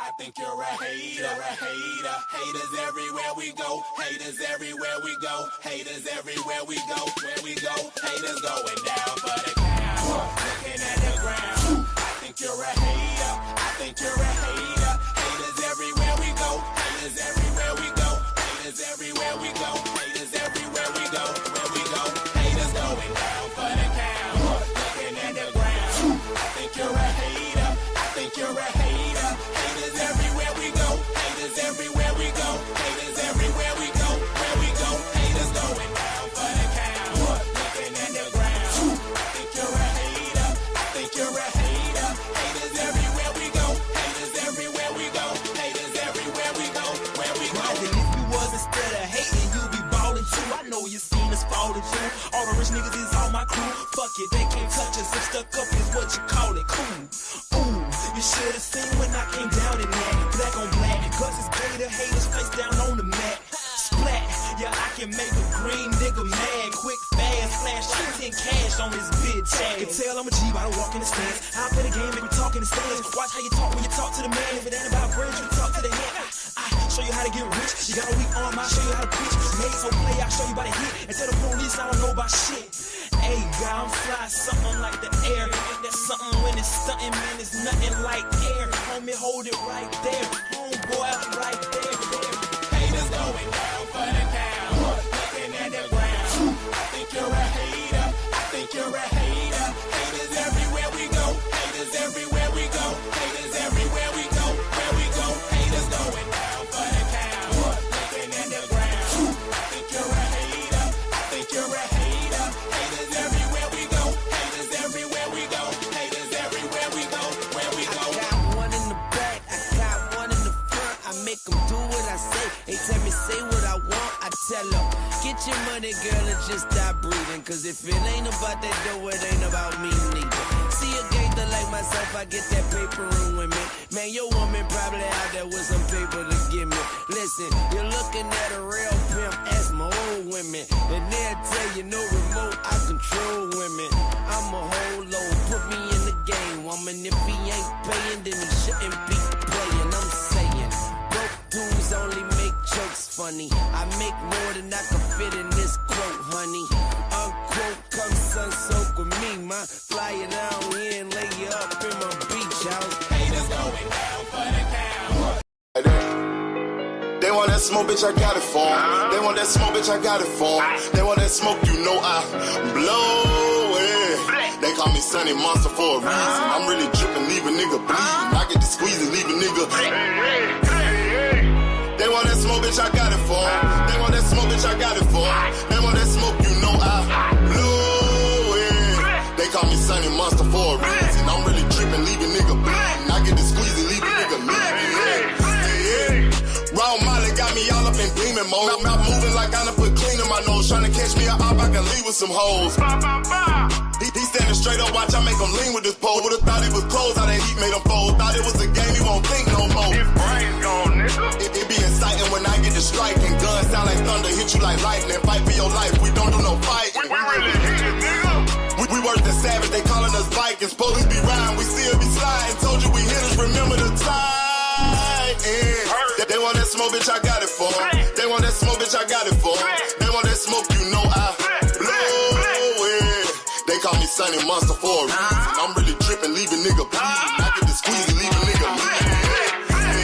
I think you're a hater. Haters everywhere we go. Haters everywhere we go. Haters everywhere we go. Where we go, haters going down for the count. Looking at the ground. I think you're a hater. I think you're a hater. Haters everywhere we go. Haters everywhere we go. Haters everywhere we go. Haters everywhere we go. Where we go, haters going down for the count. Looking at the ground. I think you're a hater. I think you're a hater. Haters everywhere we go. Haters everywhere we go. Haters everywhere we go. Where we go, haters going down for the count. Looking at the ground. I think you're a hater. I think you're a hater. Haters everywhere we go. Haters everywhere we go. Haters everywhere we go. Where we go. And if you was instead of hating, you be ballin' too. I know you seen us fallin' too. All the rich niggas is all my crew. Fuck it, they can't touch us. If stuck up is what you call it, cool. Ooh, you should've seen when I came down in that. Black on black, cause it's gay to haters face down on the mat. Splat, yeah, I can make a green nigga mad. Quick, fast, flash, 10 cash on this bitch ass. You can tell I'm a G by the walk in the stands. I play the game, make me talk in the stands. Watch how you talk when you talk to the man. If it ain't about bread, you talk to the head. I show you how to get rich. You got a weak arm, I'll show you how to preach. Made so play, I'll show you by the hit. And tell the police I don't know about shit. Hey, God, I'm fly, something like the air. Ain't that something when it's stunting, man? It's nothing like air. Homie, hold it right there. Homeboy, I'm right there. Haters going down for the count. Looking at the ground. I think you're a hater. I think you're a hater. Haters everywhere we go. Haters everywhere we go. Haters everywhere we go. Where we go, haters going down for the count. Looking at the ground. I think you're a hater. I think you're a hater. Haters everywhere we go. Haters everywhere we go. Haters everywhere we go. Where we go. I got one in the back, I got one in the front. I make them do what I say. They tell me say what I want, I tell them get your money, girl, and just stop breathing. Cause if it ain't about that dough, it ain't about me neither. See a gangster like myself, I get that paper and women. Man, your woman probably out there with some paper to give me. Listen, you're looking at a real pimp, ask my old women. And they'll tell you no remote, I control women. I'm a whole load, put me in the game, woman. If he ain't paying, then he shouldn't be playing. I'm saying, broke dudes only make jokes funny. I make more than I can fit in this quote, honey. Unquote, come sun soak with me, ma. Fly you down here and lay you up in my beach house. Haters going down for the count. They want that smoke, bitch, I got it for 'em. They want that smoke, bitch, I got it for 'em. They want that smoke, you know I blow it. They call me Sunny Monster for a reason. I'm really dripping, leave a nigga bleeding. I get the squeeze and leave a nigga. They want that smoke, bitch, I got it for 'em. They want that smoke, bitch, I got it for 'em. They want that smoke, you know I blow it. They call me Sunny Monster for a reason. I'm really dripping, leave a nigga bleeding. I get the squeeze and leave a nigga bleeding. Raw Molly got me all up in demon mode. I'm not moving like I done put clean in my nose. Trying to catch me up, I can leave with some hoes. He standing straight up, watch I make him lean with this pole. Would've thought he was closed, how that heat made him fold. Thought it was a game, he won't think no more. His brain's gone, nigga. It be exciting when I get to striking. Guns sound like thunder, hit you like lightning. Fight for your life, we don't do no fighting. We really hit it, nigga. We worse than savage, they calling us Vikings. Police be riding, we still be sliding. Told you we hitters, remember the time. They want that smoke, bitch, I got it for 'em. They want that smoke, bitch, I got it for 'em. They want that smoke, you know I blow it. They call me Sunny Monster for a reason. I'm really dripping, leave a nigga bleeding. I get the squeeze and leave a nigga bleeding.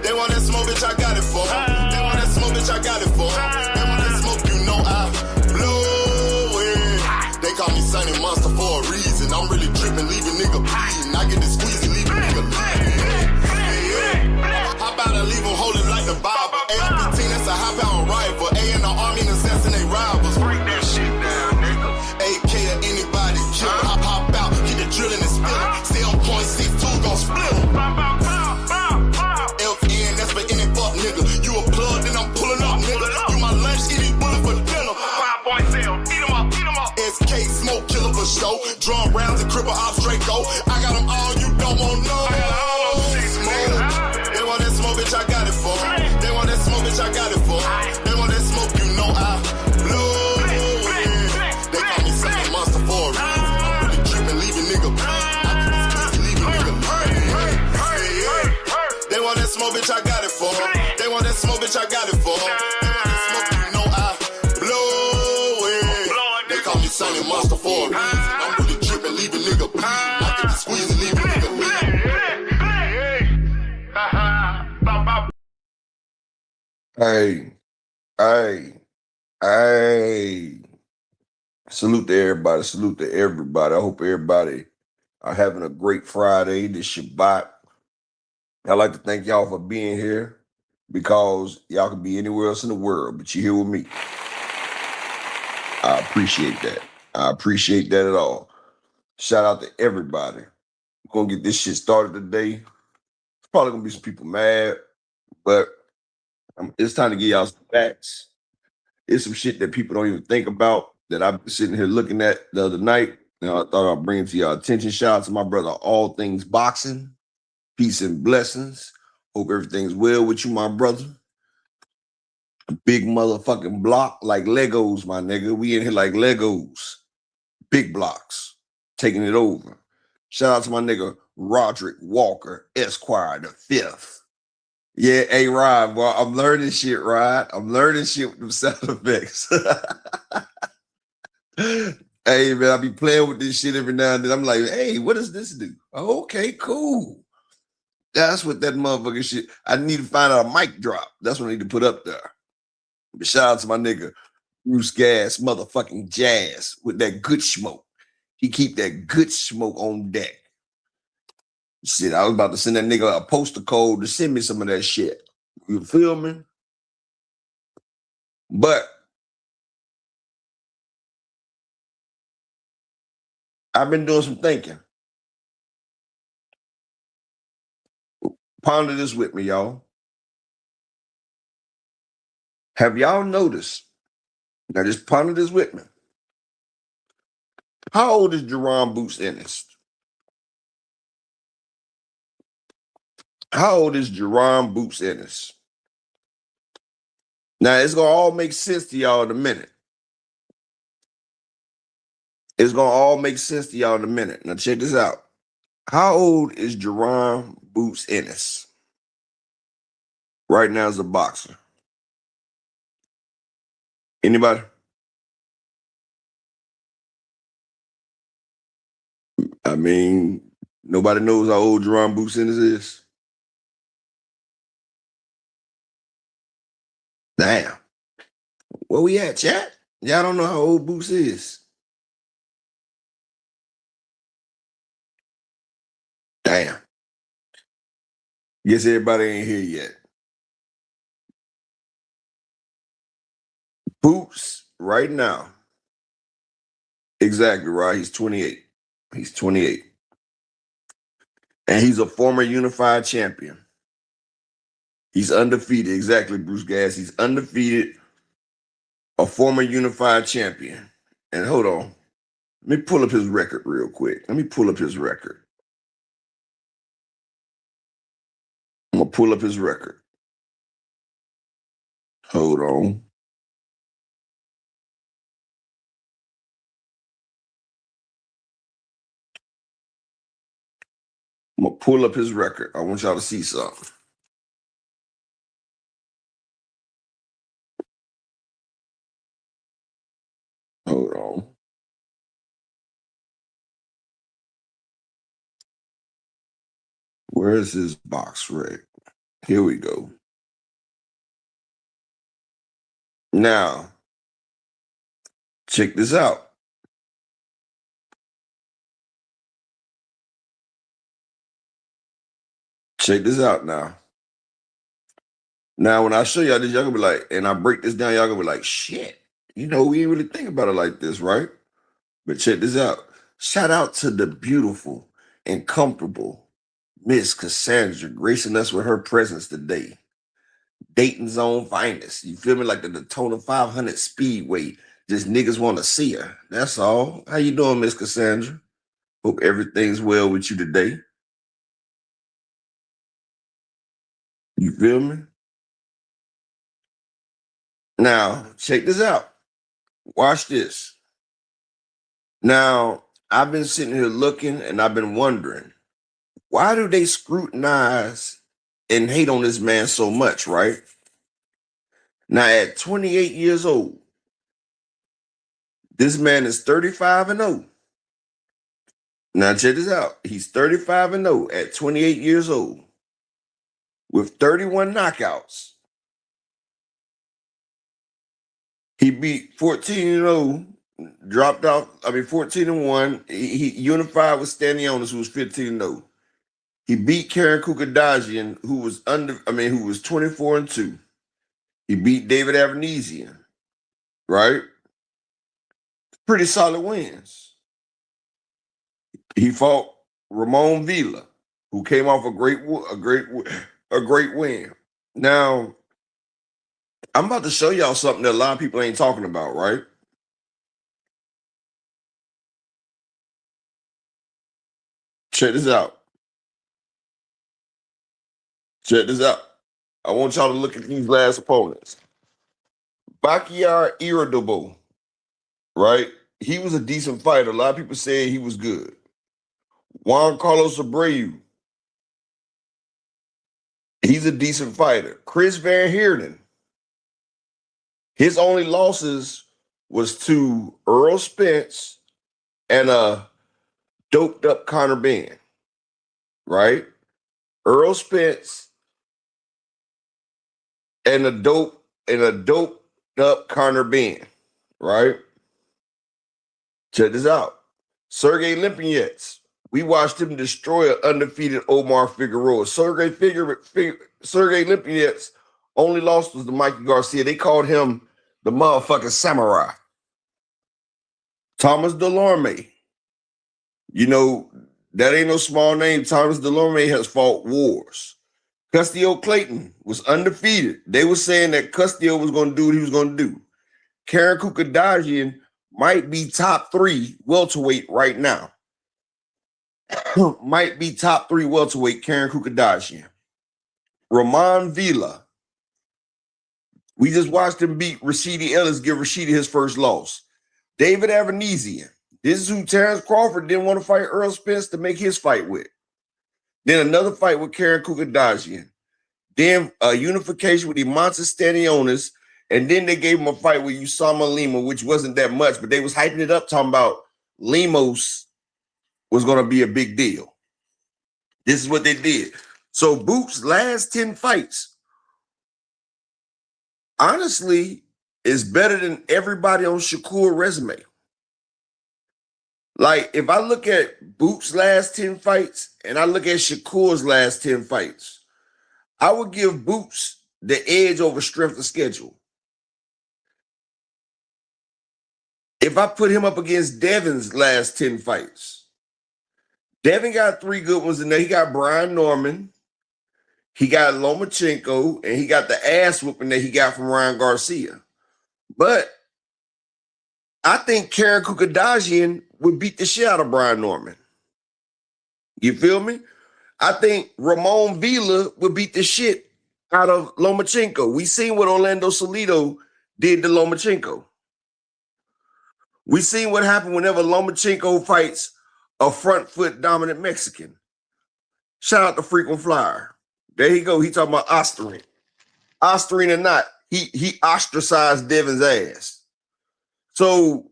They want that smoke, bitch, I got it for 'em. They want that smoke, bitch, I got it for 'em. They want that smoke, you know I blow it. They call me Sunny Monster for a reason. I'm really dripping, leave a nigga bleeding. I get the squeeze and leave a nigga bleeding. How about I leave them holding like the Bible? AR-15, that's a high-power rifle. A in the army and assassinate rivals. Break that shit down, nigga. AK to anybody kill. Hop out, keep the drilling and spilling. Stay on point, 6-2 gon' split 'em. FN, that's for any fuck nigga. You a plug, then I'm pulling up, nigga. You my lunch, eating bullet for dinner. 5 boy sale, eat 'em up, eat 'em up. SK, smoke killer for show. Drum rounds and cripple ops, Draco. I got them all, you don't want no. I got all those shit, nigga. They want that smoke, bitch, I got it for 'em. They want that smoke, bitch, I got it for 'em. They want that smoke, you know I blow it. They call me Sunny Monster for a reason. I'm really dripping, leave a nigga bleeding. I get this pussy, leave a nigga bleeding. smoke, bitch, I got it for 'em. They want that smoke, bitch, I got it for 'em. They want that smoke, you know I blow it. They call me Sonny Monster for a reason. I'm really tripping, leave a nigga bleeding. I can just squeeze and leave a nigga bleeding. Hey. Salute to everybody. Salute to everybody. I hope everybody are having a great Friday, this Shabbat. I'd like to thank y'all for being here because y'all could be anywhere else in the world, but you're here with me. I appreciate that. I appreciate that at all. Shout out to everybody. We're going to get this shit started today. It's probably going to be some people mad, but it's time to give y'all some facts. It's some shit that people don't even think about that I've been sitting here looking at the other night. And I thought I'd bring it to y'all attention. Shout out to my brother, All Things Boxing. Peace and blessings. Hope everything's well with you, my brother. A big motherfucking block like Legos, my nigga. We in here like Legos. Big blocks. Taking it over. Shout out to my nigga, Roderick Walker, Esquire the Fifth. Yeah, hey, Rod, boy, I'm learning shit, Rod. I'm learning shit with them sound effects. Hey, man, I be playing with this shit every now and then. I'm like, hey, what does this do? Oh, okay, cool. That's what that motherfucking shit. I need to find out a mic drop. That's what I need to put up there. But shout out to my nigga, Bruce Gas, motherfucking Jazz, with that good smoke. He keep that good smoke on deck. Shit, I was about to send that nigga a postal code to send me some of that shit. You feel me? But I've been doing some thinking. Ponder this with me, y'all. Have y'all noticed? Now just ponder this with me. How old is Jerron Boots Ennis? How old is Jerron Boots Ennis? Now it's gonna all make sense to y'all in a minute. It's gonna all make sense to y'all in a minute. Now check this out. How old is Jerron Boots Ennis? Right now as a boxer. Anybody? I mean, nobody knows how old Jerron Boots Ennis is. Damn. Where we at, chat? Y'all don't know how old Boots is. Damn. Guess everybody ain't here yet. Boots, right now. Exactly, right. He's 28. He's 28. And he's a former unified champion. He's undefeated. Exactly, Bruce Gas. He's undefeated, a former unified champion. And hold on. Let me pull up his record real quick. I'm going to pull up his record. Hold on. I'm going to pull up his record. I want y'all to see something. Hold on. Where is his box rec? Here we go. Now, check this out. Check this out now. Now, when I show y'all this, y'all gonna be like, and I break this down, y'all gonna be like, shit, we ain't really think about it like this, right? But check this out. Shout out to the beautiful and comfortable Miss Cassandra gracing us with her presence today. Dayton's own finest. You feel me? Like the Daytona 500 Speedway. Just niggas want to see her. That's all. How you doing, Miss Cassandra? Hope everything's well with you today. You feel me? Now, check this out. Watch this. Now, I've been sitting here looking and I've been wondering, why do they scrutinize and hate on this man so much, right? Now, at 28 years old, this man is 35-0. Now, check this out. He's 35-0 at 28 years old with 31 knockouts. He beat 14-0, dropped out. 14-1. He unified with Stanionis, who was 15-0. He beat Karen Kukadjian, who was 24-2. He beat David Avanesian, right? Pretty solid wins. He fought Ramon Villa, who came off a great win. Now, I'm about to show y'all something that a lot of people ain't talking about, right? Check this out. I want y'all to look at these last opponents. Bakiar Irritable, right? He was a decent fighter. A lot of people say he was good. Juan Carlos Abreu, he's a decent fighter. Chris Van Heerden, his only losses was to Earl Spence and a doped up Conor Benn, right? Earl Spence and a doped up Conor Benn, right? Check this out. Sergey Lipinets. We watched him destroy an undefeated Omar Figueroa. Sergey Lipinets' only loss was to Mikey Garcia. They called him the motherfucking samurai. Thomas Delorme. You know, that ain't no small name. Thomas Delorme has fought wars. Castillo Clayton was undefeated. They were saying that Castillo was going to do what he was going to do. Karen Kukadjian might be top 3 welterweight right now. Might be top 3 welterweight, Karen Kukadjian. Ramon Villa. We just watched him beat Rashidi Ellis, give Rashidi his first loss. David Avanesian. This is who Terrence Crawford didn't want to fight Earl Spence to make his fight with. Then another fight with Karen Kukadjian. Then a unification with Imantas Stanionis. And then they gave him a fight with Usama Lima, which wasn't that much, but they was hyping it up, talking about Lemos was going to be a big deal. This is what they did. So Boot's last 10 fights, honestly, is better than everybody on Shakur's resume. Like, if I look at Boot's last 10 fights and I look at Shakur's last 10 fights, I would give Boots the edge over strength of schedule. If I put him up against Devin's last 10 fights, Devin got 3 good ones in there. He got Brian Norman, he got Lomachenko, and he got the ass whooping that he got from Ryan Garcia. But I think Karen Kukadjian would beat the shit out of Brian Norman. You feel me? I think Ramon Villa would beat the shit out of Lomachenko. We seen what Orlando Salido did to Lomachenko. We seen what happened whenever Lomachenko fights a front foot dominant Mexican. Shout out to Frequent Flyer. There he go. He talking about Osterine. Osterine or not, he ostracized Devin's ass. So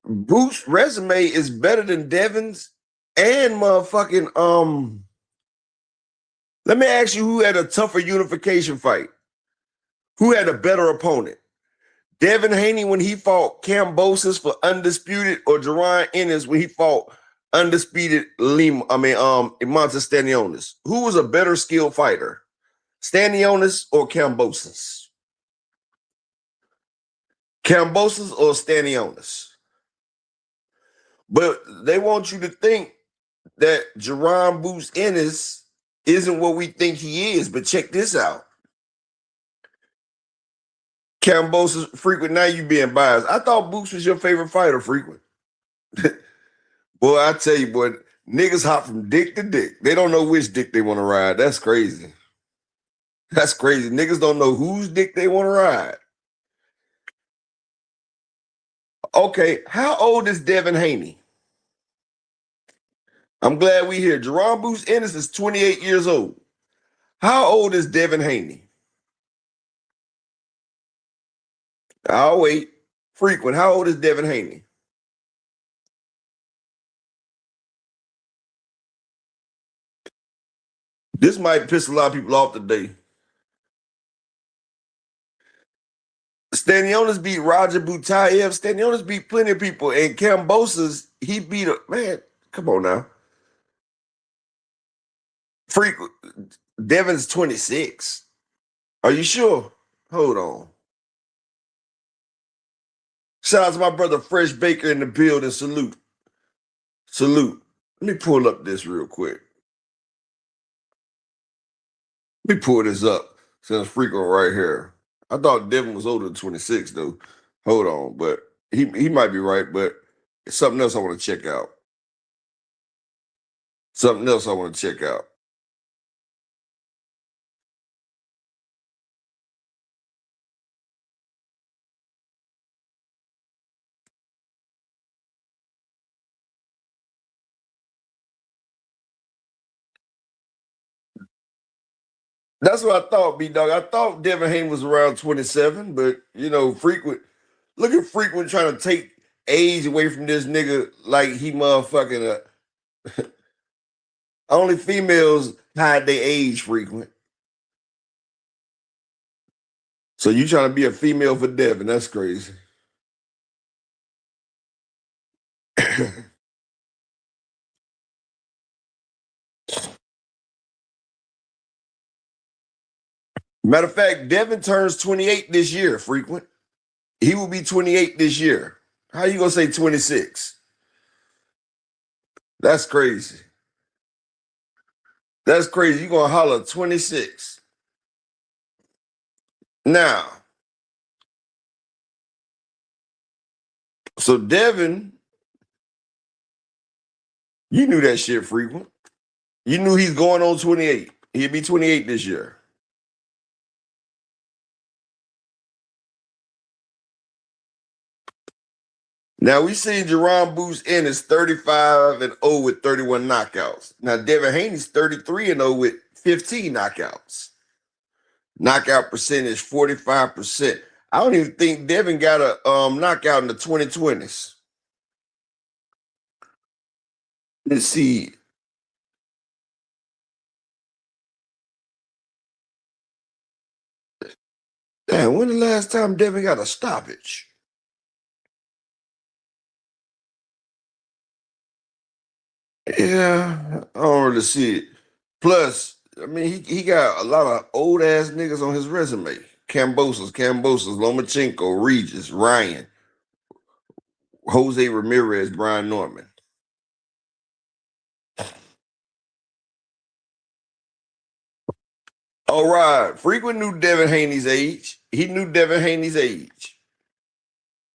Bruce's resume is better than Devin's and motherfucking let me ask you, who had a tougher unification fight? Who had a better opponent? Devin Haney when he fought Kambosos for undisputed, or Jerron Ennis when he fought undisputed Imantas Stanionis? Who was a better skilled fighter? Stanionis or Kambosos? Kambosos or Stanionis? But they want you to think that Jerron Boots Ennis isn't what we think he is. But check this out. Kambosos, Frequent, now you being biased. I thought Boots was your favorite fighter, Frequent. Boy, I tell you, boy, niggas hop from dick to dick. They don't know which dick they want to ride. That's crazy. That's crazy. Niggas don't know whose dick they want to ride. Okay, how old is Devin Haney? I'm glad we here. Jerron Boots Ennis is 28 years old. How old is Devin Haney? I'll wait. Frequent. How old is Devin Haney? This might piss a lot of people off today. Stanionis beat Roger Butayev. Stanionis beat plenty of people. And Kambosos, he beat a man. Come on now. Frequent. Devin's 26. Are you sure? Hold on. Shout out to my brother Fresh Baker in the building. Salute. Salute. Let me pull up this real quick. Let me pull this up since Frequent right here. I thought Devin was older than 26, though. Hold on, but he might be right, but it's something else I want to check out. Something else I want to check out. That's what I thought, B-Dog. I thought Devin Haney was around 27, but, Frequent. Look at Frequent trying to take age away from this nigga like he motherfucking... only females hide their age, Frequent. So you trying to be a female for Devin. That's crazy. Matter of fact, Devin turns 28 this year, Frequent. He will be 28 this year. How you gonna say 26? That's crazy. That's crazy. You gonna holler 26. Now, so Devin, you knew that shit, Frequent. You knew he's going on 28. He'll be 28 this year. Now we seen Jerron Boots Ennis 35-0 with 31 knockouts. Now Devin Haney's 33-0 with 15 knockouts. Knockout percentage 45%. I don't even think Devin got a knockout in the 2020s. Let's see. Damn, when the last time Devin got a stoppage? Yeah, I don't really see it. Plus, I mean, he got a lot of old ass niggas on his resume. Kambosos, Lomachenko, Regis, Ryan, Jose Ramirez, Brian Norman. All right, Frequent knew Devin Haney's age. He knew Devin Haney's age.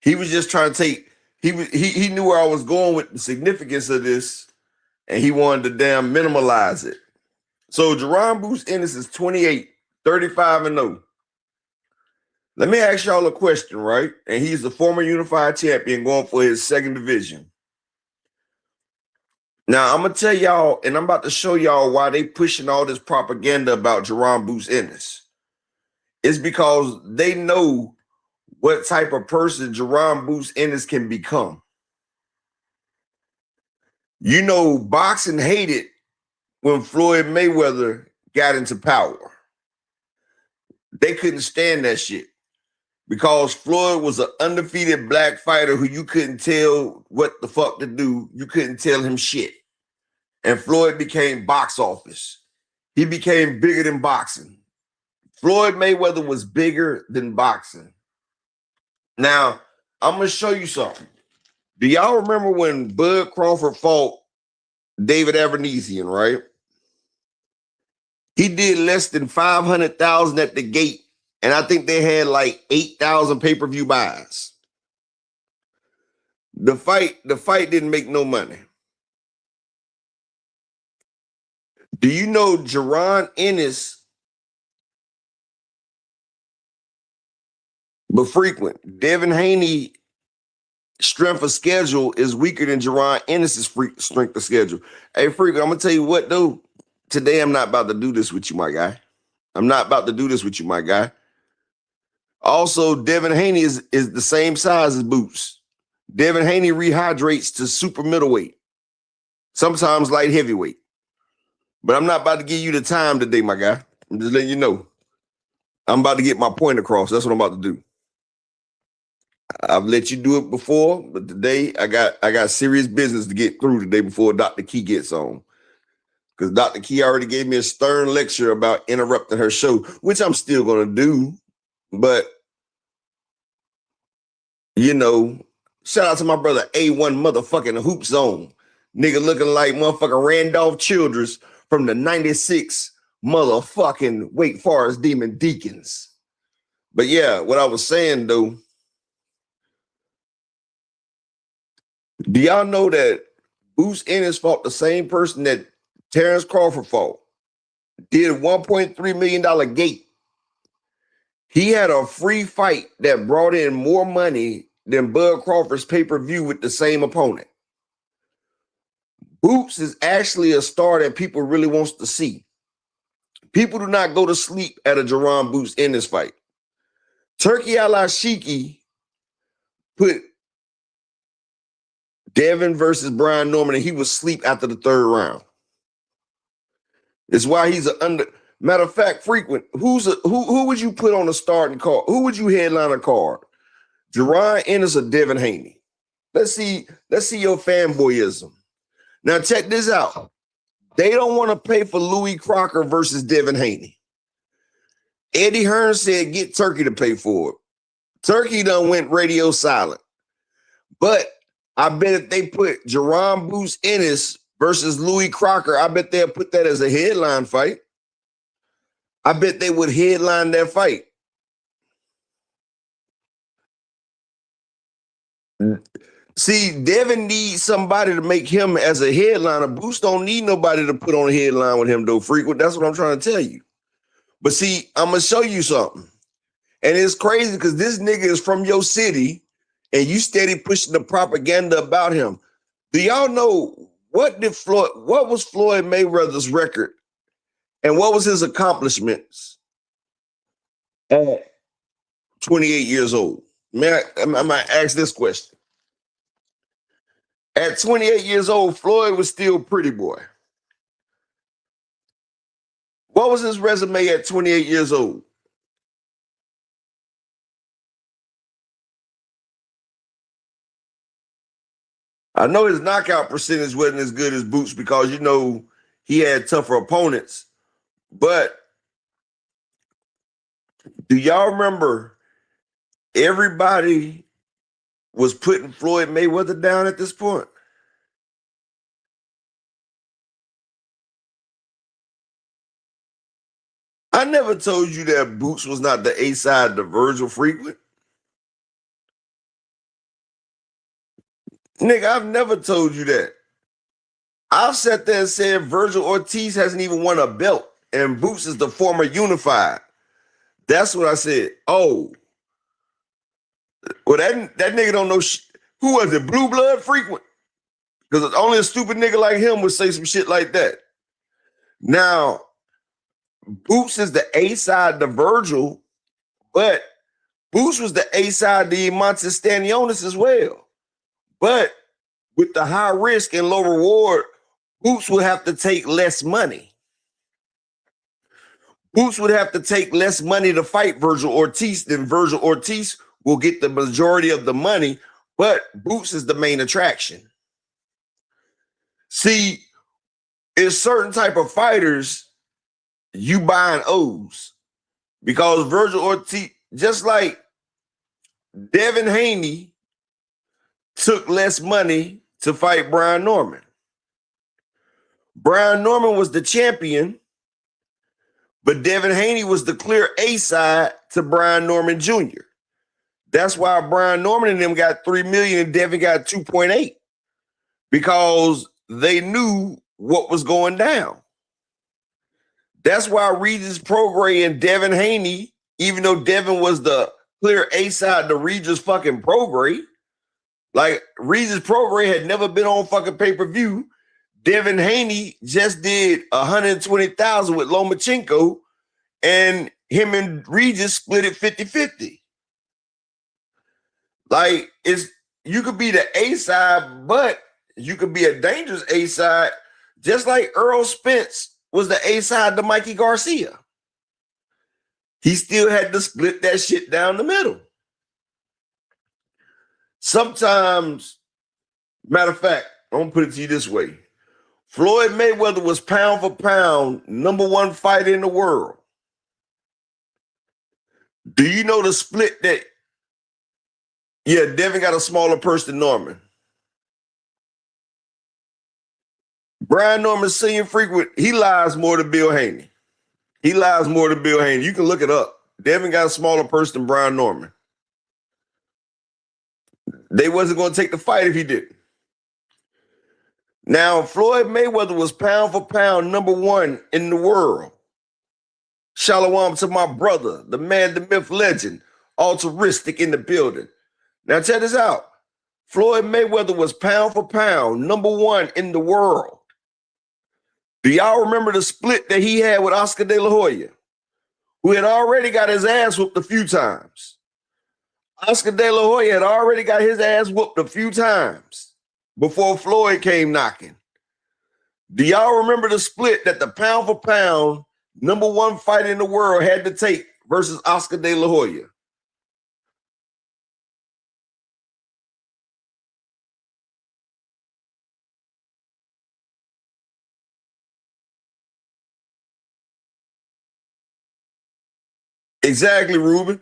He was just trying to take. He knew where I was going with the significance of this, and he wanted to damn minimalize it. So Jerron Boots Ennis is 28, 35-0. Let me ask y'all a question, right? And he's the former unified champion going for his second division. Now, I'm going to tell y'all, and I'm about to show y'all why they pushing all this propaganda about Jerron Boots Ennis. It's because they know what type of person Jerron Boots Ennis can become. You know, boxing hated when Floyd Mayweather got into power. They couldn't stand that shit because Floyd was an undefeated black fighter who you couldn't tell what the fuck to do. You couldn't tell him shit. And Floyd became box office. He became bigger than boxing. Floyd Mayweather was bigger than boxing. Now, I'm going to show you something. Do y'all remember when Bud Crawford fought David Avanesian, right? He did less than 500,000 at the gate, and I think they had like 8,000 pay-per-view buys. The fight didn't make no money. Do you know Jerron Ennis, but Frequent, Devin Haney strength of schedule is weaker than Jerron Ennis' strength of schedule. Hey, Frequent, I'm going to tell you what, though. Today, I'm not about to do this with you, my guy. I'm not about to do this with you, my guy. Also, Devin Haney is the same size as Boots. Devin Haney rehydrates to super middleweight, sometimes light heavyweight. But I'm not about to give you the time today, my guy. I'm just letting you know. I'm about to get my point across. That's what I'm about to do. I've let you do it before, but today I got serious business to get through today before Dr. Key gets on. Because Dr. Key already gave me a stern lecture about interrupting her show, which I'm still going to do. But, you know, shout out to my brother A1 motherfucking Hoop Zone. Nigga looking like motherfucking Randolph Childress from the 96 motherfucking Wake Forest Demon Deacons. But yeah, what I was saying though, do y'all know that Boots Ennis fought the same person that Terrence Crawford fought? Did a $1.3 million gate. He had a free fight that brought in more money than Bud Crawford's pay-per-view with the same opponent. Boots is actually a star that people really wants to see. People do not go to sleep at a Jerron Boots Ennis fight. Turkey Al-Ashiki put Devin versus Brian Norman, and he was asleep after the third round. It's why he's an under. Matter of fact, frequent. Who would you put on a starting card? Who would you headline a card? Jerron Ennis or Devin Haney? Let's see your fanboyism. Now check this out. They don't want to pay for Louis Crocker versus Devin Haney. Eddie Hearn said get Turkey to pay for it. Turkey done went radio silent. But I bet if they put Jerron Boots Ennis versus Louis Crocker, I bet they'll put that as a headline fight. I bet they would headline that fight. See, Devin needs somebody to make him as a headliner. Boots don't need nobody to put on a headline with him, though, frequent. That's what I'm trying to tell you. But see, I'm going to show you something. And it's crazy because this nigga is from your city and you steady pushing the propaganda about him. Do y'all know what was Floyd Mayweather's record and what was his accomplishments at 28 years old? I might ask this question. At 28 years old, Floyd was still pretty boy. What was his resume at 28 years old? I know his knockout percentage wasn't as good as Boots because, you know, he had tougher opponents. But do y'all remember everybody was putting Floyd Mayweather down at this point? I never told you that Boots was not the A-side to Virgil frequent. Nigga, I've never told you that. I've sat there and said Virgil Ortiz hasn't even won a belt, and Boots is the former unified. That's what I said. Oh. Well, that nigga don't know who was it? Blue Blood frequent? Because only a stupid nigga like him would say some shit like that. Now, Boots is the A-side to Virgil, but Boots was the A-side to Montes Stanionis as well. But with the high risk and low reward, Boots would have to take less money. Boots would have to take less money to fight Virgil Ortiz than Virgil Ortiz will get the majority of the money, but Boots is the main attraction. See, it's certain type of fighters you buying O's because Virgil Ortiz, just like Devin Haney took less money to fight Brian Norman. Brian Norman was the champion, but Devin Haney was the clear A-side to Brian Norman Jr. That's why Brian Norman and them got $3 million and Devin got 2.8 because they knew what was going down. That's why Regis Prograis and Devin Haney, even though Devin was the clear A-side to Regis fucking Prograis, like Regis Prograis had never been on fucking pay-per-view. Devin Haney just did 120,000 with Lomachenko, and him and Regis split it 50-50. Like, you could be the A side, but you could be a dangerous A side, just like Earl Spence was the A side to Mikey Garcia. He still had to split that shit down the middle. Sometimes, matter of fact, I'm gonna put it to you this way. Floyd Mayweather was pound for pound #1 fighter in the world. Do you know the split that? Yeah, Devin got a smaller purse than Norman. Brian Norman Senior frequent, he lies more than Bill Haney. He lies more than Bill Haney. You can look it up. Devin got a smaller purse than Brian Norman. They wasn't going to take the fight if he didn't. Now, Floyd Mayweather was pound for pound #1 in the world. Shalom to my brother, the man, the myth, legend, altruistic in the building. Now, check this out. Floyd Mayweather was pound for pound #1 in the world. Do y'all remember the split that he had with Oscar De La Hoya, who had already got his ass whooped a few times? Oscar De La Hoya had already got his ass whooped a few times before Floyd came knocking. Do y'all remember the split that the pound for pound #1 fighter in the world had to take versus Oscar De La Hoya? Exactly, Ruben.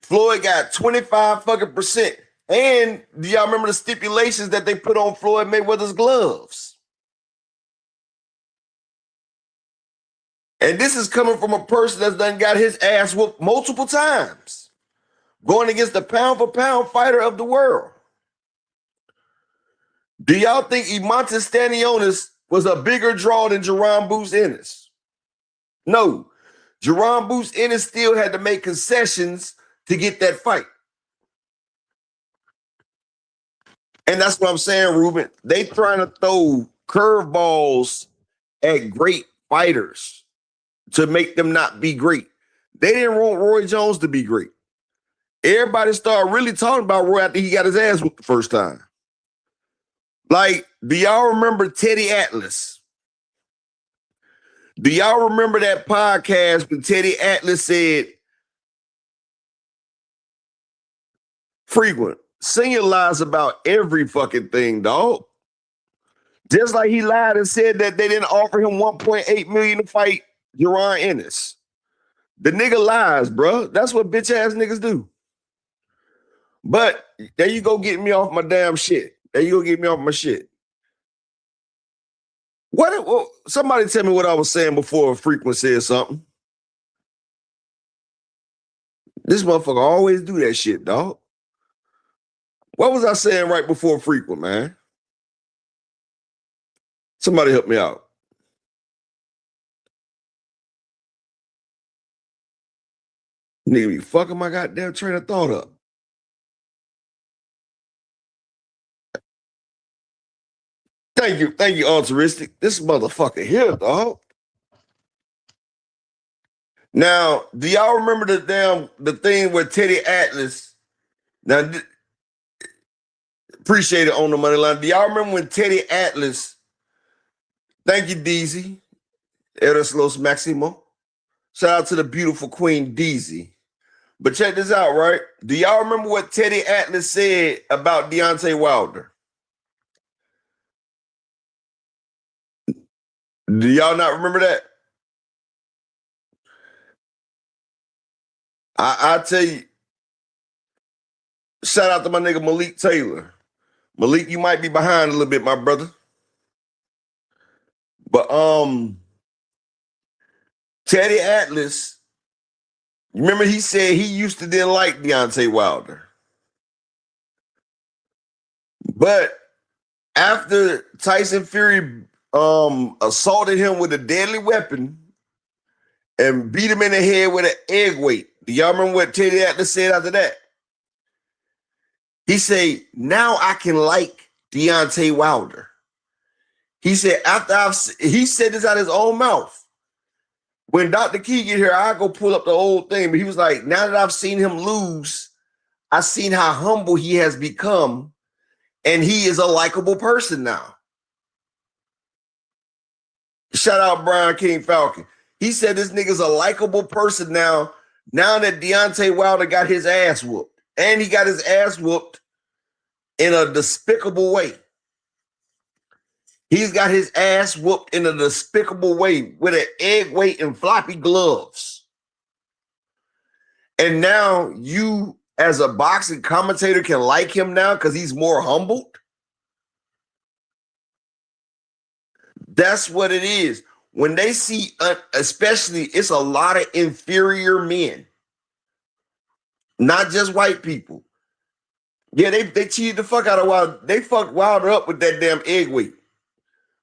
Floyd got 25%. And do y'all remember the stipulations that they put on Floyd Mayweather's gloves? And this is coming from a person that's done got his ass whooped multiple times, going against the pound for pound fighter of the world. Do y'all think Imantas Stanionis was a bigger draw than Jerron Boots Ennis? No. Jerron Boots Ennis still had to make concessions to get that fight. And that's what I'm saying, Ruben. They trying to throw curveballs at great fighters to make them not be great. They didn't want Roy Jones to be great. Everybody started really talking about Roy after he got his ass whooped the first time. Like, do y'all remember Teddy Atlas? Do y'all remember that podcast when Teddy Atlas said, frequent, Senior lies about every fucking thing, dog. Just like he lied and said that they didn't offer him $1.8 million to fight Jerron Ennis. The nigga lies, bro. That's what bitch ass niggas do. But there you go getting me off my damn shit. There you go get me off my shit. What? Somebody tell me what I was saying before Frequent said something. This motherfucker always do that shit, dog. What was I saying right before Frequent, man? Somebody help me out. Nigga be fucking my goddamn train of thought up. Thank you, altruistic. This motherfucker here, dog. Now, do y'all remember the thing with Teddy Atlas? Now, appreciate it on the money line. Do y'all remember when Teddy Atlas? Thank you, Deezy. Eres los Maximo. Shout out to the beautiful Queen Deezy. But check this out, right? Do y'all remember what Teddy Atlas said about Deontay Wilder? Do y'all not remember that? I tell you, shout out to my nigga Malik Taylor. Malik, you might be behind a little bit, my brother. But Teddy Atlas, remember he said he used to didn't like Deontay Wilder. But after Tyson Fury assaulted him with a deadly weapon and beat him in the head with an egg weight, do y'all remember what Teddy Atlas said after that? He said, now I can like Deontay Wilder. He said, he said this out of his own mouth. When Dr. Key get here, I go pull up the old thing. But he was like, now that I've seen him lose, I've seen how humble he has become, and he is a likable person now. Shout out Brian King Falcon. He said this nigga's a likable person now that Deontay Wilder got his ass whooped. And he got his ass whooped in a despicable way. He's got his ass whooped in a despicable way with an egg weight and floppy gloves. And now you, as a boxing commentator, can like him now because he's more humbled. That's what it is. When they see, especially, it's a lot of inferior men, not just white people. Yeah, they cheated the fuck out of Wilder. They fucked Wilder up with that damn egg weight.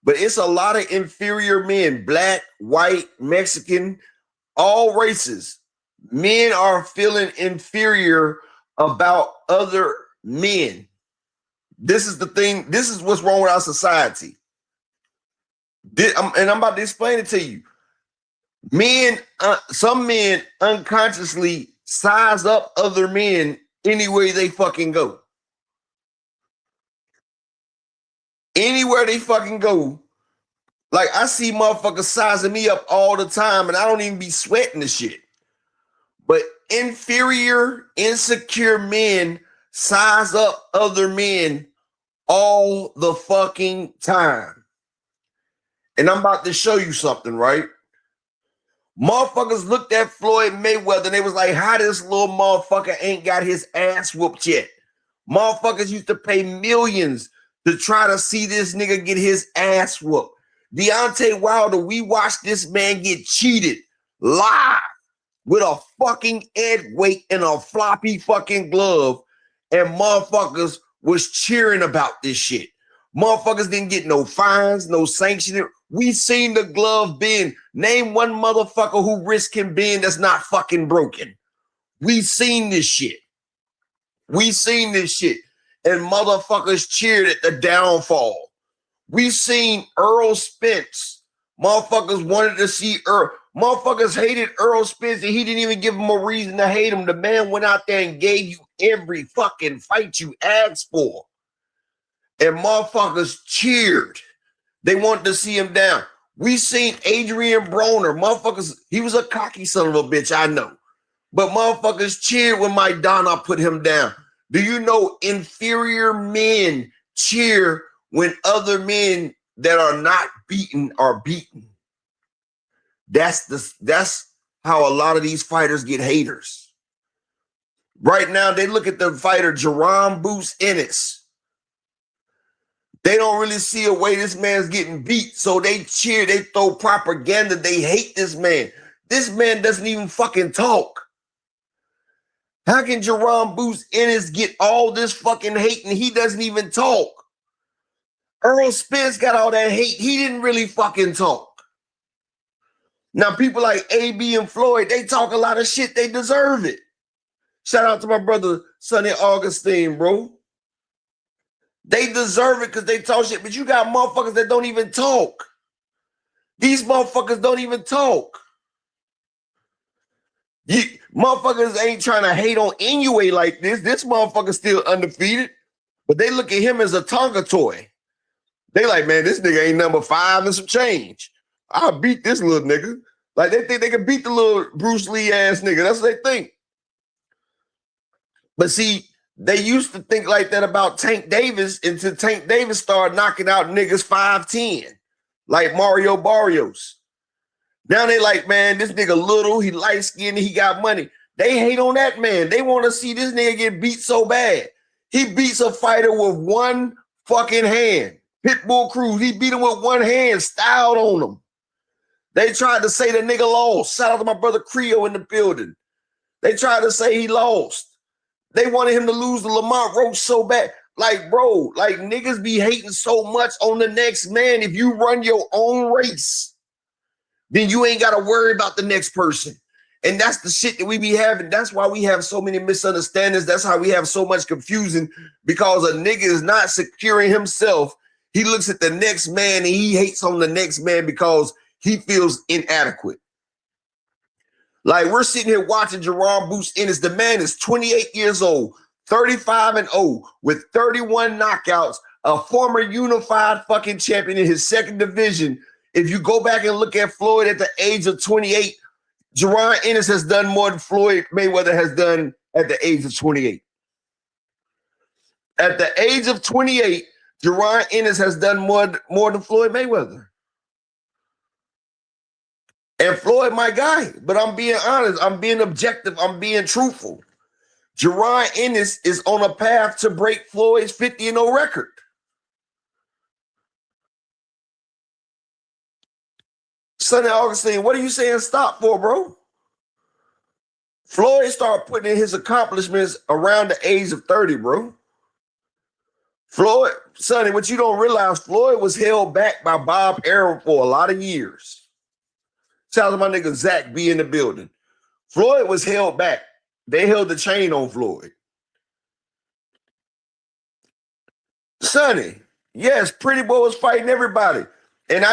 But it's a lot of inferior men, black, white, Mexican, all races. Men are feeling inferior about other men. This is the thing. This is what's wrong with our society. And I'm about to explain it to you. Men, some men unconsciously size up other men anywhere they fucking go. Anywhere they fucking go. Like, I see motherfuckers sizing me up all the time, and I don't even be sweating the shit. But inferior, insecure men size up other men all the fucking time. And I'm about to show you something, right? Motherfuckers looked at Floyd Mayweather and they was like, how this little motherfucker ain't got his ass whooped yet? Motherfuckers used to pay millions to try to see this nigga get his ass whooped. Deontay Wilder, we watched this man get cheated live with a fucking egg weight and a floppy fucking glove, and motherfuckers was cheering about this shit. Motherfuckers didn't get no fines, no sanctioning. We seen the glove bend. Name one motherfucker who wrist can bend that's not fucking broken. We seen this shit. We seen this shit. And motherfuckers cheered at the downfall. We seen Earl Spence. Motherfuckers wanted to see Earl. Motherfuckers hated Earl Spence and he didn't even give them a reason to hate him. The man went out there and gave you every fucking fight you asked for. And motherfuckers cheered. They wanted to see him down. We seen Adrian Broner. Motherfuckers, he was a cocky son of a bitch, I know. But motherfuckers cheered when Maidana put him down. Do you know inferior men cheer when other men that are not beaten are beaten? That's how a lot of these fighters get haters. Right now, they look at the fighter Jerome Boots Ennis. They don't really see a way this man's getting beat, so they cheer, they throw propaganda, they hate this man. This man doesn't even fucking talk. How can Jerome Boots Ennis get all this fucking hate and he doesn't even talk? Earl Spence got all that hate. He didn't really fucking talk. Now, people like AB and Floyd, they talk a lot of shit. They deserve it. Shout out to my brother, Sonny Augustine, bro. They deserve it because they talk shit, but you got motherfuckers that don't even talk. These motherfuckers don't even talk. Motherfuckers ain't trying to hate on Inoue like this. This motherfucker's still undefeated, but they look at him as a Tonka toy. They like, man, this nigga ain't number 5 and some change. I'll beat this little nigga. Like, they think they can beat the little Bruce Lee ass nigga. That's what they think. But see, they used to think like that about Tank Davis until Tank Davis started knocking out niggas 5'10", like Mario Barrios. Now they like, man, this nigga little, he light-skinned, he got money. They hate on that man. They want to see this nigga get beat so bad. He beats a fighter with one fucking hand. Pitbull Cruz, he beat him with one hand, styled on him. They tried to say the nigga lost. Shout out to my brother Creo in the building. They tried to say he lost. They wanted him to lose to Lamont Roach so bad. Like, bro, like niggas be hating so much on the next man. If you run your own race, then you ain't got to worry about the next person. And that's the shit that we be having. That's why we have so many misunderstandings. That's how we have so much confusion, because a nigga is not securing himself. He looks at the next man and he hates on the next man because he feels inadequate. Like, we're sitting here watching Jerron Boots Ennis. The man is 28 years old, 35-0, with 31 knockouts, a former unified fucking champion in his second division. If you go back and look at Floyd at the age of 28, Jerron Ennis has done more than Floyd Mayweather has done at the age of 28. At the age of 28, Jerron Ennis has done more than Floyd Mayweather. And Floyd, my guy, but I'm being honest, I'm being objective, I'm being truthful. Jerron Ennis is on a path to break Floyd's 50-0 record. Sonny Augustine, what are you saying stop for, bro? Floyd started putting in his accomplishments around the age of 30, bro. Floyd, Sonny, what you don't realize, Floyd was held back by Bob Arum for a lot of years. Shout out to my nigga Zach B in the building. Floyd was held back. They held the chain on Floyd. Sonny, yes, Pretty Boy was fighting everybody. And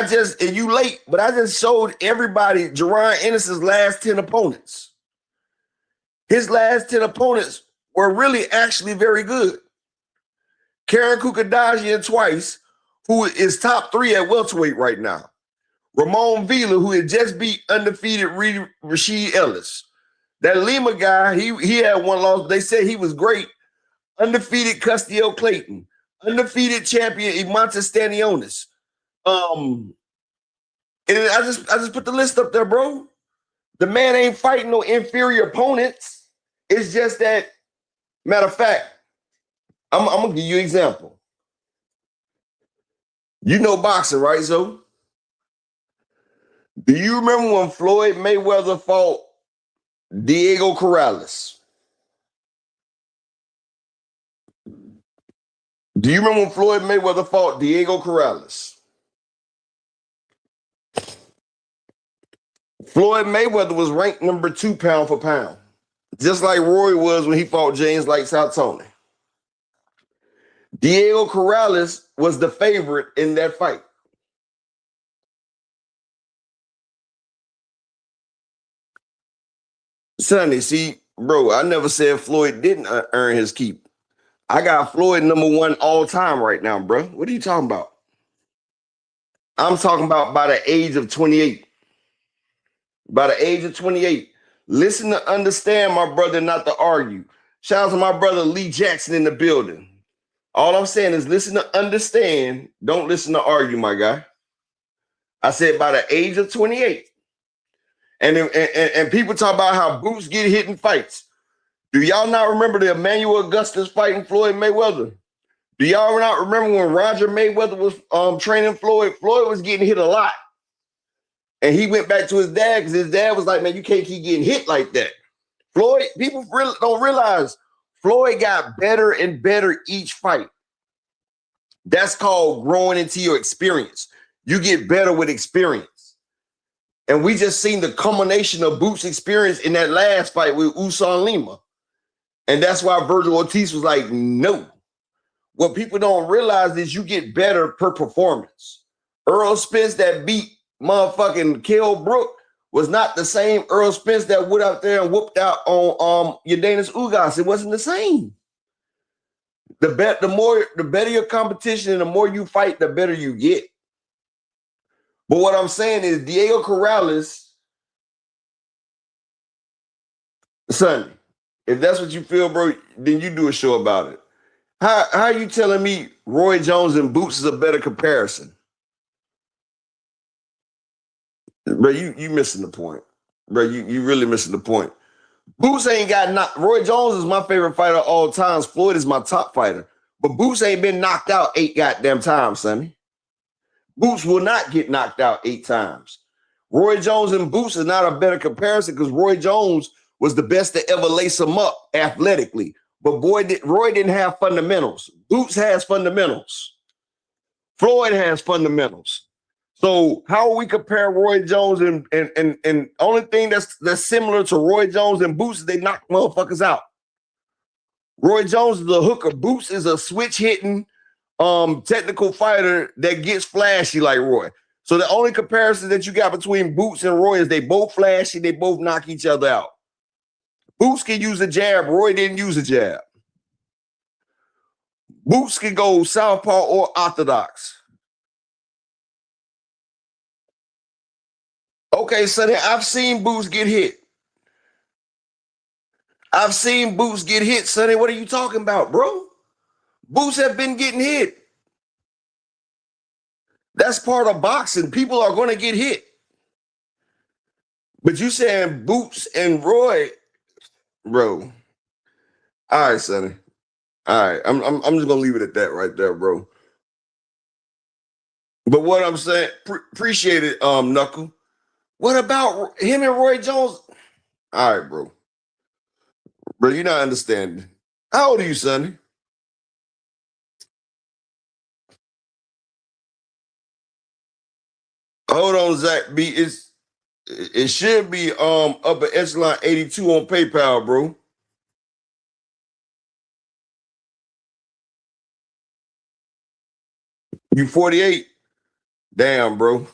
you late, but I just showed everybody Jerron Ennis's last 10 opponents. His last 10 opponents were really actually very good. Karen Kukadajian twice, who is top 3 at welterweight right now. Ramon Vila, who had just beat undefeated Rasheed Ellis. That Lima guy, he had one loss. They said he was great. Undefeated Custiel Clayton. Undefeated champion Imantas Stanionis. And I just put the list up there, bro. The man ain't fighting no inferior opponents. It's just that, matter of fact, I'm gonna give you an example. You know boxing, right, Zoe? Do you remember when Floyd Mayweather fought Diego Corrales? Do you remember when Floyd Mayweather fought Diego Corrales? Floyd Mayweather was ranked number 2 pound for pound, just like Roy was when he fought James Lights Out Tony. Diego Corrales was the favorite in that fight. Sonny, see, bro, I never said Floyd didn't earn his keep. I got Floyd number 1 all time right now, bro. What are you talking about? I'm talking about by the age of 28. By the age of 28. Listen to understand, my brother, not to argue. Shout out to my brother Lee Jackson in the building. All I'm saying is listen to understand. Don't listen to argue, my guy. I said by the age of 28. And people talk about how Boots get hit in fights. Do y'all not remember the Emmanuel Augustus fighting Floyd Mayweather? Do y'all not remember when Roger Mayweather was training Floyd? Floyd was getting hit a lot. And he went back to his dad because his dad was like, man, you can't keep getting hit like that. Floyd, people really don't realize Floyd got better and better each fight. That's called growing into your experience. You get better with experience. And we just seen the culmination of Boots' experience in that last fight with Usan Lima. And that's why Virgil Ortiz was like, no. What people don't realize is you get better per performance. Earl Spence that beat motherfucking Kell Brook was not the same Earl Spence that went out there and whooped out on Yordenis Ugas. It wasn't the same. The better your competition and the more you fight, the better you get. But what I'm saying is Diego Corrales, Sonny, if that's what you feel, bro, then you do a show about it. How are you telling me Roy Jones and Boots is a better comparison? Bro, you missing the point. Bro, you really missing the point. Boots ain't got knocked. Roy Jones is my favorite fighter of all times. Floyd is my top fighter. But Boots ain't been knocked out 8 goddamn times, Sonny. Boots will not get knocked out 8 times. Roy Jones and Boots is not a better comparison because Roy Jones was the best to ever lace him up athletically. But Roy didn't have fundamentals. Boots has fundamentals. Floyd has fundamentals. So how will we compare Roy Jones and only thing that's similar to Roy Jones and Boots is they knock motherfuckers out. Roy Jones is a hooker. Boots is a switch hitting technical fighter that gets flashy like Roy. So the only comparison that you got between Boots and Roy is they both flashy, they both knock each other out. Boots can use a jab, Roy didn't use a jab. Boots can go southpaw or orthodox. Okay, Sonny, I've seen Boots get hit. I've seen Boots get hit, Sonny. What are you talking about, bro? Boots have been getting hit. That's part of boxing. People are going to get hit. But you saying Boots and Roy, bro. All right, Sonny. All right. I'm just gonna leave it at that right there, bro. But what I'm saying, appreciate it, Knuckle. What about him and Roy Jones? All right, bro. Bro, you're not understanding. How old are you, Sonny? Hold on, Zach B. It should be upper echelon 82 on PayPal, bro. You 48? Damn, bro.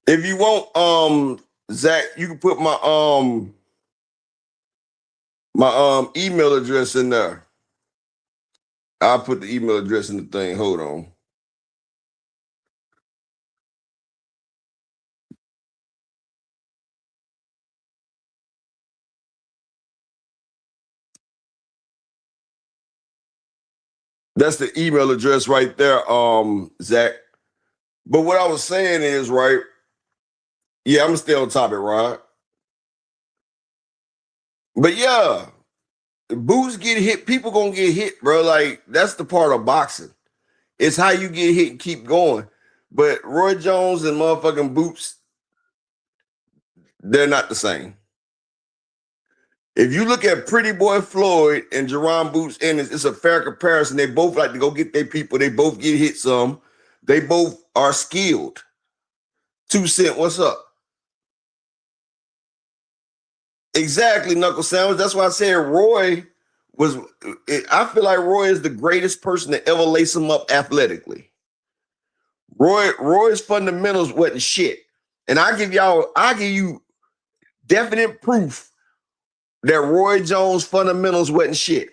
If you want, Zach, you can put my email address in there. I'll put the email address in the thing. Hold on. That's the email address right there, Zach. But what I was saying is, right? Yeah, I'm gonna stay on topic, right? But yeah, Boots get hit, people gonna get hit, bro. Like, that's the part of boxing. It's how you get hit and keep going. But Roy Jones and motherfucking Boots, they're not the same. If you look at Pretty Boy Floyd and Jerron Boots, and it's a fair comparison. They both like to go get their people. They both get hit some. They both are skilled. 2 Cent, what's up? Exactly, Knuckle Sandwich. That's why I said Roy was. I feel like Roy is the greatest person to ever lace him up athletically. Roy's fundamentals wasn't shit, and I give you definite proof that Roy Jones' fundamentals wasn't shit.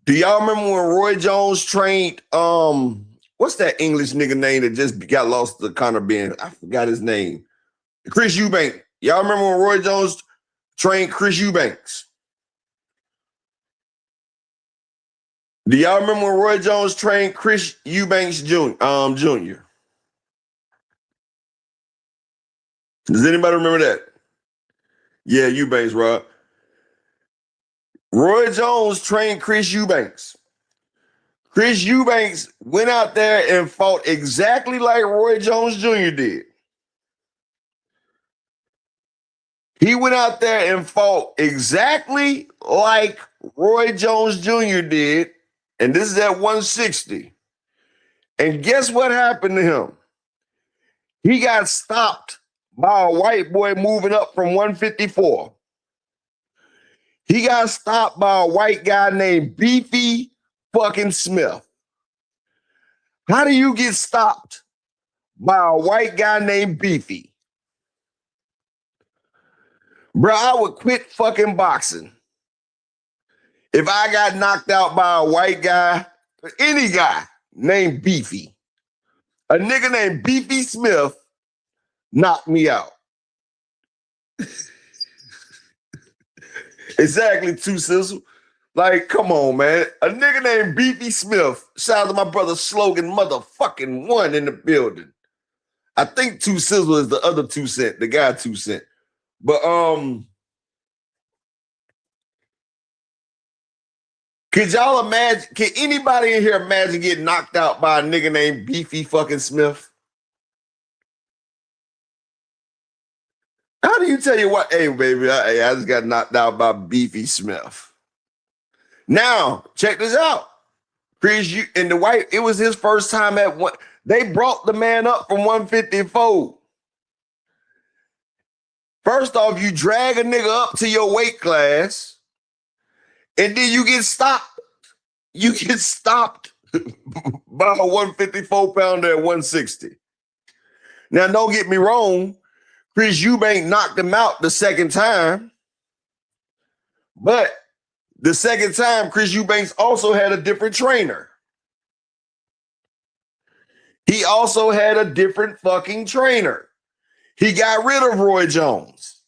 Do y'all remember when Roy Jones trained? What's that English nigga name that just got lost to Conor Ben? I forgot his name. Chris Eubank. Y'all remember when Roy Jones trained Chris Eubanks? Do y'all remember when Roy Jones trained Chris Eubanks Jr.? Does anybody remember that? Yeah, Eubanks, Rob. Roy Jones trained Chris Eubanks. Chris Eubanks went out there and fought exactly like Roy Jones Jr. did. He went out there and fought exactly like Roy Jones Jr. did, and this is at 160. And guess what happened to him? He got stopped by a white boy moving up from 154. He got stopped by a white guy named Beefy fucking Smith. How do you get stopped by a white guy named Beefy? Bro, I would quit fucking boxing if I got knocked out by a white guy, any guy named Beefy. A nigga named Beefy Smith knocked me out. Exactly, 2 Sizzle. Like, come on, man. A nigga named Beefy Smith. Shout out to my brother Slogan motherfucking 1 in the building. I think 2 Sizzle is the other 2 Cent, the guy 2 Cent. But could y'all imagine? Can anybody in here imagine getting knocked out by a nigga named Beefy fucking Smith? How do you tell you what? Hey, baby, I just got knocked out by Beefy Smith. Now, check this out. Chris, and the white, it was his first time at one. They brought the man up from 154. First off, you drag a nigga up to your weight class, and then you get stopped. You get stopped by a 154 pounder at 160. Now, don't get me wrong, Chris Eubank knocked him out the second time, but the second time, Chris Eubanks also had a different trainer. He also had a different fucking trainer. He got rid of Roy Jones.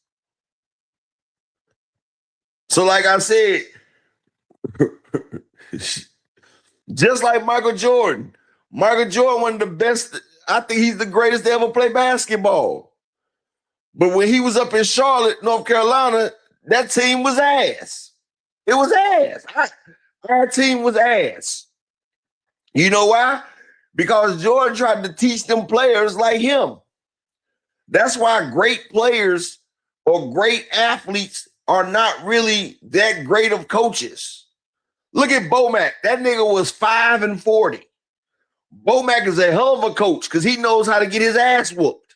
So, like I said, just like Michael Jordan, one of the best. I think he's the greatest to ever play basketball. But when he was up in Charlotte, North Carolina, that team was ass. It was ass. Our team was ass. You know why? Because Jordan tried to teach them players like him. That's why great players or great athletes are not really that great of coaches. Look at Bomac. That nigga was 5 and 40. Bomac is a hell of a coach because he knows how to get his ass whooped.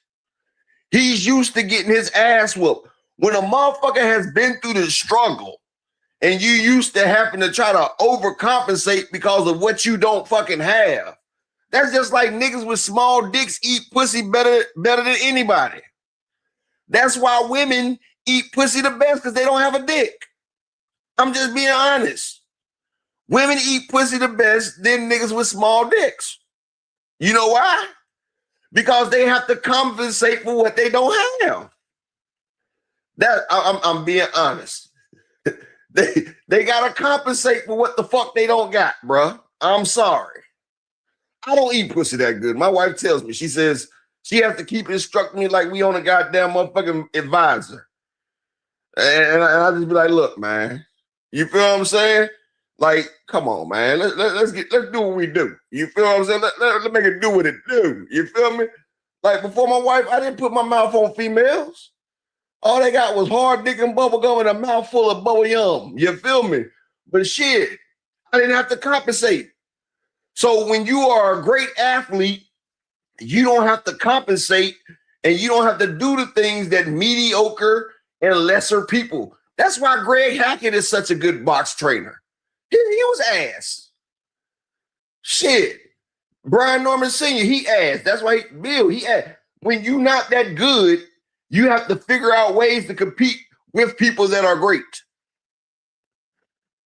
He's used to getting his ass whooped. When a motherfucker has been through the struggle and you used to having to try to overcompensate because of what you don't fucking have, that's just like niggas with small dicks eat pussy better than anybody. That's why women eat pussy the best because they don't have a dick. I'm just being honest. Women eat pussy the best than niggas with small dicks. You know why? Because they have to compensate for what they don't have. I'm being honest. They gotta compensate for what the fuck they don't got, bruh. I'm sorry. I don't eat pussy that good. My wife tells me, she says she has to keep instructing me like we on a goddamn motherfucking advisor. And I just be like, look, man, you feel what I'm saying? Like, come on, man. Let's do what we do. You feel what I'm saying? Let's make it do what it do. You feel me? Like before my wife, I didn't put my mouth on females. All they got was hard dick and bubble gum and a mouthful of bubble yum. You feel me? But shit, I didn't have to compensate. So when you are a great athlete, you don't have to compensate and you don't have to do the things that mediocre and lesser people. That's why Greg Hackett is such a good box trainer. He was ass. Shit. Brian Norman Sr., he ass. That's why he ass. When you're not that good, you have to figure out ways to compete with people that are great.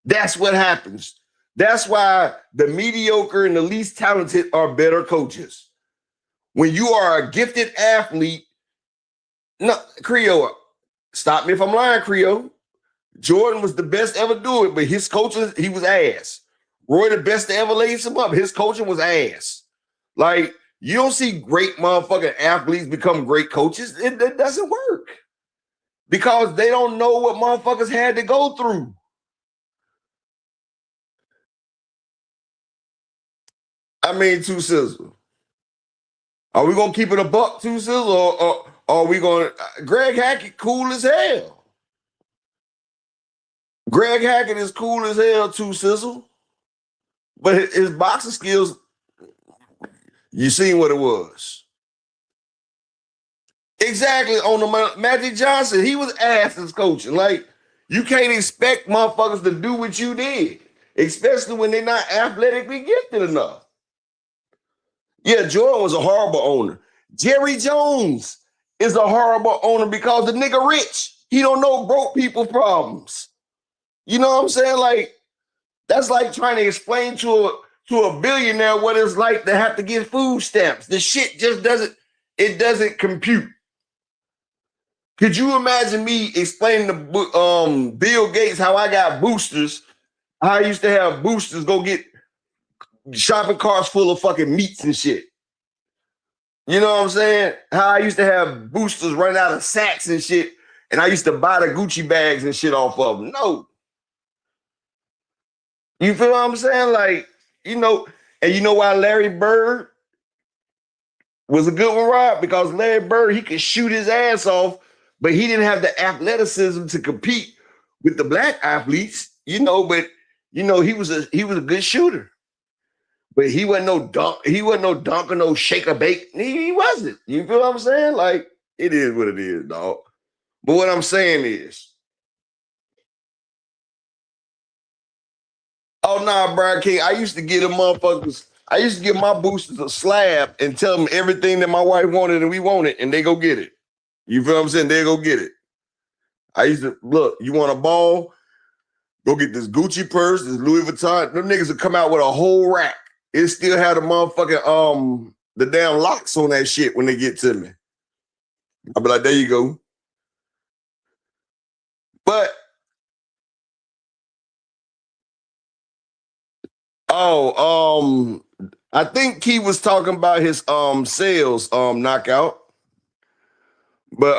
That's what happens. That's why the mediocre and the least talented are better coaches. When you are a gifted athlete, no, Creole, stop me if I'm lying, Creole. Jordan was the best to ever do it, but his coaching, he was ass. Roy, the best to ever lace him up, his coaching was ass. Like, you don't see great motherfucking athletes become great coaches. It doesn't work. Because they don't know what motherfuckers had to go through. I mean, Two Sizzle. Are we gonna keep it a buck, Two Sizzle, or are we gonna? Greg Hackett cool as hell. Greg Hackett is cool as hell, Two Sizzle. But his boxing skills, you seen what it was. Exactly, on the Magic Johnson, he was ass as coaching. Like, you can't expect motherfuckers to do what you did, especially when they're not athletically gifted enough. Yeah, Jordan was a horrible owner. Jerry Jones is a horrible owner because the nigga rich. He don't know broke people problems. You know what I'm saying? Like, that's like trying to explain to a billionaire what it's like to have to get food stamps. The shit just doesn't compute. Could you imagine me explaining to Bill Gates how I got boosters, how I used to have boosters go get shopping carts full of fucking meats and shit? You know what I'm saying? How I used to have boosters running out of sacks and shit, and I used to buy the Gucci bags and shit off of them. No. You feel what I'm saying? Like, you know, and you know why Larry Bird was a good one, Rob? Because Larry Bird, he could shoot his ass off, but he didn't have the athleticism to compete with the black athletes, you know, but you know, he was a good shooter. But he wasn't no dunk or no shake or bake. He wasn't. You feel what I'm saying? Like, it is what it is, dog. But what I'm saying is, Oh nah, Brian King. I used to get them motherfuckers. I used to give my boosters a slab and tell them everything that my wife wanted and we wanted, and they go get it. You feel what I'm saying? They go get it. I used to look. You want a ball? Go get this Gucci purse, this Louis Vuitton. Them niggas would come out with a whole rack. It still had a motherfucking the damn locks on that shit when they get to me. I'll be like, there you go. But I think he was talking about his sales knockout. But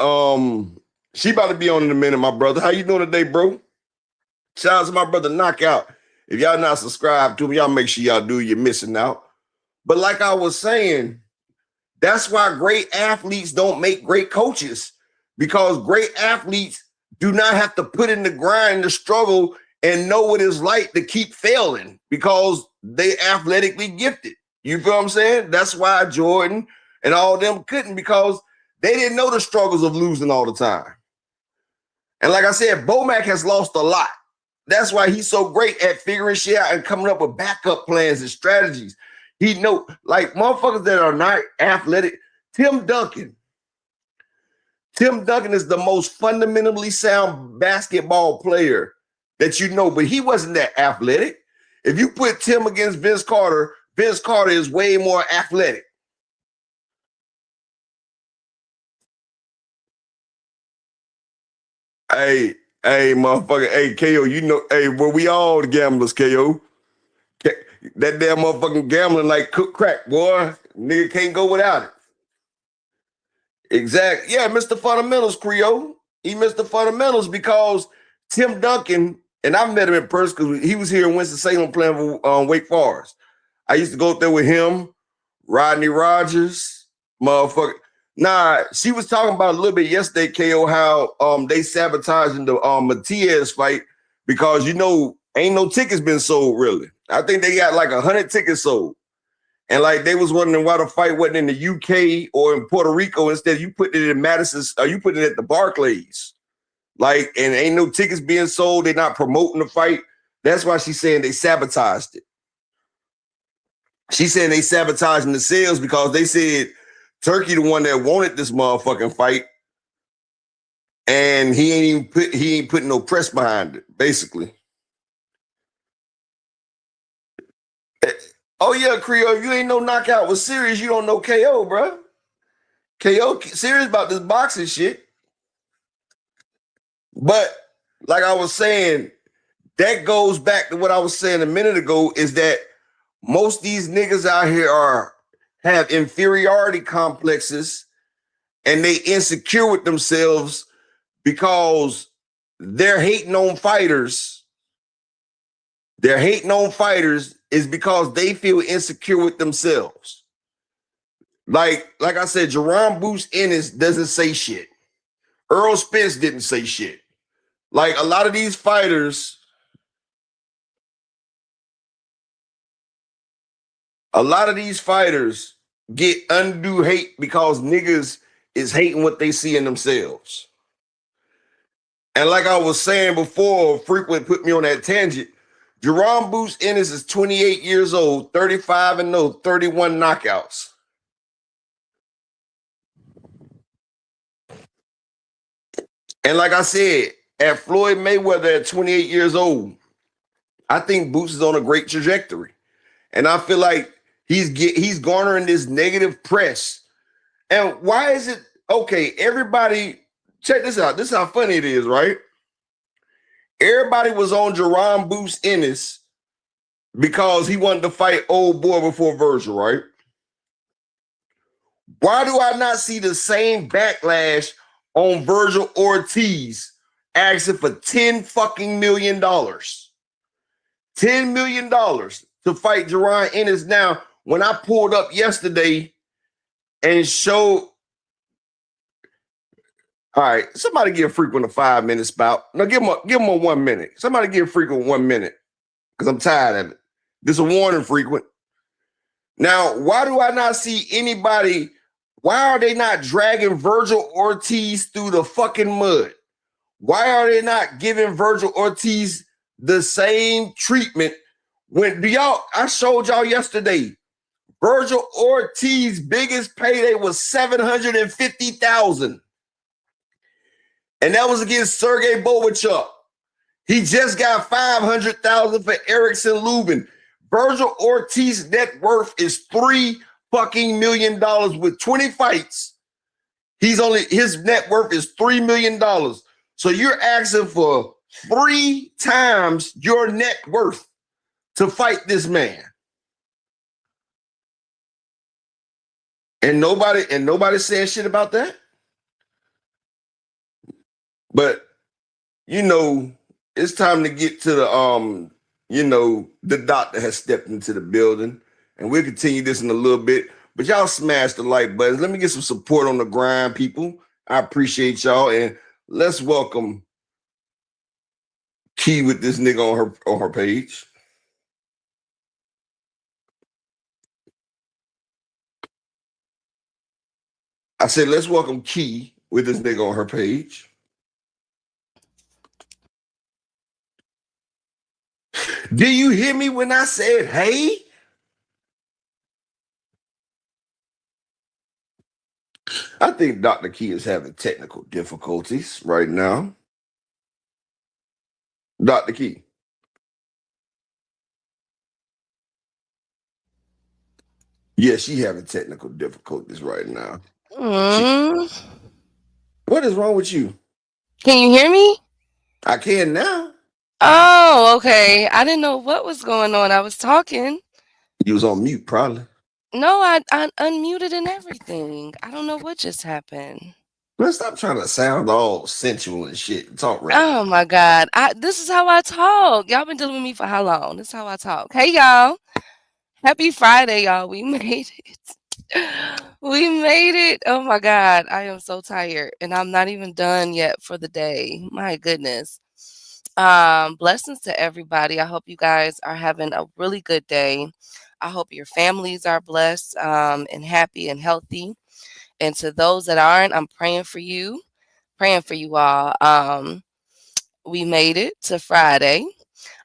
she about to be on in a minute, my brother. How you doing today, bro? Shout out to my brother Knockout. If y'all not subscribed to me, y'all make sure y'all do. You're missing out. But like I was saying, that's why great athletes don't make great coaches, because great athletes do not have to put in the grind, the struggle, and know what it's like to keep failing because they athletically gifted. You feel what I'm saying? That's why Jordan and all them couldn't, because they didn't know the struggles of losing all the time. And like I said, Bomac has lost a lot. That's why he's so great at figuring shit out and coming up with backup plans and strategies. He know, like motherfuckers that are not athletic. Tim Duncan is the most fundamentally sound basketball player that you know, but he wasn't that athletic. If you put Tim against Vince Carter is way more athletic. Hey, motherfucker. Hey, KO, you know, hey, well, we all the gamblers, KO. That damn motherfucking gambling like cook crack, boy. Nigga can't go without it. Exactly. Yeah, Mr. Fundamentals, Creole. He missed the fundamentals because Tim Duncan, and I met him in person because he was here in Winston-Salem playing for Wake Forest. I used to go up there with him, Rodney Rogers, motherfucker. Nah, she was talking about a little bit yesterday, KO, how they sabotaged the Mathias fight because, you know, ain't no tickets been sold really. I think they got like 100 tickets sold. And like they was wondering why the fight wasn't in the UK or in Puerto Rico. Instead, you put it in Madison's, or you put it at the Barclays. Like, and ain't no tickets being sold. They're not promoting the fight. That's why she's saying they sabotaged it. She's saying they sabotaging the sales because they said Turkey the one that wanted this motherfucking fight, and he ain't putting no press behind it, basically. Oh yeah, Creole, if you ain't no knockout was serious, you don't know KO, bro. KO serious about this boxing shit. But like I was saying, that goes back to what I was saying a minute ago, is that most of these niggas out here have inferiority complexes and they insecure with themselves because they're hating on fighters. They're hating on fighters is because they feel insecure with themselves. Like I said, Jerome Boost Ennis doesn't say shit. Earl Spence didn't say shit. Like a lot of these fighters, get undue hate because niggas is hating what they see in themselves. And like I was saying before, Frequent put me on that tangent. Jerome Boost Ennis is 28 years old, 35-0, 31 knockouts. And like I said, at Floyd Mayweather at 28 years old, I think Boost is on a great trajectory. And I feel like he's garnering this negative press. And why is it okay? Everybody, check this out. This is how funny it is, right? Everybody was on Jerome Boost Ennis because he wanted to fight old boy before Virgil, right? Why do I not see the same backlash on Virgil Ortiz asking for $10 million? $10 million to fight Jerome Ennis. Now, when I pulled up yesterday and showed, all right, somebody give Frequent a 5-minute spout. No, give him a 1 minute. Somebody give Frequent 1 minute because I'm tired of it. This is a warning, Frequent. Now, why do I not see anybody? Why are they not dragging Virgil Ortiz through the fucking mud? Why are they not giving Virgil Ortiz the same treatment When do y'all? I showed y'all yesterday. Virgil Ortiz's biggest payday was 750,000, and that was against Sergey Bovichuk. He just got 500,000 for Erickson Lubin. Virgil Ortiz's net worth is $3 fucking million with 20 fights. His net worth is $3 million. So you're asking for 3 times your net worth to fight this man. And nobody saying shit about that. But you know, it's time to get to the doctor has stepped into the building, and we'll continue this in a little bit. But y'all smash the like buttons. Let me get some support on the grind, people. I appreciate y'all, and let's welcome Key with this nigga on her page. I said, let's welcome Key with this nigga on her page. Do you hear me when I said, hey? I think Dr. Key is having technical difficulties right now. Dr. Key. Yeah, she having technical difficulties right now. What is wrong with you? Can you hear me? I can now. Oh, okay. I didn't know what was going on. I was talking. You was on mute, probably. No, I unmuted and everything. I don't know what just happened. Let's stop trying to sound all sensual and shit. Talk regular. Oh my God. This is how I talk. Y'all been dealing with me for how long? This is how I talk. Hey y'all. Happy Friday, y'all. We made it. We made it. Oh my God. I am so tired. And I'm not even done yet for the day. My goodness. Blessings to everybody. I hope you guys are having a really good day. I hope your families are blessed and happy and healthy. And to those that aren't, I'm praying for you all. We made it to Friday.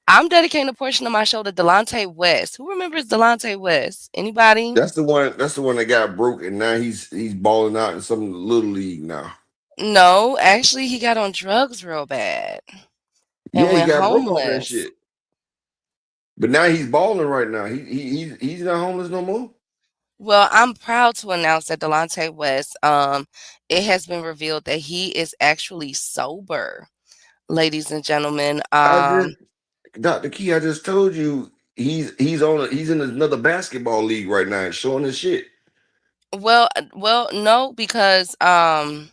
I'm dedicating a portion of my show to Delonte West. Who remembers Delonte West? Anybody? That's the one. That's the one that got broke, and now he's balling out in some little league now. No, actually, he got on drugs real bad and Yeah, he went got broke off that homeless. shit. But now he's balling right now. He's not homeless no more. Well, I'm proud to announce that Delonte West, it has been revealed that he is actually sober, ladies and gentlemen. I just Dr. Key, I just told you he's in another basketball league right now and showing his shit. Well, no, because there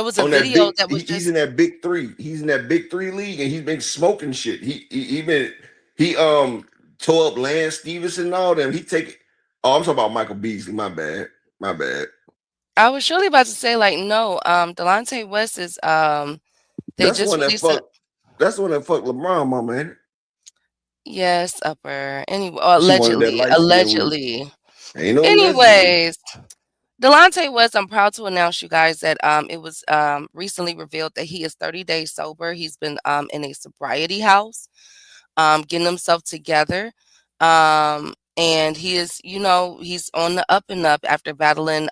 was a On that video big, that was he's just in that big three. He's in that big three league, and he's been smoking shit. He tore up Lance Stevenson and all them. He take. Oh, I'm talking about Michael Beasley. My bad. My bad. I was surely about to say like no, Delonte West is they That's the just one that released a fucked. That's the one that fucked LeBron, my man. yes, upper anyway, or She wanted that allegedly, light skin with. allegedly. Ain't no allegedly. Anyways, Delonte West, I'm proud to announce you guys that it was recently revealed that he is 30 days sober. He's been in a sobriety house, getting himself together. And he is, he's on the up and up after battling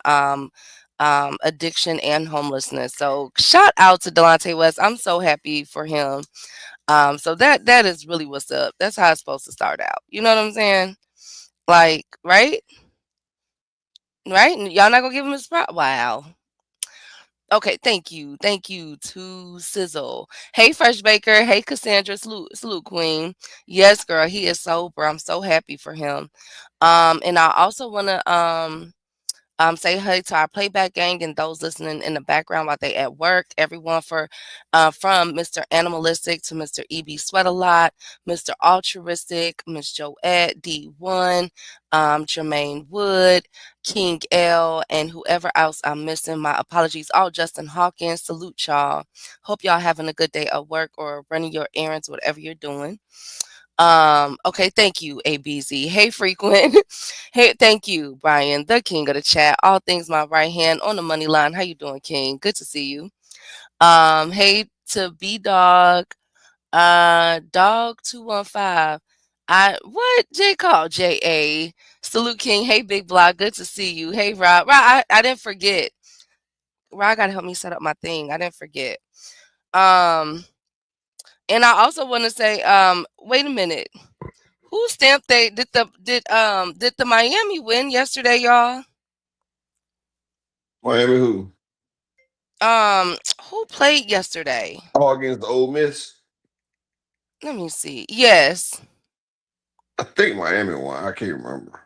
addiction and homelessness. So shout out to Delonte West. I'm so happy for him. So that is really what's up. That's how it's supposed to start out. You know what I'm saying? Like, right? Right? Y'all not gonna give him his prop? Wow. Okay, thank you. Thank you to Sizzle. Hey, Fresh Baker. Hey, Cassandra. Salute, Queen. Yes, girl, he is sober. I'm so happy for him. And I also want to say hey to our playback gang and those listening in the background while they at work. Everyone from Mr. Animalistic to Mr. EB Sweat a Lot, Mr. Altruistic, Miss Joette, D1, Jermaine Wood, King L, and whoever else I'm missing. My apologies. All Justin Hawkins. Salute y'all. Hope y'all having a good day at work or running your errands, whatever you're doing. Okay, thank you, ABZ. Hey, Frequent. Hey, thank you, Brian, the king of the chat. All things my right hand on the money line. How you doing, King? Good to see you. Hey to B Dog, Dog 215. I what? J Call J.A. Salute King. Hey Big Block. Good to see you. Hey Rob. Rob, I didn't forget. Rob gotta help me set up my thing. I didn't forget. Um and I also wanna say, wait a minute. Who stamped they did the Miami win yesterday, y'all? Miami who? Who played yesterday? Oh, against the Ole Miss. Let me see. Yes. I think Miami won. I can't remember.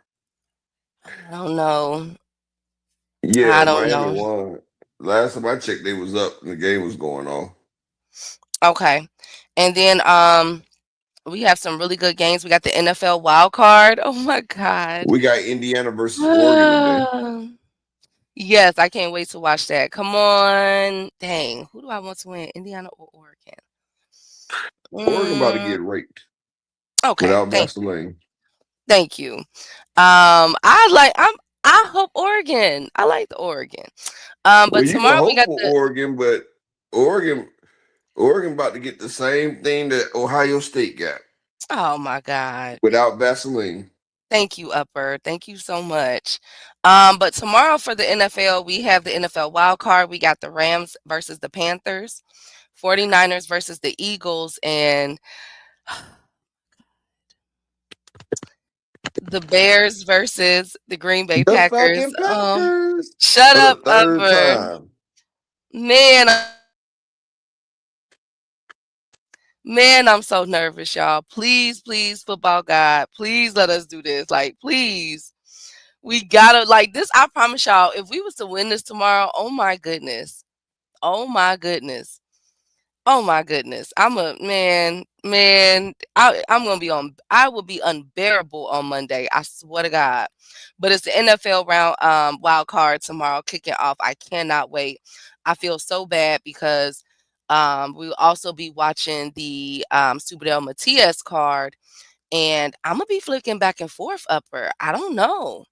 I don't know. I Yeah, don't Miami know. won. Last time I checked, they was up and the game was going on. Okay. And then we have some really good games. We got the NFL wild card. Oh my god. We got Indiana versus Oregon today. Yes, I can't wait to watch that. Come on. Dang. Who do I want to win? Indiana or Oregon? Oregon about to Mm, get raped okay. without Vaseline. Thank you. I hope Oregon. I like the Oregon. Well, But you can tomorrow we hope got for the Oregon, but Oregon, Oregon about to get the same thing that Ohio State got oh my god. without Vaseline. Thank you, Upper. Thank you so much. But tomorrow for the NFL, we have the NFL wild card. We got the Rams versus the Panthers, 49ers versus the Eagles, and the Bears versus the Green Bay The Packers. fucking Packers Shut for the up, third Upper. time. Man, man, I'm so nervous, y'all. Please, please, football God, please let us do this. Like, please. We gotta like this. I promise y'all, if we was to win this tomorrow, oh my goodness. Oh my goodness. Oh my goodness. I'm a man, I'm gonna be on I will be unbearable on Monday. I swear to God. But it's the NFL round wild card tomorrow kicking off. I cannot wait. I feel so bad because we'll also be watching the Super Mathias card and I'm gonna be flicking back and forth upper. I don't know.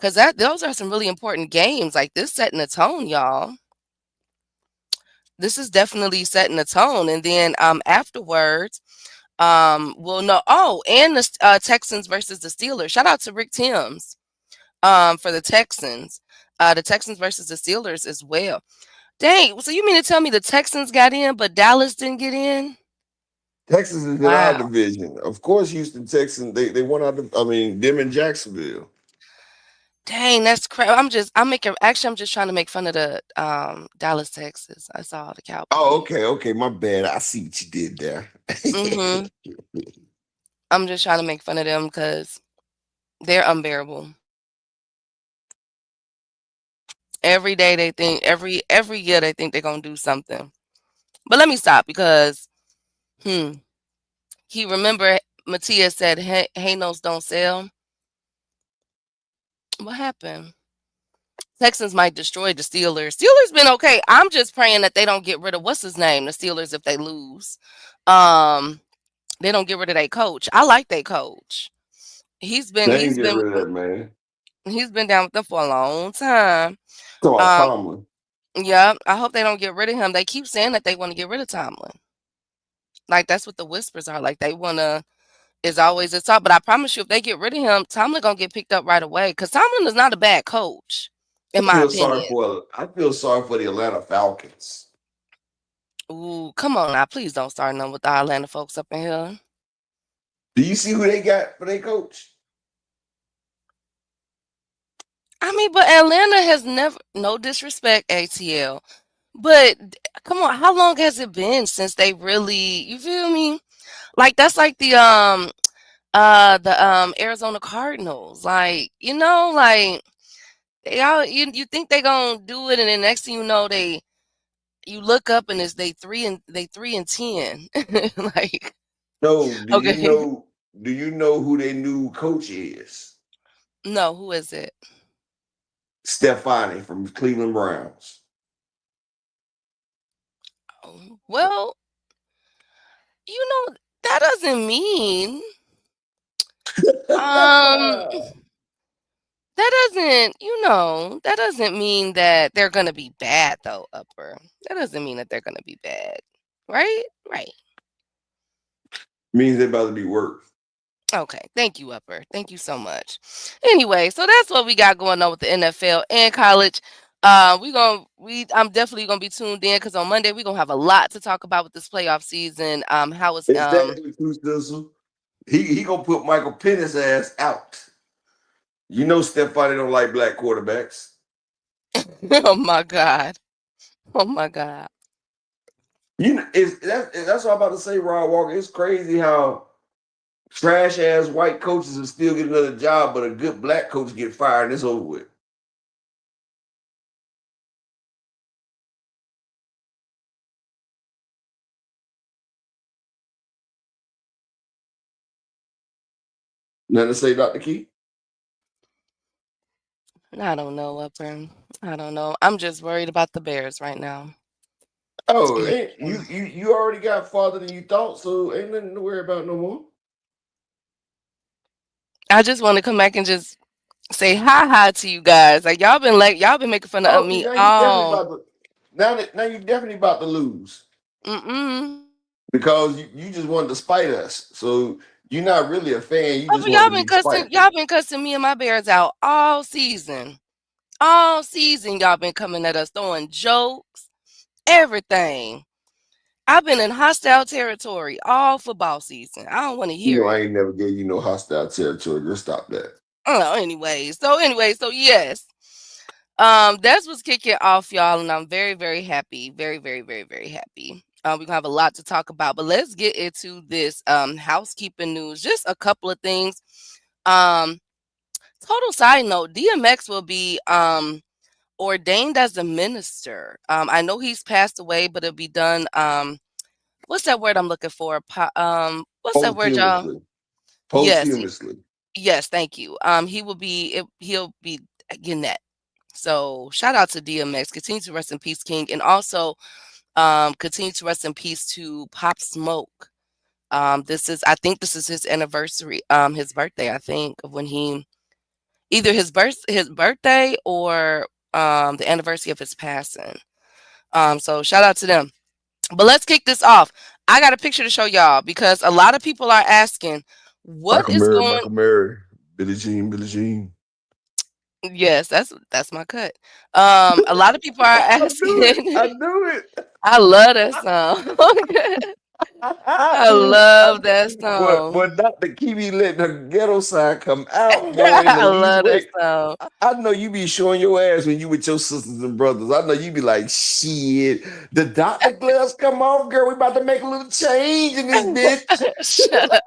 Cause those are some really important games. Like this setting the tone, y'all. This is definitely setting the tone. And then afterwards, we'll know. Oh, and the Texans versus the Steelers. Shout out to Rick Timms for the Texans. The Texans versus the Steelers as well. Dang, so you mean to tell me the Texans got in, but Dallas didn't get in? Texas is in our Wow. division. Of course, Houston Texans, they won out I mean, them in Jacksonville. Dang, that's crazy. I'm just trying to make fun of the Dallas, Texas. I saw the Oh, Cowboys. okay, my bad. I see what you did there. Mm-hmm. I'm just trying to make fun of them because they're unbearable. Every day they think every year they think they're gonna do something. But let me stop because hmm, he remember Mathias said Hanos don't sell. What happened? Texans might destroy the Steelers. Steelers been okay. I'm just praying that they don't get rid of what's his name, the Steelers if they lose. Um, they don't get rid of their coach. I like their coach. He's been They ain't he's get been rid of that man. he's been down with them for a long time. Talking about Um, Tomlin. yeah, I hope they don't get rid of him. They keep saying that they want to get rid of Tomlin. Like that's what the whispers are. Like they wanna is always the top. But I promise you, if they get rid of him, Tomlin gonna get picked up right away. Because Tomlin is not a bad coach, in my opinion. I feel sorry for the Atlanta Falcons. Ooh, come on now, please don't start none with the Atlanta folks up in here. Do you see who they got for their coach? I mean, but Atlanta has never. No disrespect, ATL, but come on, how long has it been since they really? You feel me? Like that's like the Arizona Cardinals. Like like they all you think they gonna do it, and then next thing you know, you look up and it's they 3-10. Like No, okay, do you know who their new coach is? no, who is it? Stefani from Cleveland Browns. Oh, well, that doesn't mean um that doesn't mean that they're gonna be bad though, upper. That doesn't mean that they're gonna be bad. Right? Right. Means they're about to be worse. Okay, thank you, Upper. Thank you so much. Anyway, so that's what we got going on with the NFL and college. I'm definitely gonna be tuned in because on Monday we're gonna have a lot to talk about with this playoff season. How it's Exactly, True Sizzle. He gonna put Michael Penix's ass out. You know Stephani don't like black quarterbacks. oh my god. Oh my god. You know, that's what I'm about to say, Rod Walker. It's crazy how trash ass white coaches will still get another job, but a good black coach get fired and it's over with. Nothing to say, Dr. Key? I don't know, Upper. I don't know. I'm just worried about the Bears right now. Oh, you already got farther than you thought, so ain't nothing to worry about no more. I just want to come back and just say hi to you guys. Like y'all been making fun of Okay, me now you definitely all. about to now you definitely about to lose Mm-mm. because you just wanted to spite us. So you're not really a fan. You Oh, just but wanted to be spiteful. y'all been cussing me and my Bears out all season. All season y'all been coming at us, throwing jokes, everything. I've been in hostile territory all football season. I don't want to You hear know, I it. ain't never gave you no hostile territory. Just stop that. Oh, so yes. That's what's kicking off, y'all, and I'm very, very happy. Very, very, very, very happy. We're gonna have a lot to talk about, but let's get into this housekeeping news. Just a couple of things. Um, Total side note, DMX will be ordained as a minister. I know he's passed away, but it'll be done. What's that word I'm looking for? What's that word, y'all? Posthumously. Yes, Posthumously. yes, thank you. He'll be getting that. So shout out to DMX. Continue to rest in peace, King, and also continue to rest in peace to Pop Smoke. I think this is his anniversary, his birthday. I think of when he either his birthday or the anniversary of his passing. So shout out to them. But let's kick this off. I got a picture to show y'all because a lot of people are asking what is going. Michael Mary, Billie Jean, Billie Jean. Yes, that's my cut. A lot of people are I knew it. asking. I knew it. I love that song. I I, love that but song. not the Kiwi letting her ghetto side come out, boy, in the I least love that way. song. I know you be showing your ass when you with your sisters and brothers. I know you be like, shit, the doctor gloves come off, girl. We about to make a little change in this bitch. Shut up.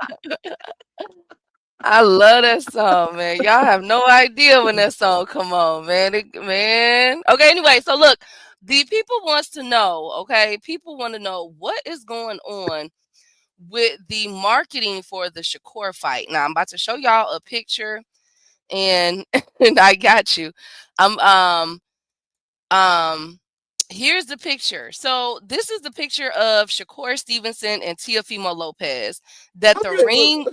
I love that song, man. Y'all have no idea when that song come on, man. Man. Okay, anyway, so look, the people wants to know, okay? People want to know what is going on with the marketing for the Shakur fight. Now, I'm about to show y'all a picture and and I got you. I'm um here's the picture. So this is the picture of Shakur Stevenson and Teofimo Lopez that the Okay, ring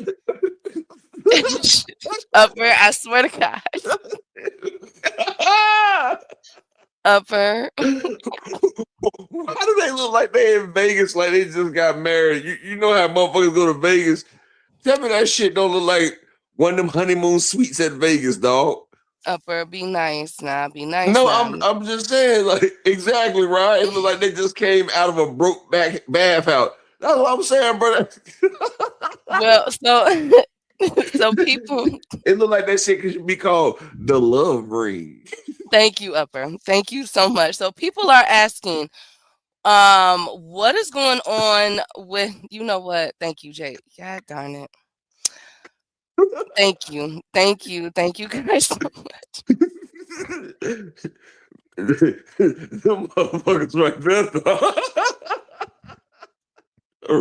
upper, I swear to God. Upper. why do they look like they in Vegas like they just got married? You know how motherfuckers go to Vegas? Tell me that shit don't look like one of them honeymoon suites at Vegas, dog. Upper, be nice now. Be nice No, now. I'm just saying, like exactly right. It look like they just came out of a broke back bathhouse. That's what I'm saying, brother. Well, so so people It look like that shit could be called the love ring. thank you, Upper. Thank you so much. So people are asking, what is going on with you know what? Thank you, Jay. God darn it. Thank you. Thank you. Thank you guys so much. Them motherfuckers right there.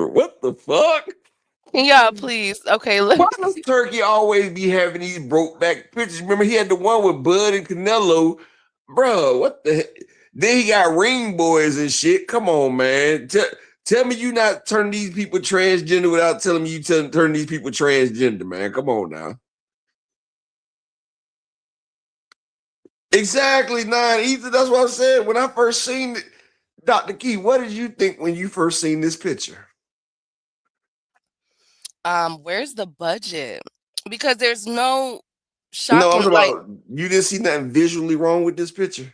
What the fuck? Can y'all please? Okay, look. Why does Turkey always be having these broke back pictures? Remember, he had the one with Bud and Canelo. Bro, what the heck? Then he got ring boys and shit. Come on, man. Tell me you not turn these people transgender without telling me you turn these people transgender, man. Come on now. Exactly, nine. Ether, that's what I said. When I first seen it, Dr. Key, what did you think when you first seen this picture? Where's the budget? Because there's no No, I'm shocking, talking like, about you didn't see nothing visually wrong with this picture.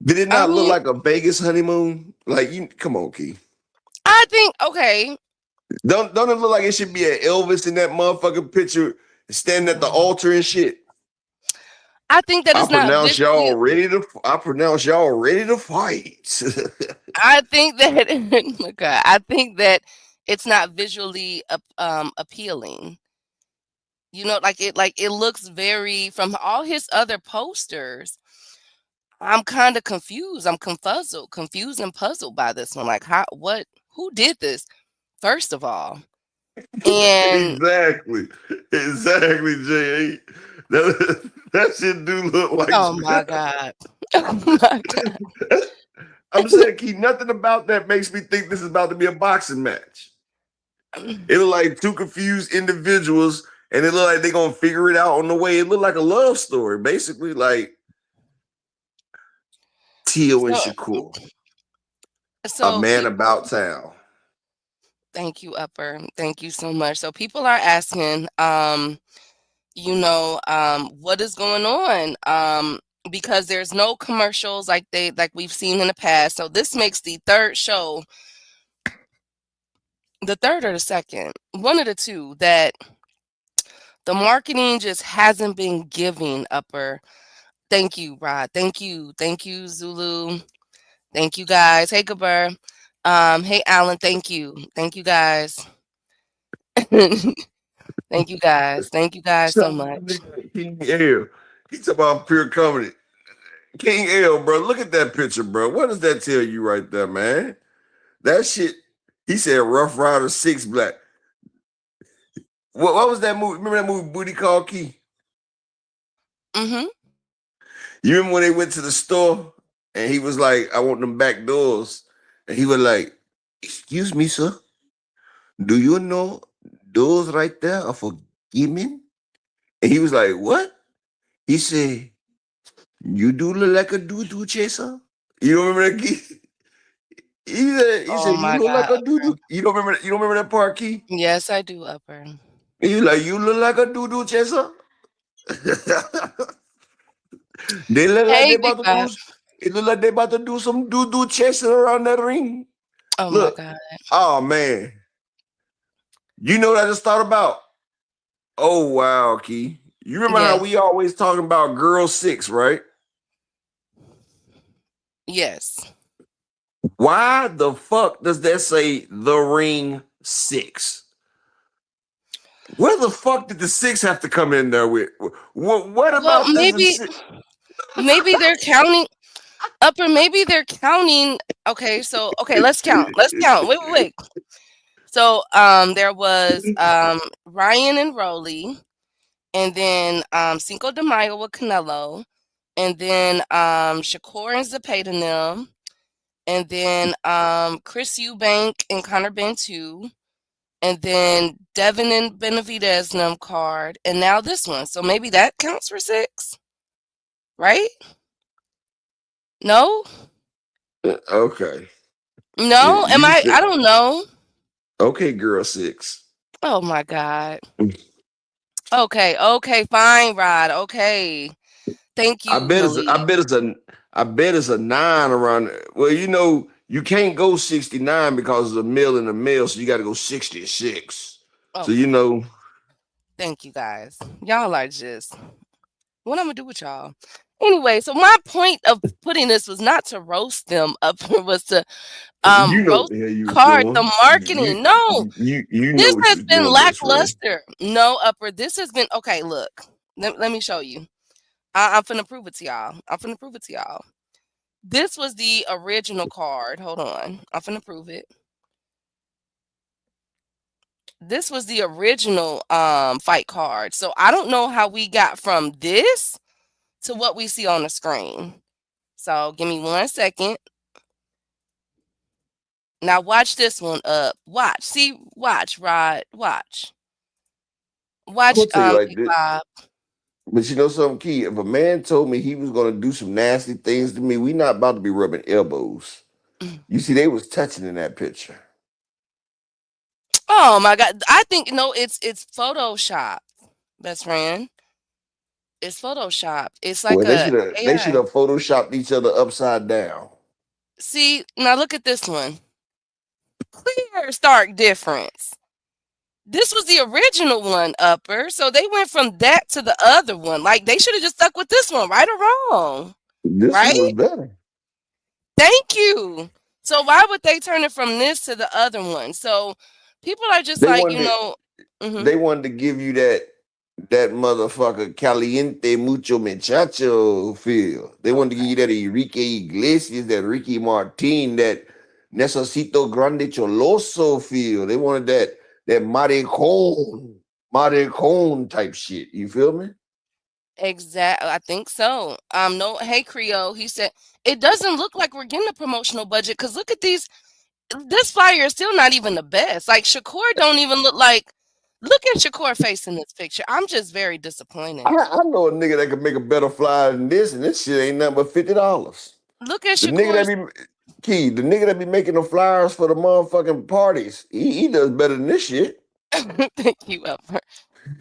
Did it I not look mean, like a Vegas honeymoon? Like you, come on, Key. I think okay. Don't it look like it should be an Elvis in that motherfucking picture standing at the altar and shit? I think that it's not visually. I pronounce y'all ready to fight. I think that oh my God, I think that it's not visually appealing. Like it looks very from all his other posters. I'm kind of confused. I'm confused and puzzled by this one. Like who did this? First of all. And Exactly. Exactly, J.A. That shit do look like oh my God. Oh my God. I'm saying, Key, nothing about that makes me think this is about to be a boxing match. It look like two confused individuals, and it look like they're gonna figure it out on the way. It look like a love story, basically, like Tio and So Shakur, a so man people about town. thank you, Upper. Thank you so much. So people are asking, what is going on? Because there's no commercials like we've seen in the past. So this makes the third show, the third or the second, one of the two, that the marketing just hasn't been giving. Upper. Thank you, Rod. Thank you. Thank you, Zulu. Thank you guys. Hey, Gabber. Hey, Alan. Thank you. Thank you guys. Thank you guys. Thank you guys so Shout out to much. nigga King L. He talking about pure comedy. King L, bro. Look at that picture, bro. What does that tell you right there, man? That shit. He said Rough Rider 6 Black. What was that movie? Remember that movie Booty Call Key? Mm-hmm. You remember when they went to the store and he was like, I want them back doors. And he was like, excuse me, sir. Do you know those right there are for women? And he was like, what? He said, you do look like a doo-doo chaser. You don't remember that key? He said, Oh you my look like God. a doo-doo. You don't remember that part, Key? Yes, I do, Upper. And you like, you look like a doo-doo chaser. They look like they Hey, Big about to Bob. do. It look like they about to do some doo-doo chasing around that ring. Oh my Look, God. oh man, you know what I just thought about? Oh wow, Key. You remember how Yes. we always talking about Girl 6, right? Yes. Why the fuck does that say the ring 6? Where the fuck did the 6 have to come in there with? What Well, about this? maybe they're counting, Upper. Maybe they're counting. Okay, so okay, let's count. Let's count. Wait, wait, wait. So there was Ryan and Rolly, and then Cinco de Mayo with Canelo, and then Shakur and Zapata and them, and then Chris Eubank and Connor Bentu, and then Devin and Benavidez num card, and now this one. So maybe that counts for 6, right? No, Okay. no. Am You I? said I don't know. okay, Girl 6. Oh my God. Okay, okay, fine, Rod. Okay, thank I you, bet it's Malik. I bet it's a 9 around there. Well, you know, you can't go 69 because it's a mill in the mill, so you got to go 66. So you Okay, know, thank you guys. Y'all are just what I'm gonna do with y'all. Anyway, so my point of putting this was not to roast them up, was to you know what roast the hell you was card the doing. marketing. No, You know this what you has was been doing, best friend. lackluster. No, Upper. This has been okay. Look, let me show you. I'm finna prove it to y'all. I'm finna prove it to y'all. This was the original card. Hold on. I'm finna prove it. This was the original fight card. So I don't know how we got from this to what we see on the screen. So give me 1 second. Now watch this one up. Watch. See, watch, Rod. Watch. I'm Watch gonna tell you like Big this. Bob. But you know something, Key? If a man told me he was gonna do some nasty things to me, we not about to be rubbing elbows. You see, they was touching in that picture. Oh my god. I think no, it's Photoshop, best friend. It's Photoshop. It's like Well, a they should AI. have photoshopped each other upside down. See, now look at this one. Clear stark difference. This was the original one, Upper. So they went from that to the other one. Like they should have just stuck with this one, right or wrong. This one Right? was better. Thank you. So why would they turn it from this to the other one? So people are just They like, wanted mhm. they wanted to give you that motherfucker caliente mucho muchacho feel. They wanted to give you that Enrique Iglesias, that Ricky Martin, that Necesito Grande Choloso feel. They wanted that maricon type shit. You feel me? Exactly. I think so. No, hey Creole. He said it doesn't look like we're getting a promotional budget because look at these. This flyer is still not even the best. Like Shakur don't even look like. Look at Shakur face in this picture. I'm just very disappointed. I know a nigga that can make a better flyer than this, and this shit ain't nothing but $50. Look at The nigga that Shakur's. be Key, the nigga that be making the flyers for the motherfucking parties, he does better than this shit. Thank you, Upper.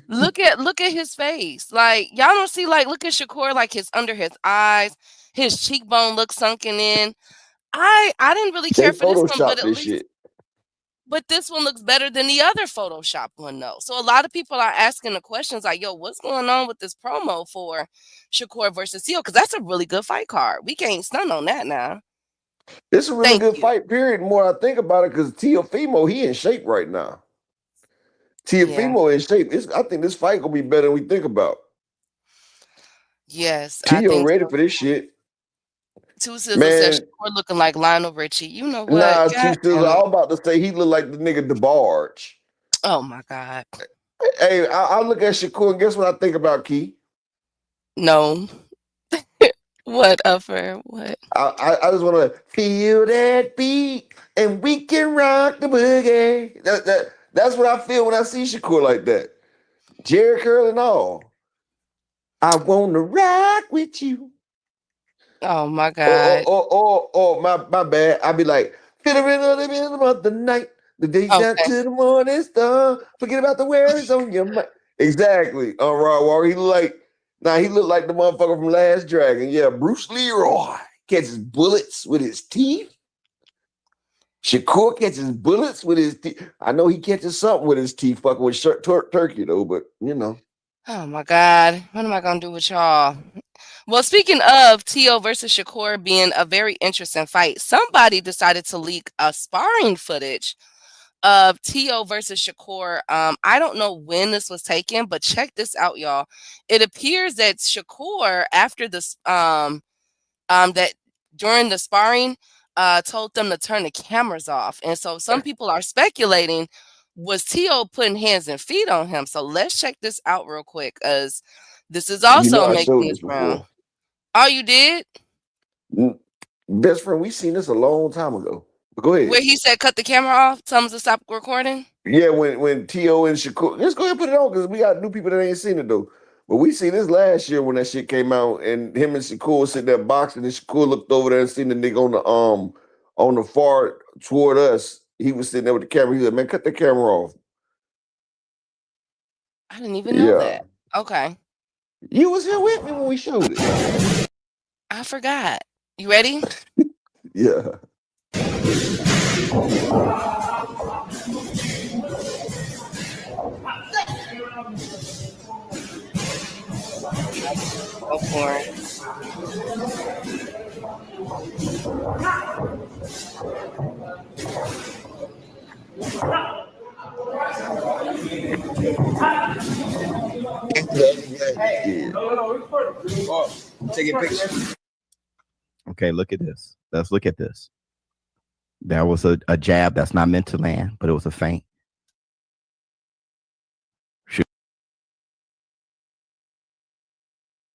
Look at his face. Like y'all don't see like look at Shakur like his under his eyes, his cheekbone looks sunken in. I didn't really They care for this one, but photoshopped at this least shit. but this one looks better than the other Photoshop one though. So a lot of people are asking the questions like, "Yo, what's going on with this promo for Shakur versus Seal?" Because that's a really good fight card. We can't stun on that now. It's a really Thank good you. fight, period. The more I think about it, because Teofimo, he in shape right now. Yeah. Teofimo in shape. I think this fight gonna be better than we think about. Yes, I Teo think ready so. for this shit. Two Sizzle says Man, Shakur looking like Lionel Richie. You know what? nah, two God still damn I it. was about to say he look like the nigga DeBarge. Oh my God. Hey, I look at Shakur and guess what I think about Key? No. What, Upper? What? I just want to feel that beat and we can rock the boogie. That's what I feel when I see Shakur like that. Jerry Curl and all. I want to rock with you. Oh my Or, God. my bad. I'd be like, feel the rhythm of the night, the day down Okay. to the morning star. Forget about the worries on your mind. Exactly. Raw War. He looked like the motherfucker from Last Dragon. Yeah, Bruce Leroy catches bullets with his teeth. Shakur catches bullets with his teeth. I know he catches something with his teeth, fucking with turkey though. But you know, Oh my God. What am I gonna do with y'all? Well, speaking of Tio versus Shakur being a very interesting fight, somebody decided to leak a sparring footage of Tio versus Shakur. I don't know when this was taken, but check this out, y'all. It appears that Shakur, after this, that during the sparring, told them to turn the cameras off, and so some people are speculating was Tio putting hands and feet on him. So let's check this out real quick, as this is you know also I making showed this this round. before. Oh, you did? Mm, Best friend, we seen this a long time ago. But go ahead. Where he said cut the camera off, tell him to stop recording? Yeah, when T.O. and Shakur, let's go ahead and put it on because we got new people that ain't seen it though. But we seen this last year when that shit came out, and him and Shakur was sitting there boxing, and Shakur looked over there and seen the nigga on the far toward us. He was sitting there with the camera. He said, "Man, cut the camera off." I didn't even know Yeah, that. Okay. you was here with me when we showed it. I forgot. You ready? Yeah, Go for it. he's the other guy. He's scared. Taking pictures. Okay, look at this. Let's look at this. That was a jab that's not meant to land, but it was a feint.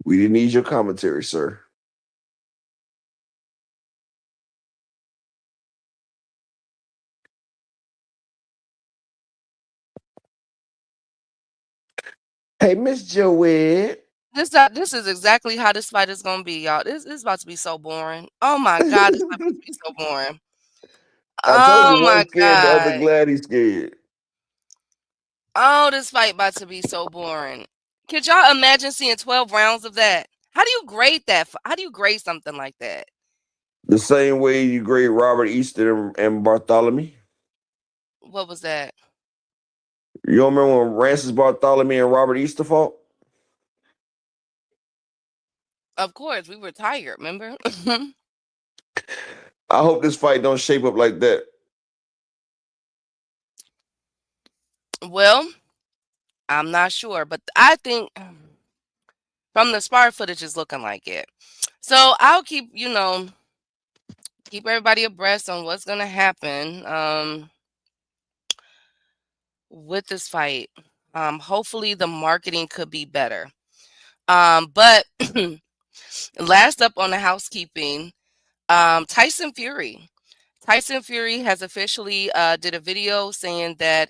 We didn't need your commentary, sir. Hey, Miss Joette. This is exactly how this fight is gonna be, y'all. This is about to be so boring. Oh my God, this fight about to be so boring. I told you Oh one my scared, the other God. glad he's scared. Oh, this fight about to be so boring. Could y'all imagine seeing 12 rounds of that? How do you grade that? How do you grade something like that? The same way you grade Robert Easter and Bartholomew. What was that? You don't remember when Francis Bartholomew and Robert Easter fought? Of course, we were tired, remember? I hope this fight don't shape up like that. Well, I'm not sure, but I think from the spar footage is looking like it. So I'll keep, keep everybody abreast on what's gonna happen with this fight. Hopefully the marketing could be better. But last up on the housekeeping, Tyson Fury. Tyson Fury has officially did a video saying that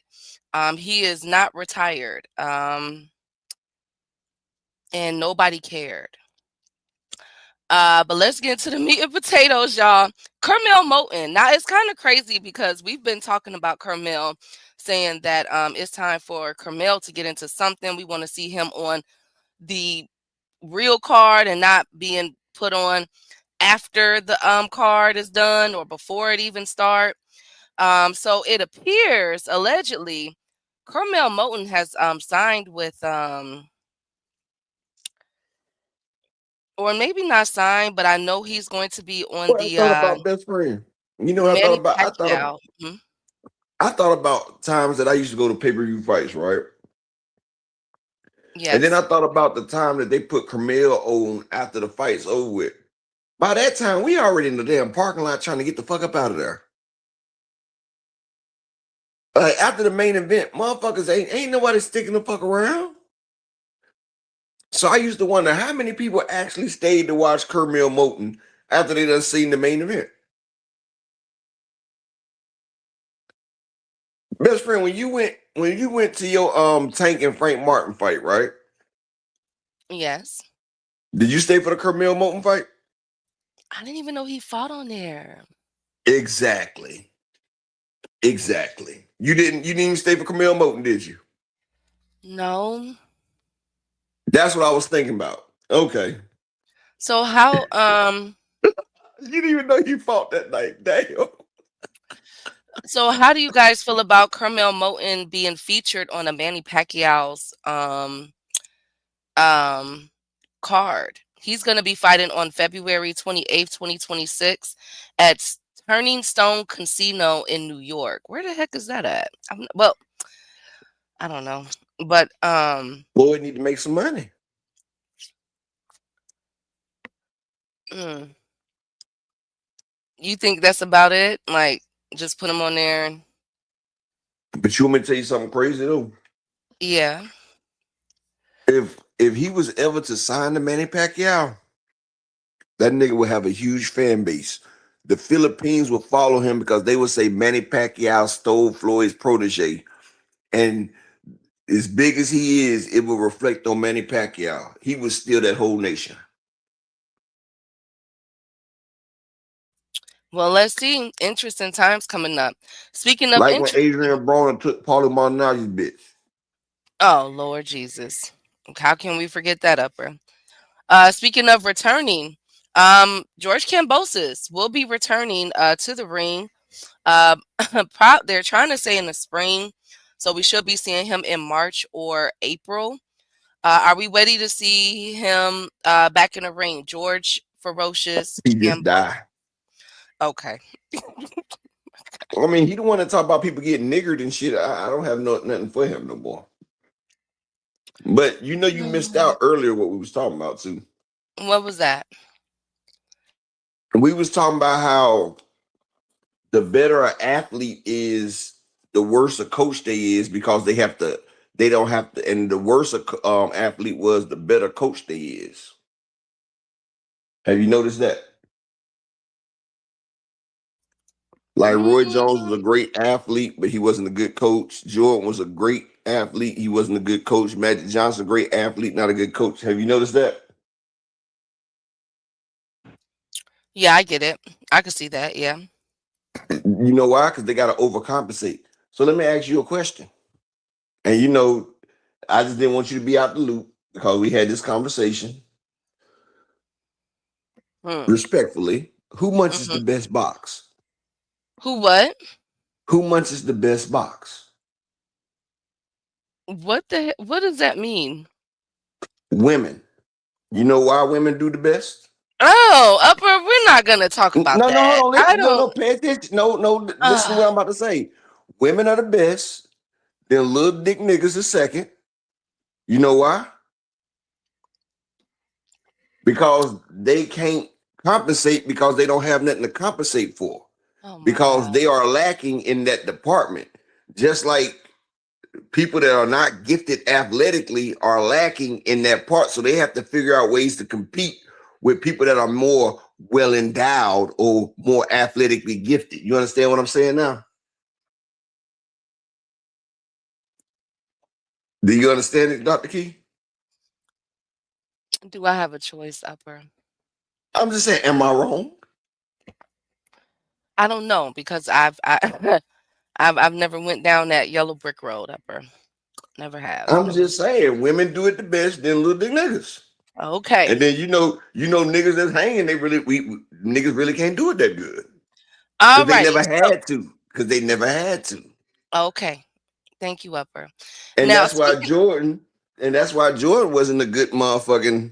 he is not retired, and nobody cared. But let's get into the meat and potatoes, y'all. Carmel Moten. Now it's kind of crazy because we've been talking about Carmel, saying that it's time for Carmel to get into something. We want to see him on the real card and not being put on after the card is done or before it even start. So it appears allegedly Carmel Moten has signed with or maybe not signed, but I know he's going to be on What I the thought about best friend. You know what I thought Manny about? Pacquiao. Mhm. I thought about times that I used to go to pay-per-view fights, right? And then I Yes. thought about the time that they put Carmel on after the fight's over with. By that time, we already in the damn parking lot trying to get the fuck up out of there. After the main event, motherfuckers ain't nobody sticking the fuck around. So I used to wonder how many people actually stayed to watch Carmel Moten after they done seen the main event. Best friend, when you went to your Tank and Frank Martin fight, right? Yes. Did you stay for the Carmel Moten fight? I didn't even know he fought on there. Exactly. Exactly. You didn't even stay for Carmel Moten, did you? No. That's what I was thinking about. Okay. So how You didn't even know you fought that night. Damn. how do you guys feel about Carmel Moten being featured on a Manny Pacquiao's um card? He's going to be fighting on February 28th, 2026 at Turning Stone Casino in New York. Where the heck is that at? Well, I don't know. But Boy, need to make some money. mm, you think that's about it? Like just put him on there? But you want me to tell you something crazy though? Yeah. If he was ever to sign to Manny Pacquiao, that nigga would have a huge fan base. The Philippines would follow him because they would say Manny Pacquiao stole Floyd's protege. And as big as he is, it will reflect on Manny Pacquiao. He would steal that whole nation. Well, let's see. Interesting times coming up. Speaking of Like when interest, Adrian Broner took Paulie Malnagi's bitch. oh Lord Jesus, how can we forget that upper? Speaking of returning, George Kambosos will be returning to the ring. They're trying to say in the spring, so we should be seeing him in March or April. Are we ready to see him back in the ring? George Ferocious He just Cambo. died. Okay. I mean, he don't want to talk about people getting niggered and shit. I don't have nothing for him no more. But you know, you missed out earlier what we was talking about too. What was that? We was talking about how the better an athlete is, the worse a coach they is because they don't have to, and the worse a athlete was, the better coach they is. Have you noticed that? Like Roy Jones was a Mm, great athlete, but he wasn't a good coach. Jordan was a great athlete. He wasn't a good coach. Magic Johnson, great athlete, not a good coach. Have you noticed that? yeah, I get it. I could see that. Yeah. You know why? Because they got to overcompensate. So let me ask you a question. And you know, I just didn't want you to be out the loop because we had this conversation. Respectfully, who munches the best box? Who what? Who munches the best box? What does that mean? Women. You know why women do the best? Oh, Upper, we're not gonna talk about No, that. hold on. I No, don't. pay attention. No, listen to what I'm about to say. Women are the best. Then little dick niggas are second. You know why? Because they can't compensate because they don't have nothing to compensate for. Oh my Because God. they are lacking in that department. Just like people that are not gifted athletically are lacking in that part. So they have to figure out ways to compete with people that are more well endowed or more athletically gifted. You understand what I'm saying now? Do you understand it, Dr. Key? Do I have a choice, Upper? I'm just saying, am I wrong? I don't know because I've never went down that yellow brick road, Upper. Never have. I'm just saying, women do it the best than little dick niggas. Okay. And then you know niggas that's hanging, niggas really can't do it that good. All Because they righty. never So, had to. Because they never had to. okay. Thank you, Upper. And Now, that's why speaking. Jordan wasn't a good motherfucking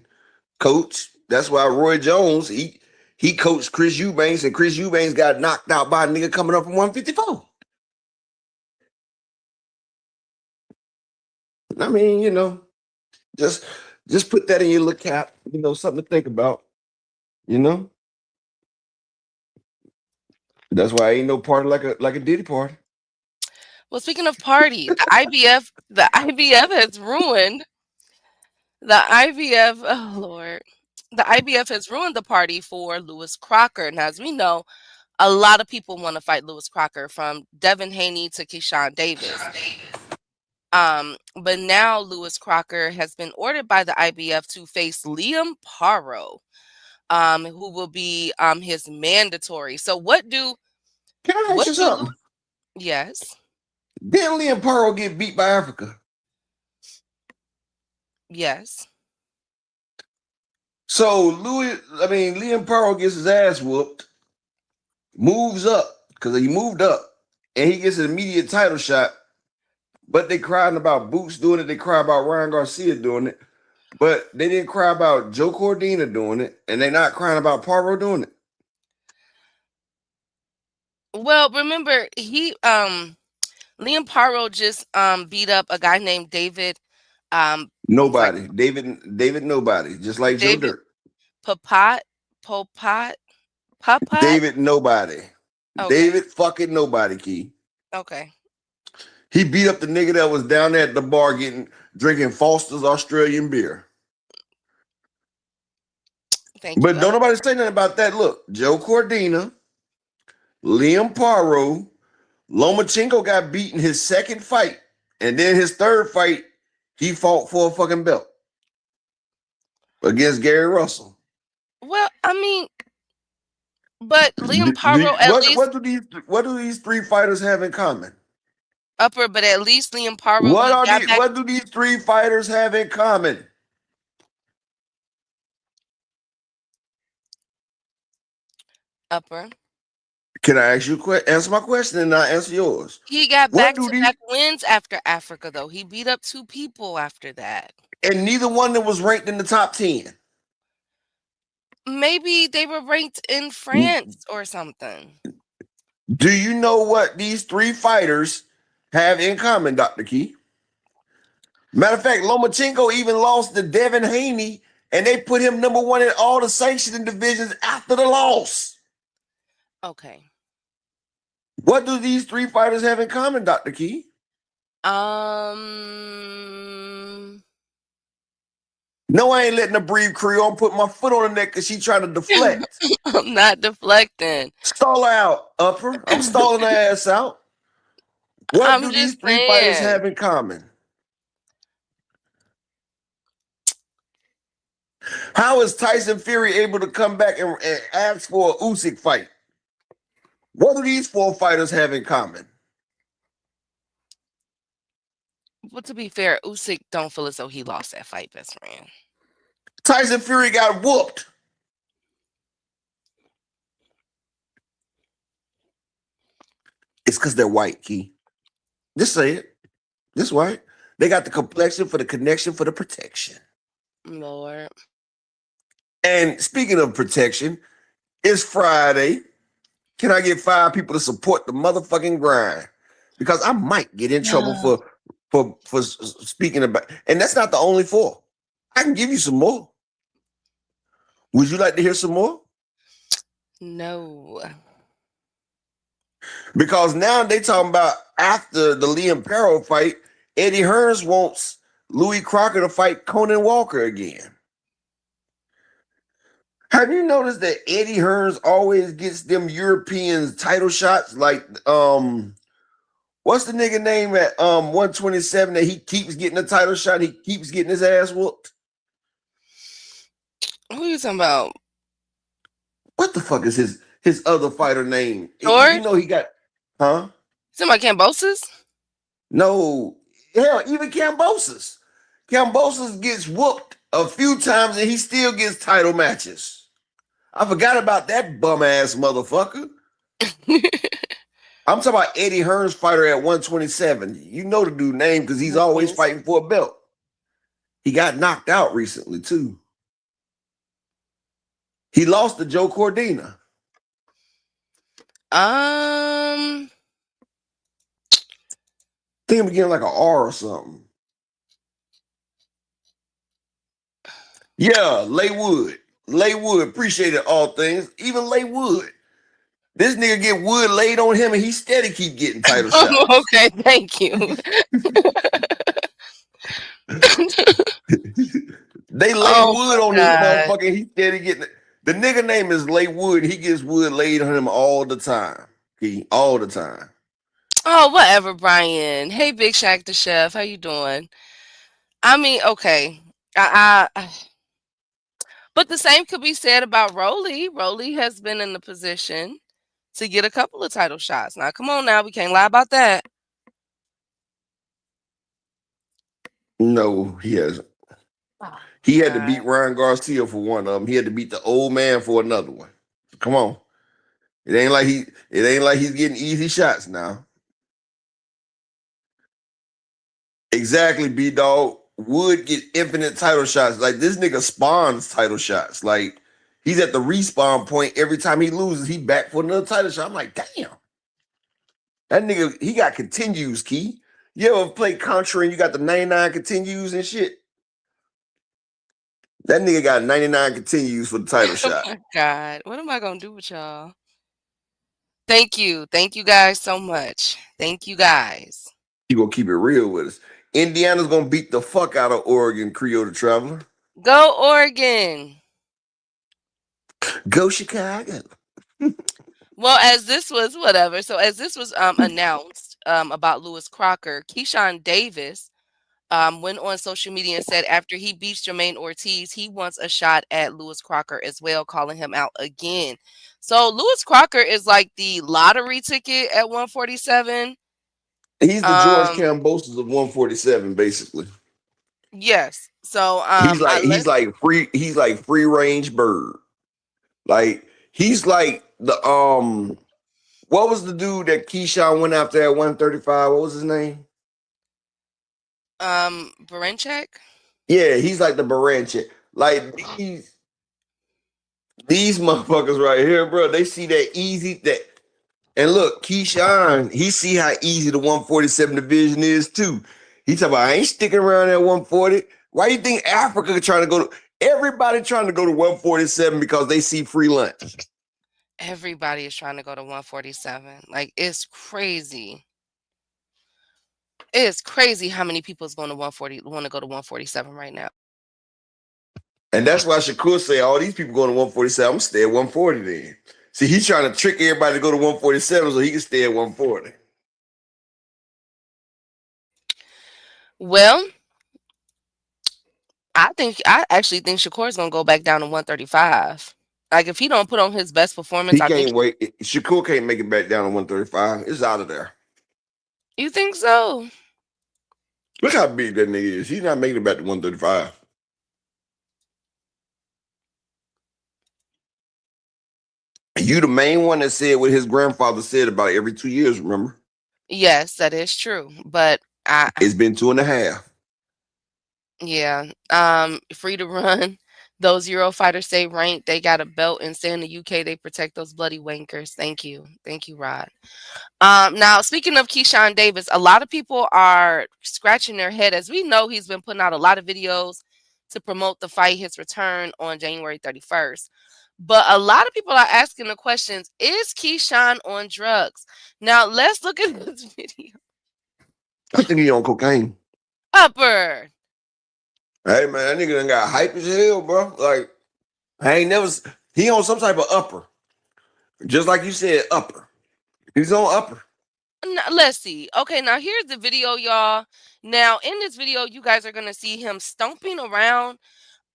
coach. That's why Roy Jones, he coached Chris Eubanks, and Chris Eubanks got knocked out by a nigga coming up from 154. I mean, just put that in your look cap, something to think about, you know? That's why ain't no party like a Diddy party. Well, speaking of party, the IBF has ruined the IBF. Oh Lord, the IBF has ruined the party for Lewis Crocker. Now, as we know, a lot of people want to fight Lewis Crocker, from Devin Haney to Keyshawn Davis. But now Lewis Crocker has been ordered by the IBF to face Liam Paro, who will be his mandatory. So Can I ask what you do something? yes. Didn't Liam Pearl get beat by Africa? Yes. So Liam Pearl gets his ass whooped, moves up, because he moved up, and he gets an immediate title shot. But they crying about Boots doing it. They cry about Ryan Garcia doing it. But they didn't cry about Joe Cordina doing it. And they're not crying about Paro doing it. Well, remember Liam Paro just beat up a guy named David like Nobody. David nobody. Just like Joe David Dirt. Papat. David nobody. Okay. David fucking nobody, Key. Okay. He beat up the nigga that was down there at the bar drinking Foster's Australian beer. Thank But you. don't nobody say nothing about that. Look, Joe Cordina, Liam Paro, Lomachenko got beaten his second fight. And then his third fight, he fought for a fucking belt against Gary Russell. Well, I mean, but Liam Paro at least What do these three fighters have in common? Upper, but at least Liam Paro, he got back What do these three fighters have in common? Upper. Can I ask you answer my question and I answer yours? He got What do these back-to-back wins after Africa, though. He beat up 2 people after that. and neither one that was ranked in the top 10? Maybe they were ranked in France or something. Do you know what these three fighters have in common, Dr. Key? Matter of fact, Lomachenko even lost to Devin Haney, and they put him number 1 in all the sanctioning divisions after the loss. Okay. What do these three fighters have in common, Dr. Key? No, I ain't letting her breathe Creole. I'm putting my foot on her neck because she trying to deflect. I'm not deflecting. Stall her out, Upper. I'm stalling her ass out. What do these three fighters have in common? How is Tyson Fury able to come back and ask for a Usyk fight? What do these 4 fighters have in common? But to be fair, Usyk don't feel as though he lost that fight, best friend. Tyson Fury got whooped. It's because they're white, Key. Just say it. Just white. They got the complexion for the connection for the protection. Lord. And speaking of protection, it's Friday. Can I get 5 people to support the motherfucking grind? Because I might get in trouble for speaking about, and that's not the only 4. I can give you some more. Would you like to hear some more? No. Because now they talking about after the Liam Perro fight, Eddie Hearns wants Louis Crocker to fight Conan Walker again. Have you noticed that Eddie Hearns always gets them European title shots? Like, what's the nigga name at 127 that he keeps getting a title shot? He keeps getting his ass whooped. Who are you talking about? What the fuck is his other fighter name? George? You know he got, huh? Somebody Cambosis? No, hell, even Cambosis. Cambosis gets whooped a few times and he still gets title matches. I forgot about that bum ass motherfucker. I'm talking about Eddie Hearns fighter at 127. You know the dude name because he's always fighting for a belt. He got knocked out recently too. He lost to Joe Cordina. Um, think I'm getting like an R or something. Yeah, Lay Wood. Lay Wood. Appreciate it, all things. Even Lay Wood. This nigga get wood laid on him and he steady keep getting title shots. okay, thank you. They lay wood on this motherfucker. He steady getting it. The nigga name is Lay Wood. He gets wood laid on him all the time. All the time. Oh, whatever, Brian. Hey, Big Shaq the Chef. How you doing? I mean, okay. But the same could be said about Rolly. Rolly has been in the position to get a couple of title shots. Now, come on now. We can't lie about that. No, he hasn't. He had to beat Ryan Garcia for one of them. He had to beat the old man for another one. Come on. It ain't like he's getting easy shots now. Exactly, B-Dog. Would get infinite title shots. Like, this nigga spawns title shots. Like, he's at the respawn point every time he loses. He back for another title shot. I'm like, damn. That nigga, he got continues, Key. You ever play Contra and you got the 99 continues and shit? That nigga got 99 continues for the title shot. Oh my God. What am I going to do with y'all? Thank you. Thank you guys so much. Thank you guys. You gonna keep it real with us. Indiana's gonna beat the fuck out of Oregon, Creole the Traveler. Go Oregon. Go Chicago. Well, as this was whatever. So as this was announced about Lewis Crocker, Keyshawn Davis went on social media and said after he beats Jermaine Ortiz, he wants a shot at Lewis Crocker as well, calling him out again. So Lewis Crocker is like the lottery ticket at 147. He's the George Kambosos of 147, basically. Yes. So he's like free range bird. Like he's like the what was the dude that Keyshawn went after at 135? What was his name? Baranchek? Yeah, he's like the Baranchek. Like these motherfuckers right here, bro. They see that easy that. And look, Keyshawn, he see how easy the 147 division is too. He talking about I ain't sticking around at 140. Why you think Africa trying to go to everybody trying to go to 147 because they see free lunch? Everybody is trying to go to 147. Like it's crazy. It's crazy how many people is going to 140 want to go to 147 right now. And that's why Shakur say all these people going to 147. I'm gonna stay at 140 then. See, he's trying to trick everybody to go to 147 so he can stay at 140. Well, I actually think Shakur's gonna go back down to 135. Like if he don't put on his best performance, He can't wait. Shakur can't make it back down to 135. It's out of there. You think so? Look how big that nigga is. He's not making it back to 135. You the main one that said what his grandfather said about every 2 years, remember? Yes, that is true. But It's been 2.5. yeah, free to run. Those Eurofighters stay ranked. They got a belt and stay in the UK. They protect those bloody wankers. Thank you, Rod. Now speaking of Keyshawn Davis, a lot of people are scratching their head as we know he's been putting out a lot of videos to promote the fight, his return on January 31st. But a lot of people are asking the questions: is Keyshawn on drugs? Now let's look at this video. I think he on cocaine. Upper. Hey man, that nigga done got hype as hell, bro. Like I ain't never. He on some type of upper, just like you said, upper. He's on upper. Let's see. Okay, now here's the video, y'all. Now in this video, you guys are gonna see him stomping around,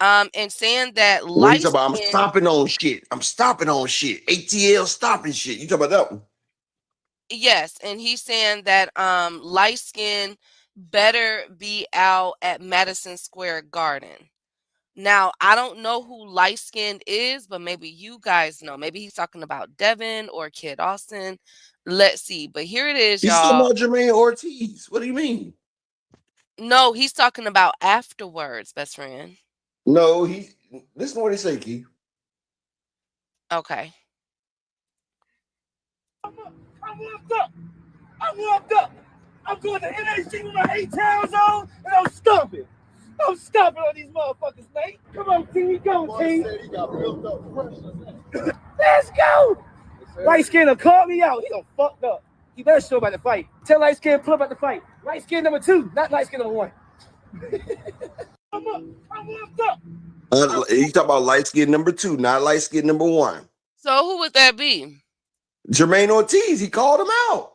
and saying that When he light talk about I'm skin. stomping on shit. I'm stomping on shit. ATL stopping shit. You talk about that one? Yes, and he's saying that light skin better be out at Madison Square Garden. Now, I don't know who light skinned is, but maybe you guys know. Maybe he's talking about Devin or Kid Austin. Let's see. But here it is, He's talking y'all. about Jermaine Ortiz. What do you mean? No, he's talking about afterwards, best friend. No, he. Listen to what he say, Key. Okay. I'm warmed up. I'm warmed up. I'm going to NAC with my 8 towns on, and I'm stomping. I'm stomping on these motherfuckers, mate. Come on, team, we go, team. Let's go. Light skin will call me out. He done fucked up. He better show about the fight. Tell light skin pull up at the fight. Light skin number 2, not light skin number 1. I'm warmed up. He talk about light skin number 2, not light skin number 1. So who would that be? Jermaine Ortiz. He called him out.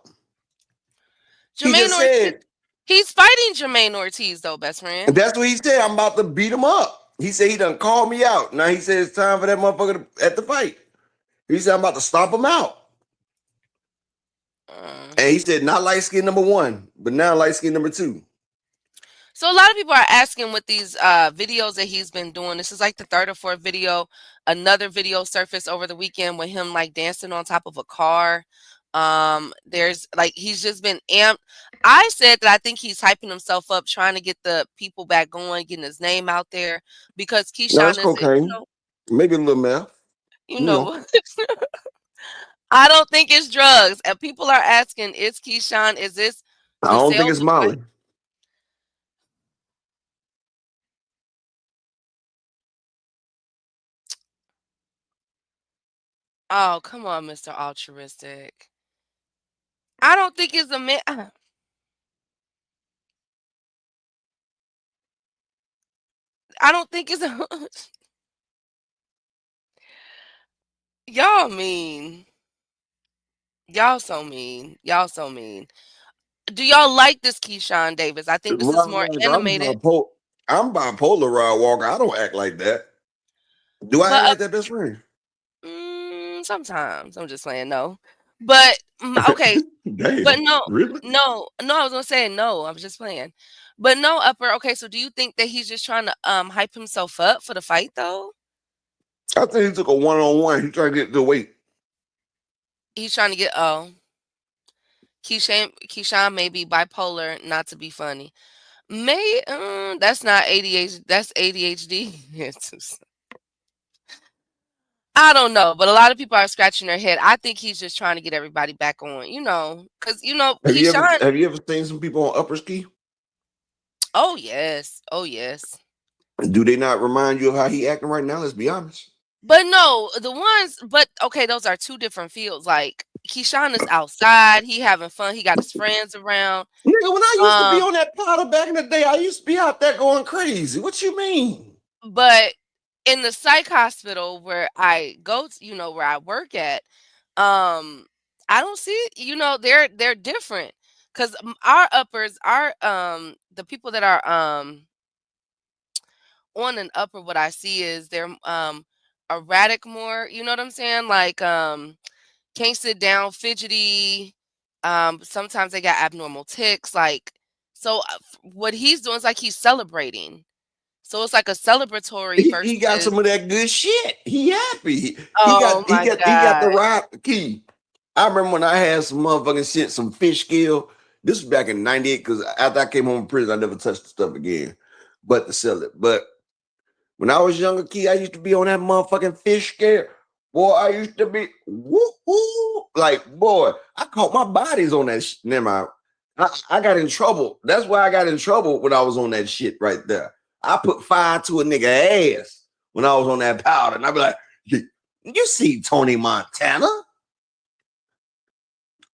He Jermaine just Ortiz. said He's fighting Jermaine Ortiz, though, best friend. that's what he said. I'm about to beat him up. He said he done called me out. Now he said it's time for that motherfucker at the fight. He said I'm about to stomp him out. And he said not light skin number 1, but now light skin number 2. So a lot of people are asking with these videos that he's been doing. This is like the 3rd or 4th video. Another video surfaced over the weekend with him like dancing on top of a car. There's like he's just been amped. I said that I think he's hyping himself up, trying to get the people back going, getting his name out there because No, that's Keyshawn is, cocaine. Maybe a little meth. you know. I don't think it's drugs. And people are asking, is Keyshawn, is this I to don't sell think it's the fight? Molly. Oh, come on, Mr. Altruistic. I don't think it's a man. I don't think it's a. Y'all mean. Y'all so mean. Y'all so mean. Do y'all like this Keyshawn Davis? I think this is Rod more Walker, animated. I'm bipolar, Rod Walker. I don't act like that. Do I act But like that, best friend? sometimes I'm just saying no. But okay, but Damn, no, really? no, no. I was gonna say no. I was just playing. But no, Upper. Okay, so do you think that he's just trying to hype himself up for the fight though? I think he took a one-on-one. He trying to get the weight. He's trying to get Keyshawn may be bipolar, not to be funny. May that's not ADHD. That's ADHD. I don't know, but a lot of people are scratching their head. I think he's just trying to get everybody back on, because Keyshawn. Have you ever seen some people on upper ski? Oh yes, oh yes. Do they not remind you of how he acting right now? Let's be honest. But no, but okay, those are 2 different fields. Like Keyshawn is outside, he having fun, he got his friends around. Nigga, when I used to be Um, on that powder back in the day, I used to be out there going crazy. What you mean? but in the psych hospital where I go to, where I work at, I don't see it, they're different. Because our uppers, the people that are on an upper, what I see is they're erratic more, you know what I'm saying? Like can't sit down, fidgety. Sometimes they got abnormal tics. Like So what he's doing is like he's celebrating. So it's like a celebratory He got versus. some of that good shit. He happy. Oh my He got the God. right key. I remember when I had some motherfucking shit, some fish scale. This was back in '98 because after I came home from prison, I never touched the stuff again, but to sell it. But when I was younger, key, I used to be on that motherfucking fish scale. Boy, I used to be woo. Like, boy, I caught my bodies on that shit. Never mind. I got in trouble. That's why I got in trouble when I was on that shit right there. I put fire to a nigga ass when I was on that powder. And I be like, you see Tony Montana?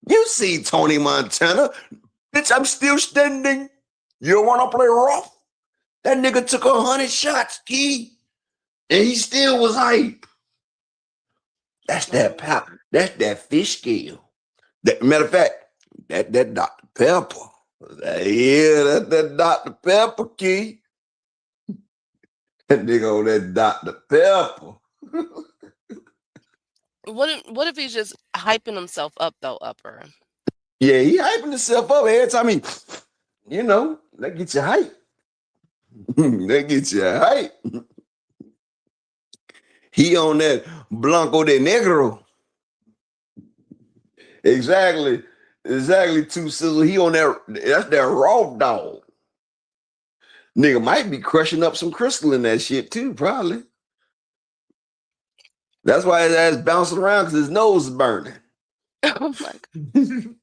You see Tony Montana? Bitch, I'm still standing. You don't want to play rough? That nigga took 100 shots, key. And he still was hype. That's that powder. That's that fish scale. Matter of fact, that Dr. Pepper. Yeah, that's that Dr. Pepper, key. That nigga on that Dr. Pepper. What if he's just hyping himself up though, Upper? Yeah, he hyping himself up every time he, that gets you hype. That gets you hype. He on that Blanco de Negro. Exactly, Two Sizzle. He on that's that raw dog. Nigga might be crushing up some crystal in that shit too, probably. That's why his ass bouncing around because his nose is burning. Oh my God.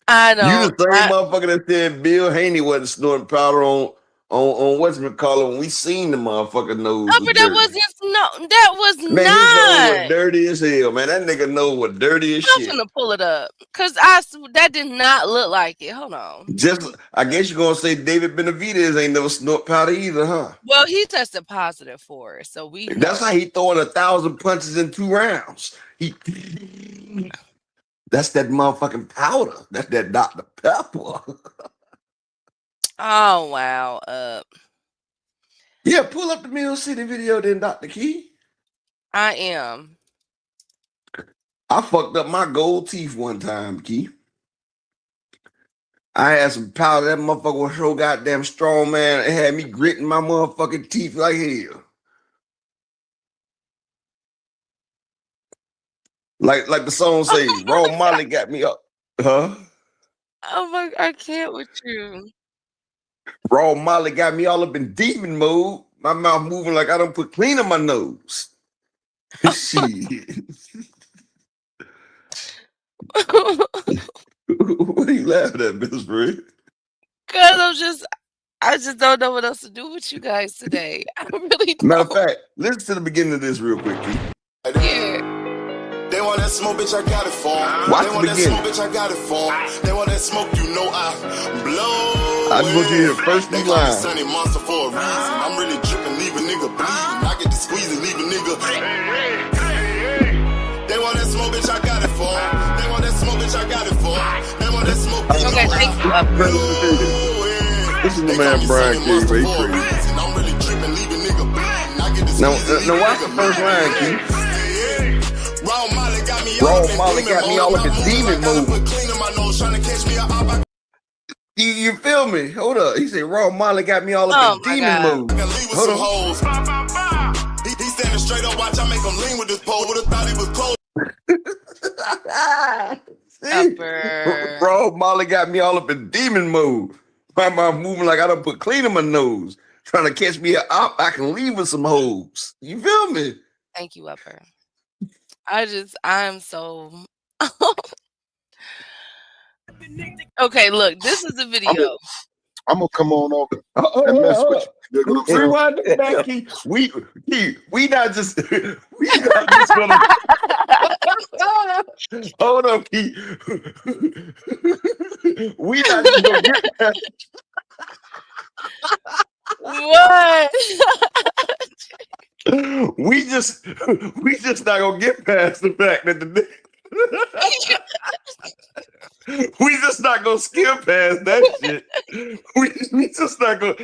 I know. You the same motherfucker that said Bill Haney wasn't snorting powder on whatchamacallit when we seen the motherfucker nose. Upper, that was man, not. His nose was dirty as hell, man. That nigga nose was dirty as shit. I'm gonna pull it up because that did not look like it. Hold on. I guess you're gonna say David Benavidez ain't never snort powder either, huh? Well, he tested positive for it, so we. That's how he throwing 1,000 punches in 2 rounds. That's that motherfucking powder. That's that Dr. Pepper. Oh wow. Yeah, pull up the Mill City video then, Dr. Key. I am. I fucked up my gold teeth one time, Key. I had some powder. That motherfucker was so goddamn strong, man. It had me gritting my motherfucking teeth like hell. Like the song say, Raw Molly got me up. Huh? Oh my, I can't with you. Raw Molly got me all up in demon mode. My mouth moving like I done put clean on my nose. Shit. What are you laughing at, Miss Bray? Because I just don't know what else to do with you guys today. I really don't. Matter of fact, listen to the beginning of this real quick, Keith. Yeah. They want that smoke, bitch, I got it for 'em. Watch They the want that beginning. smoke, bitch, I got it for 'em. They want that smoke, you know I blow. I just want you to hear the first They few call me lines. Sunny Monster for a reason. I'm really dripping, leave a nigga bleeding. I get to squeeze and leave a nigga. They want that smoke, bitch, I got it for 'em. They want that smoke, bitch, I got it for 'em. They want that smoke, you know Okay, thank you, I Upper. blow. This is the They man call me Brian Sunny King, Monster Ray for a Crazy. reason. I'm really dripping, leave a nigga bleeding. I get to Now squeeze and leave a watch the nigga first line, Keith. Raw Molly got me all up in demon mode. You feel me? Hold up. He said Raw Molly got me all up in my demon God. mode. Hold on. He standing straight up, watch I make him lean with this pole. Would've thought he was close. See? Upper. Raw Molly got me all up in demon mode. My mouth moving like I done put clean in my nose. Trying to catch me up, I can leave with some hoes. You feel me? Thank you, Upper. I'm so. Okay, look, this is the video. I'm gonna come on over Oh, and mess with yeah. you. Nigga. So, Rewind it back, Keith. We not just gonna hold on, Keith. We not just gonna get past. What? We just not gonna get past the fact that we just not gonna skip past that shit. We just not gonna.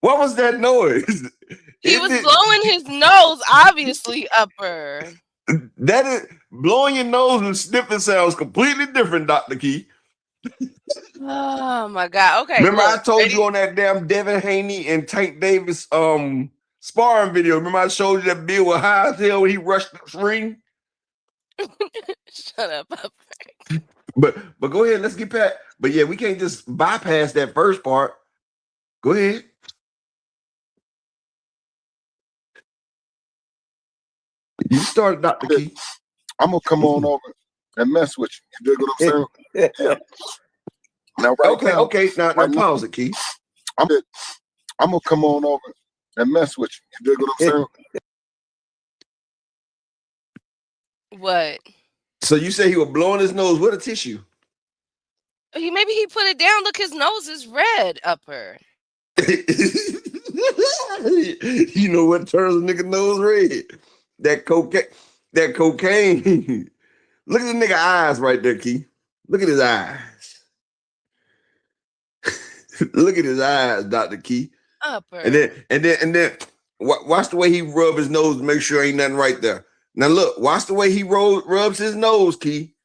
What was that noise? He was blowing his nose, obviously, Upper. That is blowing your nose and sniffing sounds completely different, Dr. Key. Oh my God. Okay, Remember, I look. told Ready? you on that damn Devin Haney and Tank Davis sparring video. Remember, I showed you that Bill was high as hell when he rushed the ring. Shut up. But go ahead, let's get past. But yeah, we can't just bypass that first part. Go ahead. You started, Dr. Key. I'm gonna come on over and mess with you. You dig what I'm saying? Now, Okay. Now pause it, Key. I'm gonna come on over and mess with you. You dig what I'm saying? What? So you say he was blowing his nose with a tissue? Maybe he put it down. Look, his nose is red, Upper. You know what turns a nigga nose red? That cocaine. That cocaine. Look at the nigga eyes right there, Key. Look at his eyes. Look at his eyes, Dr. Key. Upper. And then watch the way he rub his nose to make sure ain't nothing right there. Now look, watch the way he rubs his nose, Key.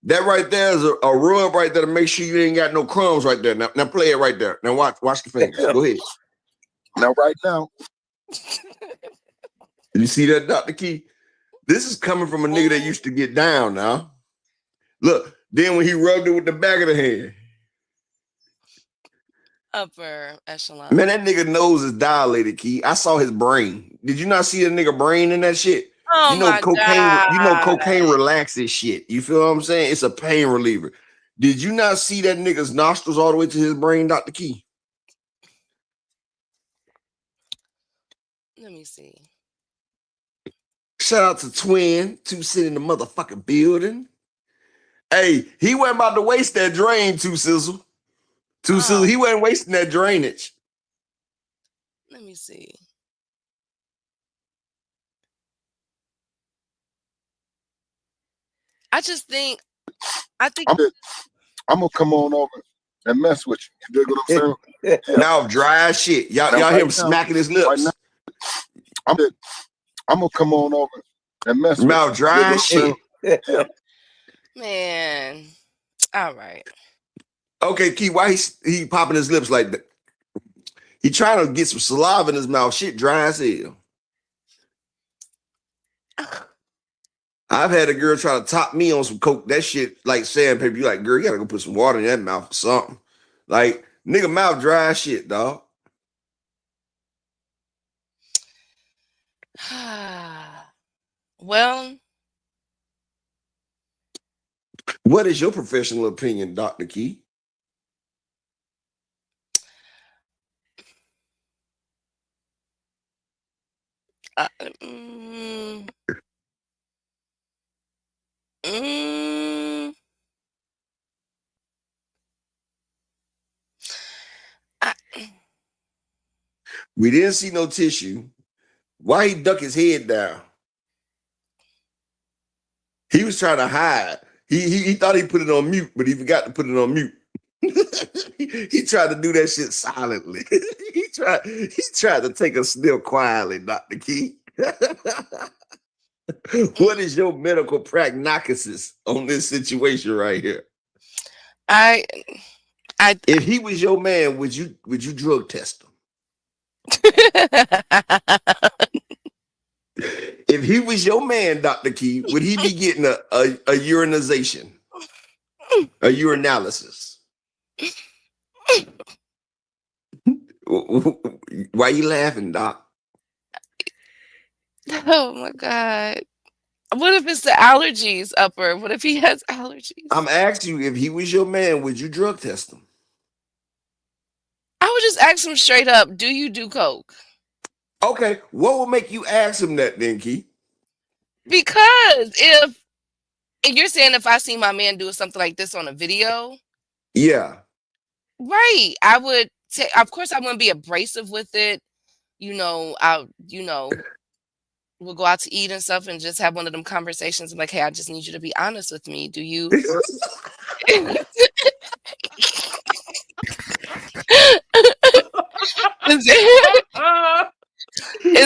That right there is a rub right there to make sure you ain't got no crumbs right there. Now play it right there. Now watch the fingers. Go ahead. Now, right now. You see that, Dr. Key? This is coming from a nigga that used to get down now. Look, then when he rubbed it with the back of the hand. Upper echelon. Man, that nigga nose is dilated, Key. I saw his brain. Did you not see the nigga brain in that shit? Oh you know my cocaine. God. You know cocaine relaxes shit. You feel what I'm saying? It's a pain reliever. Did you not see that nigga's nostrils all the way to his brain, Dr. Key? Let me see. Shout out to Twin, 2 Cent in the motherfucking building. Hey, he wasn't about to waste that drain, 2 Sizzle. 2 Sizzle, he wasn't wasting that drainage. Let me see. I think I'm gonna come on over and mess with you. You dig what I'm saying? Now dry as shit. Y'all hear him smacking his lips. Right now, I'm gonna come on over and mess with you. Mouth dry as shit. Man. All right. Okay, Key, why he popping his lips like that? He trying to get some saliva in his mouth. Shit dry as hell. I've had a girl try to top me on some coke. That shit like sandpaper. You like, girl, you gotta go put some water in that mouth or something. Like, nigga, mouth dry as shit, dog. Well, what is your professional opinion, Dr. Key? We didn't see no tissue. Why he duck his head down? He was trying to hide. He thought he put it on mute, but he forgot to put it on mute. He tried to do that shit silently. he tried to take a sniff quietly, Dr. Key. What is your medical prognosis on this situation right here? If he was your man, would you drug test him? If he was your man, Dr. Key, would he be getting a urinization? A urinalysis? Why you laughing, Doc? Oh my God. What if it's the allergies, Upper? What if he has allergies? I'm asking you, if he was your man, would you drug test him? I would just ask him straight up, do you do coke? Okay, what would make you ask him that then, Key? Because if you're saying if I see my man do something like this on a video, yeah, right, I would take. Of course, I wouldn't be abrasive with it. We'll go out to eat and stuff, and just have one of them conversations. I'm like, hey, I just need you to be honest with me. Do you? Is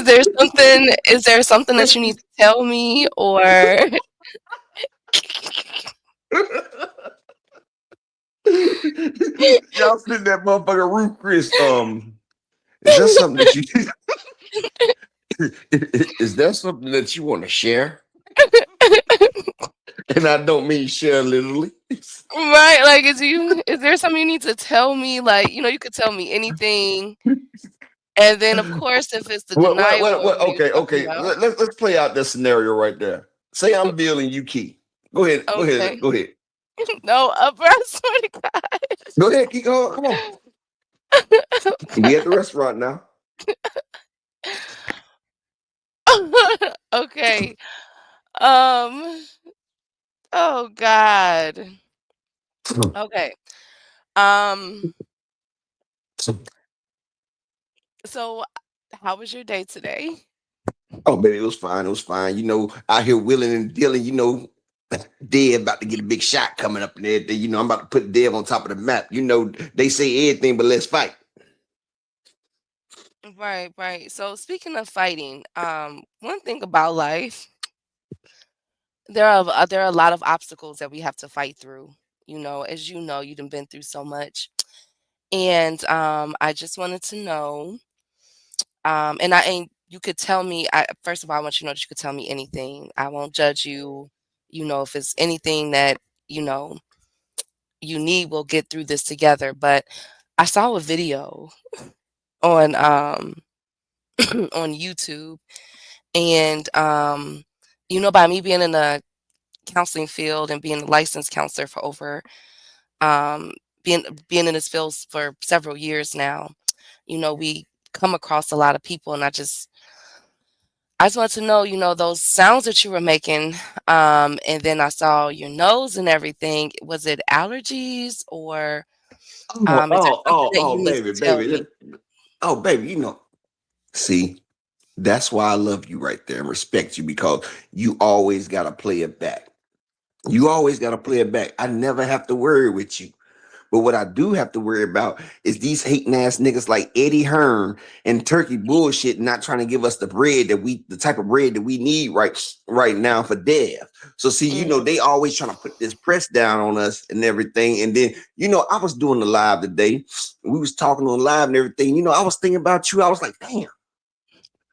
there something that you need to tell me, or Y'all sit that motherfucker roof, Chris. Is that something that you is that something that you want to share? And I don't mean share literally. Right, like, is there something you need to tell me? Like, you could tell me anything, and then, of course, if it's the denial or What? what are you Okay, talking okay. about? Let's play out that scenario right there. Say I'm Bill and you Key. Go ahead. Go ahead. Okay. Go ahead. No, upper, I swear to Go ahead. Keep going. Come on. We at the restaurant now. God. Okay. Um, oh God. Okay. Um, so how was your day today? Oh, baby, it was fine. It was fine. Out here willing and dealing. Dev about to get a big shot coming up in there. I'm about to put Dev on top of the map. They say everything, but let's fight. Right, right. So speaking of fighting, one thing about life, there are a lot of obstacles that we have to fight through. As you done been through so much. And I just wanted to know, and you could tell me. First of all, I want you to know that you could tell me anything. I won't judge you. If it's anything that you know you need, we'll get through this together. But I saw a video on on YouTube, and by me being in the counseling field and being a licensed counselor for over um, being in this field for several years now, we come across a lot of people, and I just want to know, those sounds that you were making, and then I saw your nose and everything. Was it allergies, or Oh, is there oh, something oh, that you oh, need baby, to tell baby. me? Oh, baby, See, that's why I love you right there and respect you because you always got to play it back. You always got to play it back. I never have to worry with you. But what I do have to worry about is these hating ass niggas like Eddie Hearn and Turkey bullshit, not trying to give us the type of bread that we need right now for Dev. So see, Mhm. they always trying to put this press down on us and everything. And then, I was doing the live today. We was talking on live and everything. I was thinking about you. I was like, damn,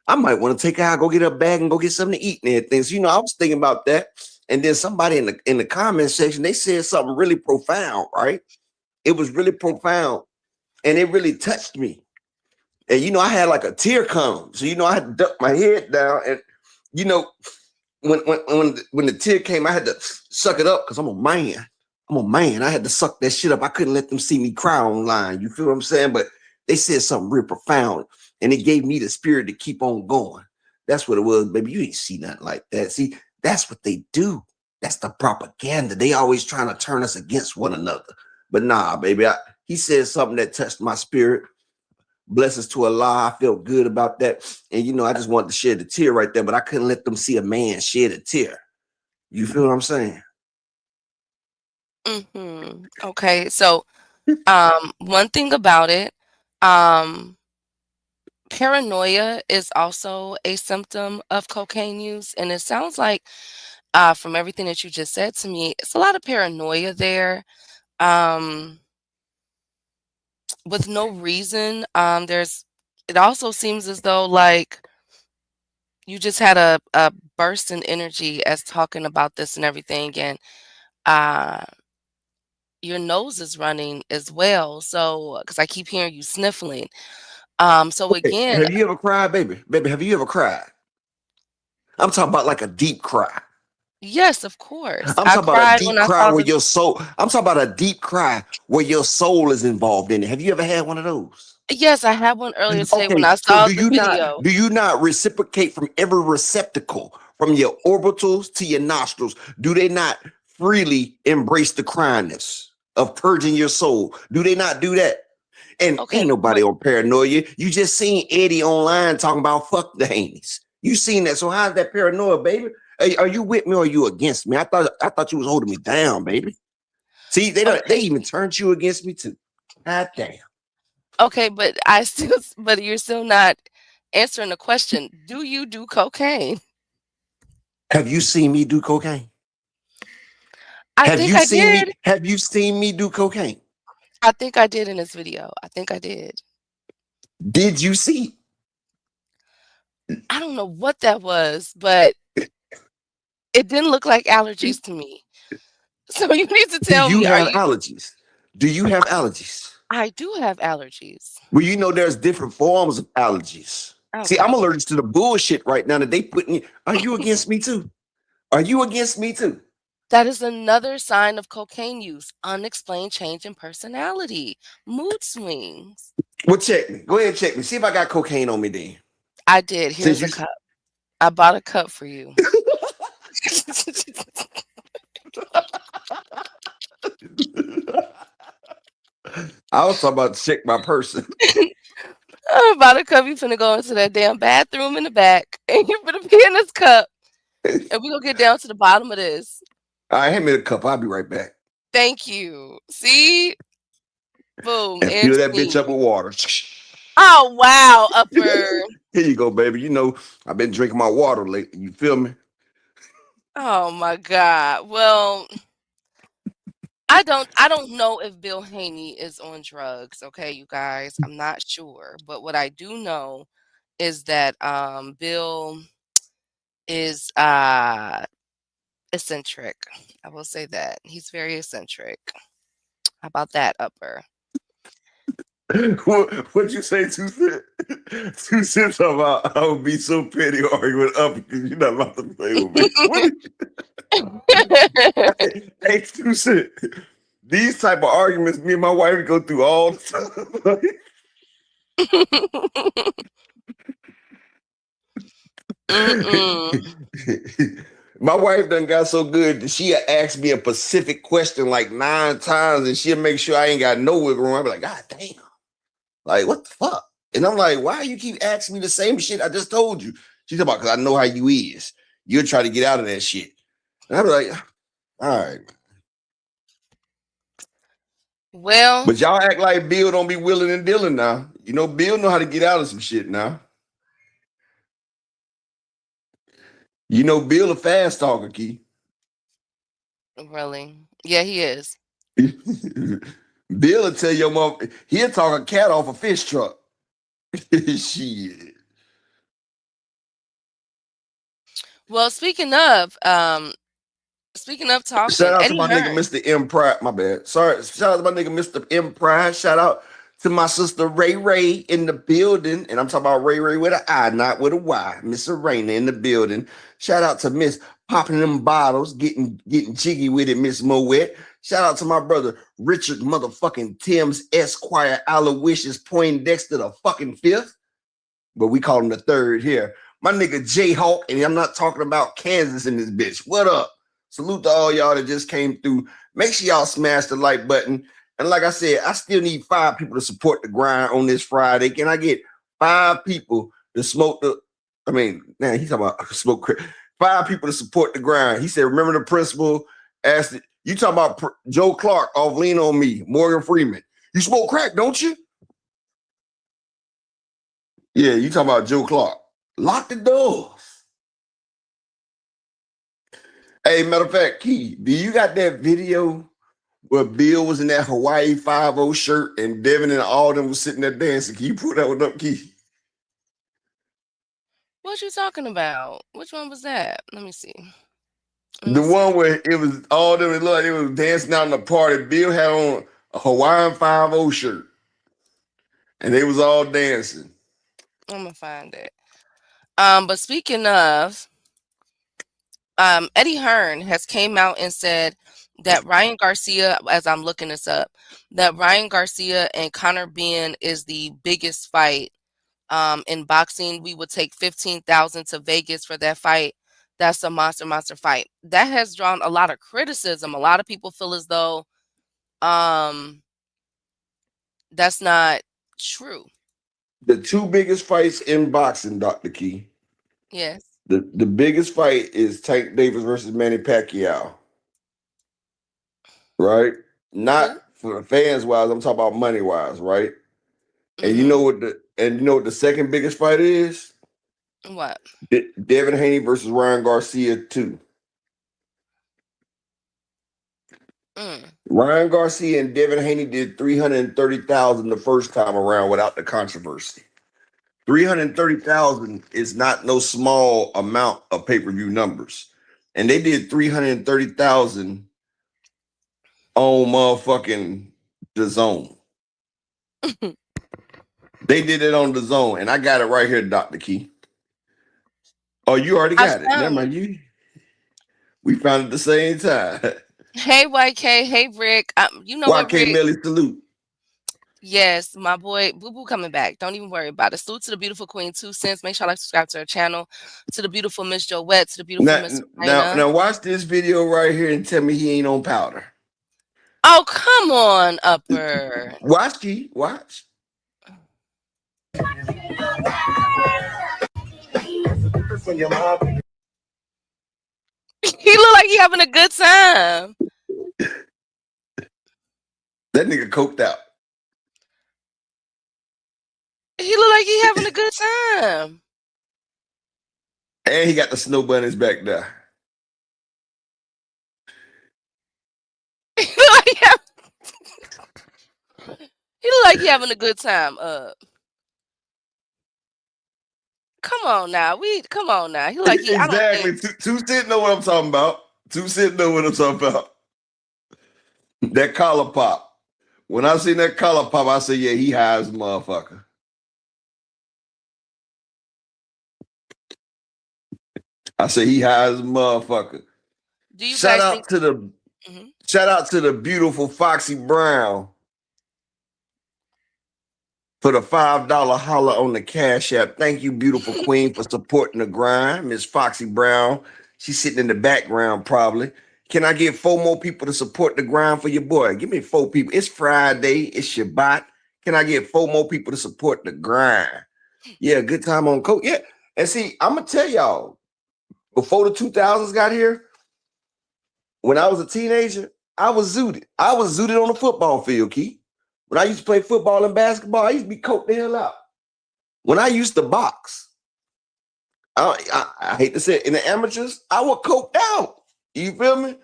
I might want to take her out, go get her bag and go get something to eat and everything. So, I was thinking about that. And then somebody in the comment section, they said something really profound, right? It was really profound and it really touched me. And I had like a tear come. So I had to duck my head down. And you know, when the tear came, I had to suck it up because I'm a man. I'm a man. I had to suck that shit up. I couldn't let them see me cry online. You feel what I'm saying? But they said something real profound. And it gave me the spirit to keep on going. That's what it was, baby. You ain't see nothing like that. See, that's what they do. That's the propaganda. They always trying to turn us against one another. But nah, baby, he said something that touched my spirit. Blessings to Allah. I felt good about that. And I just wanted to shed a tear right there, but I couldn't let them see a man shed a tear. You feel what I'm saying? Okay, so one thing about it, um, paranoia is also a symptom of cocaine use, and it sounds like, from everything that you just said to me, it's a lot of paranoia there. Um, with no reason. It also seems as though like you just had a burst in energy as talking about this and everything, and uh your nose is running as well. So, because I keep hearing you sniffling. So Okay. again, Have you ever cried, baby? Baby, have you ever cried? I'm talking about like a deep cry. yes, of course. I'm I talking about a cried deep when I cry saw where the your soul, I'm talking about a deep cry where your soul is involved in it. Have you ever had one of those? yes, I had one earlier today when Okay, I so saw do the you not video. do you not reciprocate from every receptacle from your orbitals to your nostrils? Do they not freely embrace the cryness of purging your soul? Do they not do that? And Okay, ain't nobody but on paranoia. You just seen Eddie online talking about fuck the Haney's. You seen that? So how's that paranoia, baby? Are you with me or are you against me? I thought you was holding me down, baby. See, they okay. even turned you against me too. God damn. Okay, but but you're still not answering the question. Do you do cocaine? Have you seen me do cocaine? I Have think you I seen me? did. Have you seen me do cocaine? I think I did in this video. I think I did. Did you see? I don't know what that was, but it didn't look like allergies to me. So you need to Do tell you me, are have you allergies? Do you have allergies? I do have allergies. Well, you know there's different forms of allergies. See, I'm Okay. allergic to the bullshit right now that they put in. Are you against me too? Are you against me too? That is another sign of cocaine use, unexplained change in personality, mood swings. Well, check me. Go ahead and check me. See if I got cocaine on me then. I did. Since Here's a you, cup. I bought a cup for you. I was talking about to check my person. I bought a cup. You finna go into that damn bathroom in the back, and you finna be in this cup, and we gonna get down to the bottom of this. All right, hand me the cup. I'll be right back. Thank you. See, boom, And and fill that bitch up scene. with water. Oh wow, upper. Here you go, baby. You know, I've been drinking my water lately. You feel me? Oh my god. Well, I don't know if Bill Haney is on drugs, okay, you guys. I'm not sure. But what I do know is that Bill is eccentric. I will say that. He's very eccentric. How about that, upper? What'd you say, Two Cent? Two Cent talking about I would be so petty arguing up because you're not about to play with me. What did hey, Two Cent. These type of arguments, me and my wife go through all the time. Mm-mm. My wife done got so good that she asked me a specific question like 9 times, and she'll make sure I ain't got no wiggle room. I'll be like, God damn. Like, what the fuck? And I'm like, why you keep asking me the same shit I just told you? She's about, because I know how you is. You'll try to get out of that shit. And I'm like, all right. Well, But y'all act like Bill don't be willing and dealing now. You know, Bill know how to get out of some shit now. You know, Bill a fast talker, Key. really. Yeah, he is. Bill will tell your mom, he'll talk a cat off a fish truck. Shit. Well, speaking of Shout talking, out to Eddie my nigga, Hearn. Mr. M Pride. My bad. Sorry. Shout out to my nigga, Mr. M Pride. Shout out to my sister Ray Ray in the building. And I'm talking about Ray Ray with an I, not with a Y. Miss Arena in the building. Shout out to Miss Popping Them Bottles, getting jiggy with it, Miss Moet. Shout out to my brother Richard motherfucking Timms Esquire Aloysius Poindexter the fucking fifth. But we call him the third here. My nigga Jayhawk, and I'm not talking about Kansas in this bitch. What up? Salute to all y'all that just came through. Make sure y'all smash the like button. And like I said, I still need 5 people to support the grind on this Friday. Can I get 5 people to smoke the? I mean, man, he's talking about smoke. 5 people to support the grind. He said, remember the principal asked it. You talking about Joe Clark off Lean on Me, Morgan Freeman. You smoke crack, don't you? Yeah, you talking about Joe Clark. Lock the doors. Hey, matter of fact, Key, do you got that video where Bill was in that Hawaii 5-0 shirt and Devin and all them was sitting there dancing? Can you pull that one up, Key? What you talking about? Which one was that? Let me see. The one where it was all them, it looked like it was dancing out in the party. Bill had on a Hawaiian 5-0 shirt and they was all dancing. I'm gonna find it. But speaking of, Eddie Hearn has came out and said that Ryan Garcia, as I'm looking this up, that Ryan Garcia and Conor Benn is the biggest fight in boxing. We would take 15,000 to Vegas for that fight. That's a monster fight. That has drawn a lot of criticism. A lot of people feel as though um, that's not true. The 2 biggest fights in boxing, Dr. Key. Yes. The biggest fight is Tank Davis versus Manny Pacquiao. Right? Not True. for fans wise, I'm talking about money wise, right? And you Mm-hmm. know what the second biggest fight is? What? Devin Haney versus Ryan Garcia 2. Ryan Garcia and Devin Haney did 330,000 the first time around without the controversy. 330,000 is not no small amount of pay-per-view numbers. And they did 330,000 on motherfucking the zone. They did it on the zone, and I got it right here, Dr. Key. Oh, you already got it. Never mind. We found it at the same time. Hey, YK. Hey, Rick. You know what, YK Rick? Melly, salute. Yes, my boy Boo Boo coming back. Don't even worry about it. Salute to the beautiful Queen 2 Cents. Make sure I like subscribe to her channel. To the beautiful Miss Joette. To the beautiful Miss Raina. Now, watch this video right here and tell me he ain't on powder. Oh, come on, Upper. Watch, Key. Watch. He look like he having a good time. That nigga coked out. He look like he having a good time. And he got the snow bunnies back there. He look like he having a good time. Come on now. Come on now. He like he exactly. Two Cent know what I'm talking about. 2 Cent know what I'm talking about. That collar pop. When I seen that collar pop, I said, yeah, he high as a motherfucker. I said he high as a motherfucker. Shout out to the beautiful Foxy Brown for the $5 holler on the Cash App. Thank you, beautiful queen, for supporting the grind. Miss Foxy Brown. She's sitting in the background probably. Can I get 4 more people to support the grind for your boy? Give me 4 people. It's Friday. It's Shabbat. Can I get 4 more people to support the grind? Yeah, good time on coke. Yeah. And see, I'm going to tell y'all, before the 2000s got here, when I was a teenager, I was zooted. I was zooted on the football field, Key. When I used to play football and basketball, I used to be coked the hell out. When I used to box, I hate to say it, in the amateurs, I was coked out. You feel me?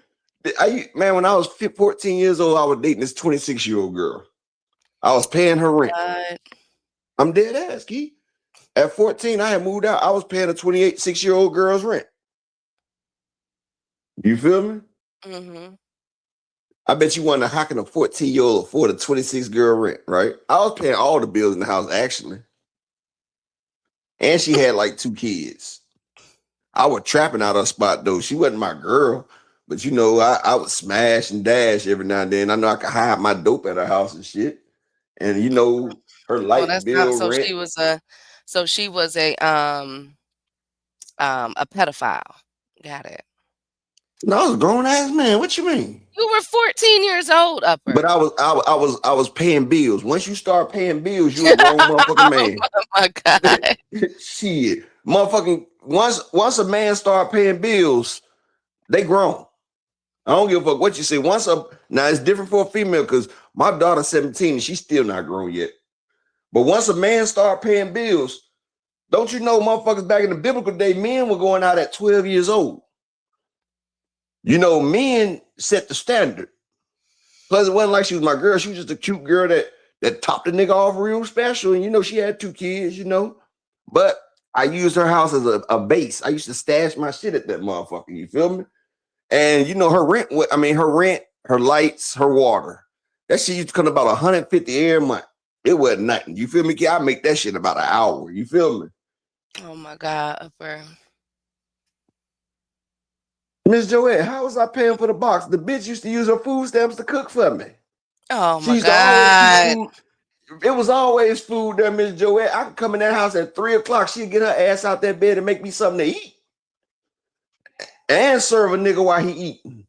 Man, when I was 14 years old, I was dating this 26-year-old girl. I was paying her rent. I'm dead ass, Key. At 14, I had moved out. I was paying a 6-year-old girl's rent. You feel me? Mm-hmm. I bet you wonder how can a 14-year-old afford a 26 girl rent, right? I was paying all the bills in the house, actually. And she had like 2 kids. I was trapping out her spot, though. She wasn't my girl. But, you know, I would smash and dash every now and then. I know I could hide my dope at her house and shit. And, you know, her light bill, so rent. she was a pedophile. Got it. No, I was a grown ass man. What you mean? You were 14 years old, Upper. But I was paying bills. Once you start paying bills, you a grown motherfucking man. Oh my God. Shit. Motherfucking once a man start paying bills, they grown. I don't give a fuck what you say. Now it's different for a female because my daughter's 17 and she's still not grown yet. But once a man start paying bills, don't you know, motherfuckers back in the biblical day, men were going out at 12 years old. You know, men set the standard. Plus, it wasn't like she was my girl. She was just a cute girl that topped the nigga off real special. And, you know, she had 2 kids, you know. But I used her house as a base. I used to stash my shit at that motherfucker. You feel me? And, you know, her rent, her lights, her water. That shit used to come about $150 every month. It wasn't nothing. You feel me? I make that shit in about an hour. You feel me? Oh, my God, Upper. Miss Joette, how was I paying for the box? The bitch used to use her food stamps to cook for me. Oh, my God. It was always food there, Miss Joette. I could come in that house at 3 o'clock. She'd get her ass out that bed and make me something to eat. And serve a nigga while he eating.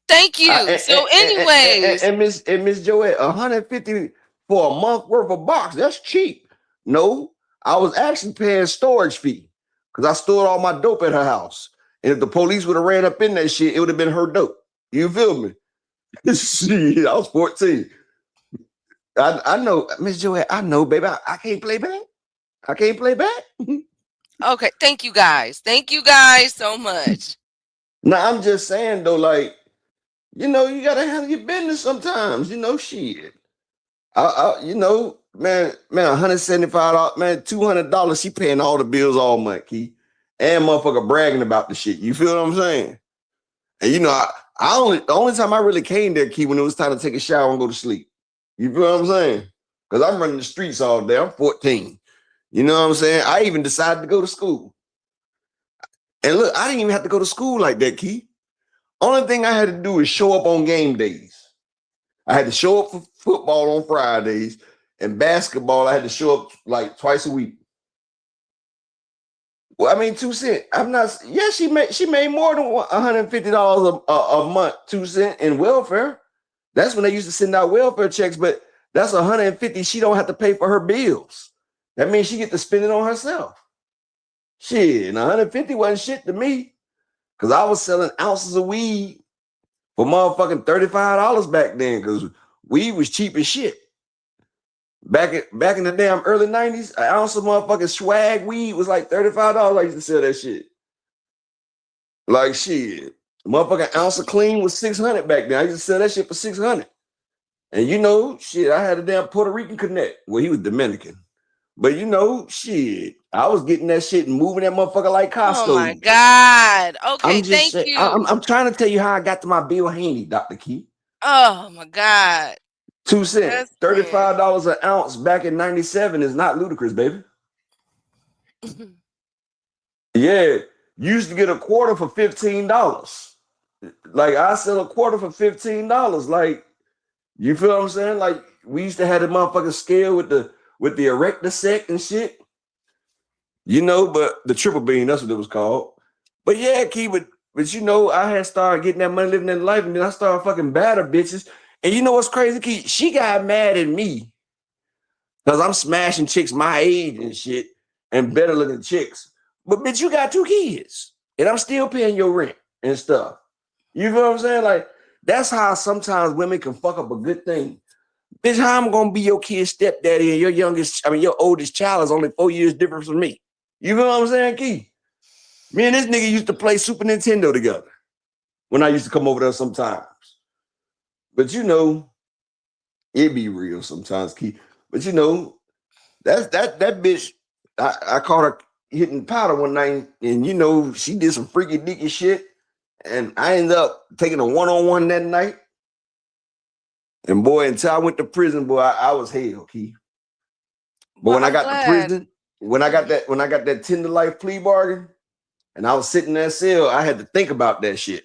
Thank you. Anyways. And Miss Joette, $150 for a month worth of box. That's cheap. No, I was actually paying storage fee because I stored all my dope at her house. And if the police would have ran up in that shit, it would have been her dope. You feel me? Shit, I was 14. I know, Miss Joette, I know, baby. I can't play back. I can't play back. Okay, thank you guys. Thank you guys so much. No, I'm just saying, though, like, You know, you gotta handle your business sometimes. You know, shit. You know, man, $175, man, $200. She paying all the bills all month, Key, and motherfucker bragging about the shit. You feel what I'm saying? And you know, the only time I really came there, Key, when it was time to take a shower and go to sleep. You feel what I'm saying? Because I'm running the streets all day. I'm 14. You know what I'm saying? I even decided to go to school. And look, I didn't even have to go to school like that, Key. Only thing I had to do is show up on game days. I had to show up for football on Fridays, and basketball, I had to show up like twice a week. Well, I mean, 2 cents. I'm not. Yeah, she made more than $150 a month, 2 cents in welfare. That's when they used to send out welfare checks, but that's 150. She don't have to pay for her bills. That means she get to spend it on herself. Shit, and 150 wasn't shit to me because I was selling ounces of weed for motherfucking $35 back then because weed was cheap as shit. Back in the damn early 90s, an ounce of motherfucking swag weed was like $35. I used to sell that shit. Like shit. Motherfucking ounce of clean was $600 back then. I used to sell that shit for $600. And you know, shit, I had a damn Puerto Rican connect. Well, he was Dominican. But you know, shit, I was getting that shit and moving that motherfucker like Oh my Costco. God. Okay, I'm just thank saying, you. I'm trying to tell you how I got to my bill handy, Dr. Key. Oh my God. 2 cents, That's $35 an ounce back in 97 is not ludicrous, baby. Yeah, you used to get a quarter for $15. Like I sell a quarter for $15. Like, you feel what I'm saying? Like we used to have the motherfucking scale with the erector sec and shit. You know, but the triple beam, that's what it was called. But yeah, Key, but you know, I had started getting that money, living that life, and then I started fucking batter bitches. And you know what's crazy, Key? She got mad at me because I'm smashing chicks my age and shit and better looking chicks. But bitch, you got 2 kids. And I'm still paying your rent and stuff. You feel what I'm saying? Like, that's how sometimes women can fuck up a good thing. Bitch, how I'm gonna be your kid's stepdaddy and your oldest child is only 4 years different from me. You feel what I'm saying, Key? Me and this nigga used to play Super Nintendo together when I used to come over there sometimes. But you know, it be real sometimes, Key. But you know, that bitch, I caught her hitting powder one night, and you know, she did some freaky dicky shit. And I ended up taking a one-on-one that night. And boy, until I went to prison, boy, I was hell, Key. But Well, when I I'm got to glad. prison, when I got that tender life plea bargain, and I was sitting in that cell, I had to think about that shit.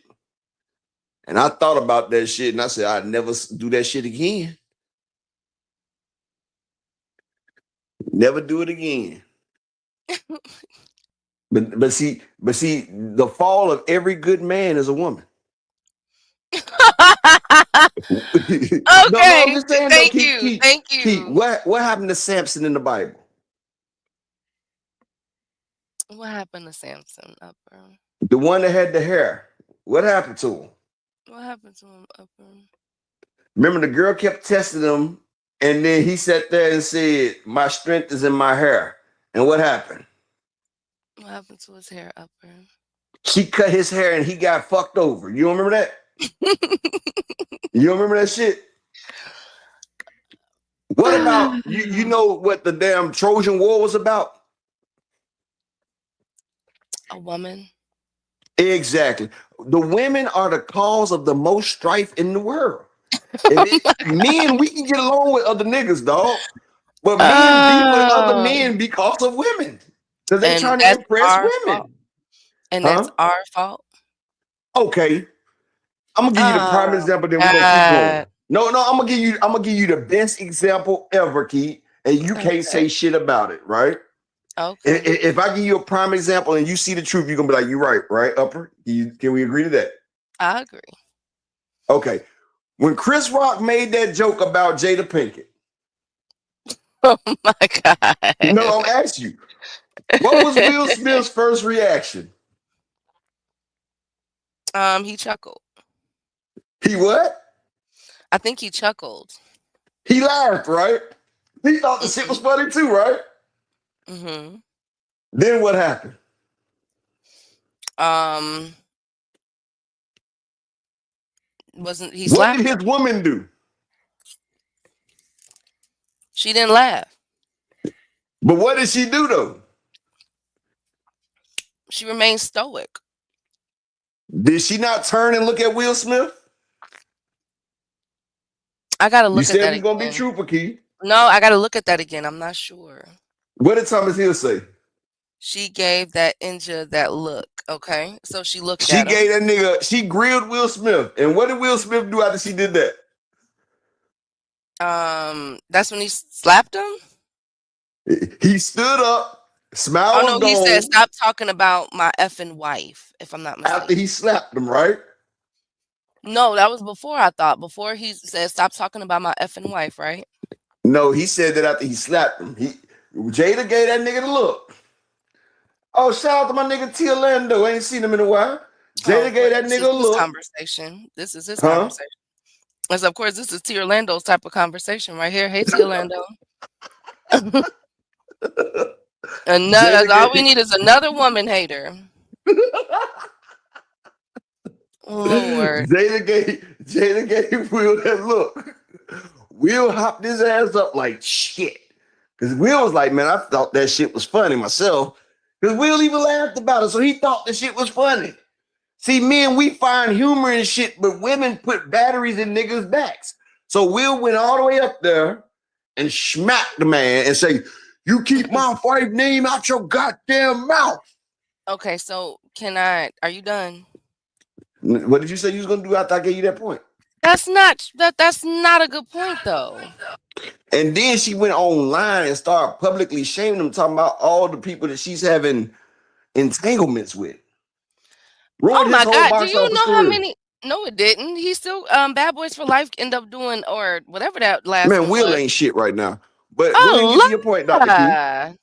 And I thought about that shit, and I said I'd never do that shit again. Never do it again. But see, the fall of every good man is a woman. No, I'm Okay. just saying though, Thank Keith, you. Keith, Thank Keith, you. what happened to Samson in the Bible? What happened to Samson, Upper? The one that had the hair. What happened to him? What happened to him, Upper? Remember, the girl kept testing him, and then he sat there and said, "My strength is in my hair." And what happened? What happened to his hair, Upper? She cut his hair, and he got fucked over. You don't remember that? You don't remember that shit? What about you? You know what the damn Trojan War was about? A woman? Exactly. The women are the cause of the most strife in the world. Men, we can get along with other niggas, dog. But men beef with other Oh, men because of women. Because they and trying to that's impress our fault. women. And that's Huh? our fault. Okay. I'm gonna give you the prime Oh example, then we're gonna keep going. God. No, I'm gonna give you the best example ever, Keith, and you can't Okay. say shit about it, right? Okay. If I give you a prime example and you see the truth, you're gonna be like, "You're right, Upper." Can we agree to that? I agree. Okay. When Chris Rock made that joke about Jada Pinkett, Oh my God. no, I'm asking you, what was Will Smith's first reaction? He chuckled. He what? I think he chuckled. He laughed, right? He thought the shit was Mhm. funny too, right? Mhm. Then what happened? Um Wasn't he What slapped did her? his woman do? She didn't laugh. But what did she do though? She remained stoic. Did she not turn and look at Will Smith? I gotta You look at said that we gonna be again. truthful, Key. No, I gotta look at that again. I'm not sure. What did Thomas Hill say? She gave that ninja that look. Okay, so she looked She at him. gave that nigga, she grilled Will Smith. And what did Will Smith do after she did that? That's when he slapped him. He stood up, smile Oh was no, he said, gone "Stop talking about my effing wife." If I'm not after mistaken. he slapped him, right? No, that was before. I thought before he said, "Stop talking about my effing wife." Right? No, he said that after he slapped him. Jada gave that nigga the look. Oh, shout out to my nigga T. Orlando. Ain't seen him in a while. Oh, Jada of gave course, that this nigga is a his look. conversation. This is his Huh? conversation. As of course, this is T. Orlando's type of conversation right here. Hey, T. Orlando. Jada All we gave, need is another woman hater. Lord. Jada gave Will that look. Will hopped his ass up like shit. Because Will was like, man, I thought that shit was funny myself. Because Will even laughed about it, so he thought the shit was funny. See, men, we find humor in shit, but women put batteries in niggas' backs. So Will went all the way up there and smacked the man and say, you keep my wife's name out your goddamn mouth. Okay, so are you done? What did you say you was gonna do after I gave you that point? That's not a good point though. And then she went online and started publicly shaming them, talking about all the people that she's having entanglements with. Oh Ruined his my whole God. Do box you office know how career. many? No, it didn't. He still Bad Boys for Life end up doing or whatever that last Man, one Will was. ain't shit right now. But go ahead and get to your point, Dr. Key. Allah.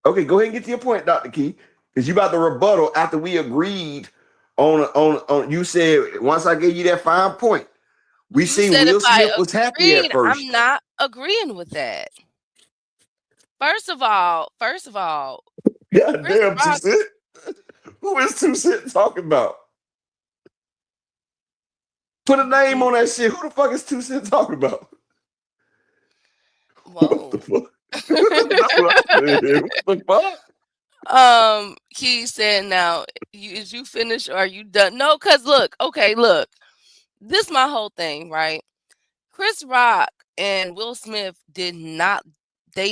Okay, go ahead and get to your point, Dr. Key. Because you about to rebuttal after we agreed on you said once I gave you that fine point. We You seen said if Will I Smith was happy at agreed, first. I'm not agreeing with that. First of all, God Chris damn, 2 Rock. Cent. Who is 2 Cent talking about? Put a name on that shit. Who the fuck is 2 Cent talking about? What the Whoa. fuck? That's what I said. What the fuck? He said, "Now, is you finished or are you done?" No, cause look, this my whole thing, right? Chris Rock and Will Smith they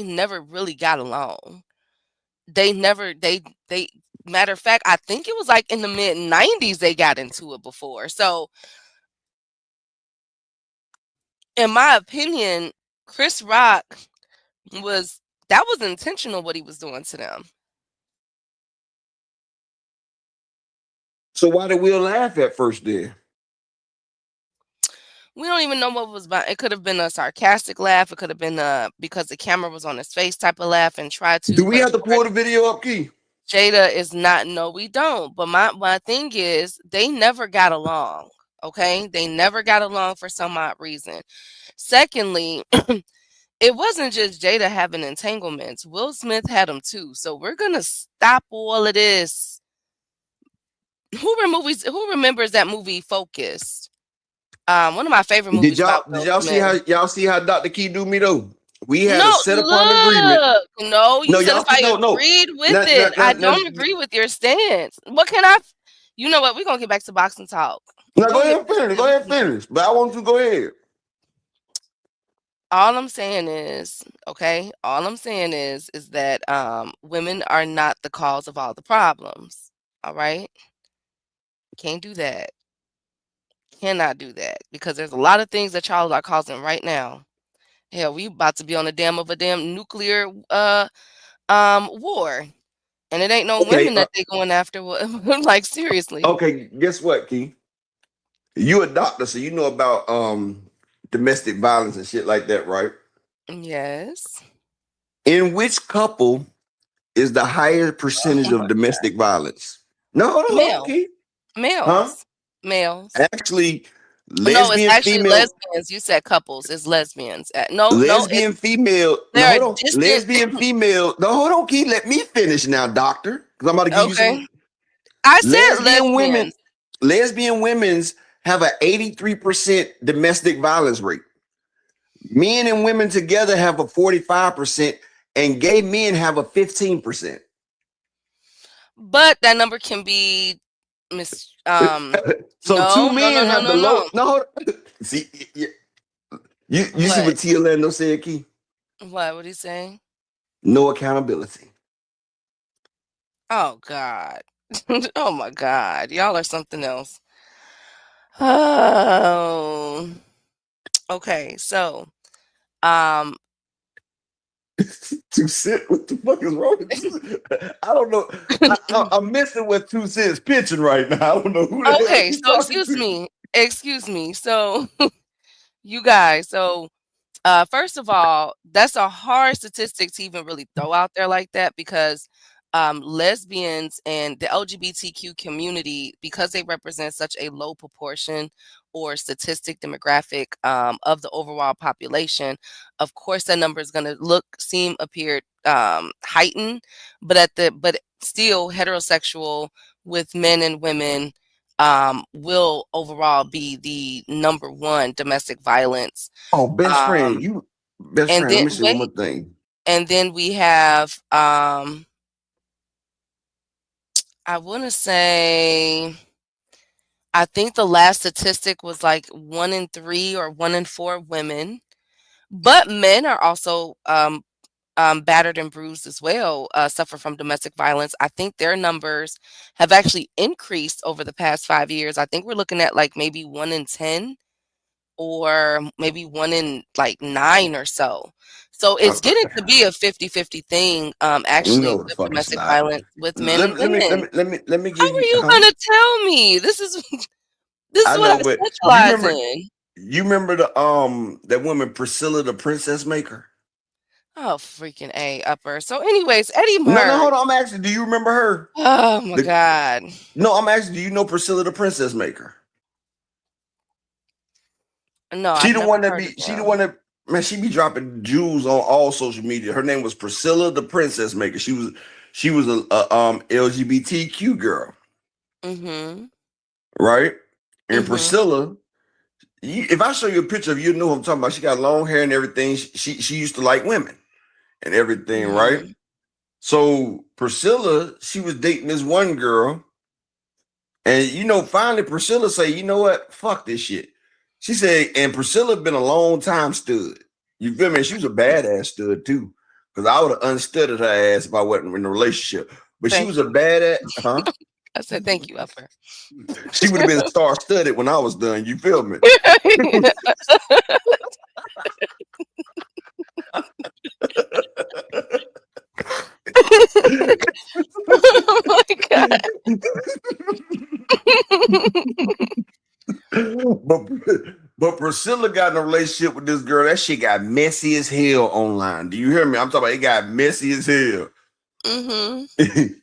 never really got along. They never, they, matter of fact, I think it was like in the mid 90s they got into it before. So, in my opinion, Chris Rock that was intentional what he was doing to them. So why did Will laugh at first then? We don't even know what was about. It could have been a sarcastic laugh. It could have been because the camera was on his face type of laugh and tried to. Do we But have of to course, pull the video up, Key? Jada is not. No, we don't. But my thing is, they never got along. Okay, they never got along for some odd reason. Secondly, it wasn't just Jada having entanglements. Will Smith had them too. So we're gonna stop all of this. Who remembers that movie Focused? One of my favorite Did movies about y'all Will y'all Smith. see how Dr. Key do me though? We had a No, set upon agreement. look. No, you No, said y'all if I no. agreed with No, it. I don't agree with your stance. What can I? You know what? We're gonna get back to boxing talk. no, We're go gonna ahead get and back finish. to Go ahead and finish. But I want you to go ahead. all I'm saying is, okay. All I'm saying is that women are not the cause of all the problems. All right, can't do that. Cannot do that because there's a lot of things that y'all are causing right now. Hell, we about to be on the dam of a damn nuclear war. And it ain't no Okay, women that they going after. Like, seriously. okay. Guess what, Key? You a doctor, so you know about domestic violence and shit like that, right? Yes. In which couple is the higher percentage Oh of my domestic violence? No, hold on, Male. Key. Huh? Males. Males. Actually, No, it's lesbian actually female, lesbians. You said couples. It's lesbians. No, lesbian female. No, there are hold on. distant. Lesbian female. No, hold on, Key. Let me finish now, doctor. Because I'm about to give you some Okay. I said lesbian women. lesbians. Lesbian women's have an 83% domestic violence rate. Men and women together have a 45%, and gay men have a 15%. But that number can be So no, two no, no, men no, have the no, low. no. No, hold on. See, you see What? what Tia Lando said, Key? What he saying? No accountability. Oh God. Oh my God. Y'all are something else. Oh. Okay, so um Two cent. What the fuck is wrong with you? I don't know. I'm missing what 2 Cent's pitching right now. I don't know who the hell okay, he's so talking to. excuse me. So you guys, so first of all, that's a hard statistic to even really throw out there like that because lesbians and the LGBTQ community, because they represent such a low proportion or statistic demographic of the overall population, of course that number is going to appear heightened, but still heterosexual with men and women will overall be the number one domestic violence. Oh, best friend, um, you best and friend. Let then me say one more thing. and then we have, I wanna say, I think the last statistic was like 1 in 3 or 1 in 4 women, but men are also, battered and bruised as well, suffer from domestic violence. I think their numbers have actually increased over the past 5 years. I think we're looking at, like, maybe 1 in 10 or maybe 1 in, like, 9 or so. So it's getting to be a 50-50 thing, actually, No, the with fuck it's domestic not. violence with men and women. Let me How give are you. you Huh? gonna tell me? This is this is I what know, I but specialize in. you remember the that woman Priscilla, the princess maker? Oh, freaking A, upper. So anyways, Eddie No, Murray. hold on. I'm asking, do you remember her? Oh my The god. No, I'm asking, do you know Priscilla, the princess maker? No, I've never heard of She the them. one that, man, she be dropping jewels on all social media. Her name was Priscilla, the princess maker. She was a LGBTQ girl, Mhm. right? And Mhm. Priscilla, if I show you a picture of you, know who I'm talking about. She got long hair and everything. She used to like women and everything, right? Mhm. So Priscilla, she was dating this one girl, and finally Priscilla say, you know what? Fuck this shit. She said, and Priscilla been a long time stud. You feel me? She was a badass stud too. Because I would have unstudded her ass if I wasn't in a relationship. But she Thank was a you. badass, huh? I said thank you, upper. She would have been star studded when I was done. You feel me? Oh my god. but but Priscilla got in a relationship with this girl. That shit got messy as hell online. Do you hear me? I'm talking about it got messy as hell. Mhm.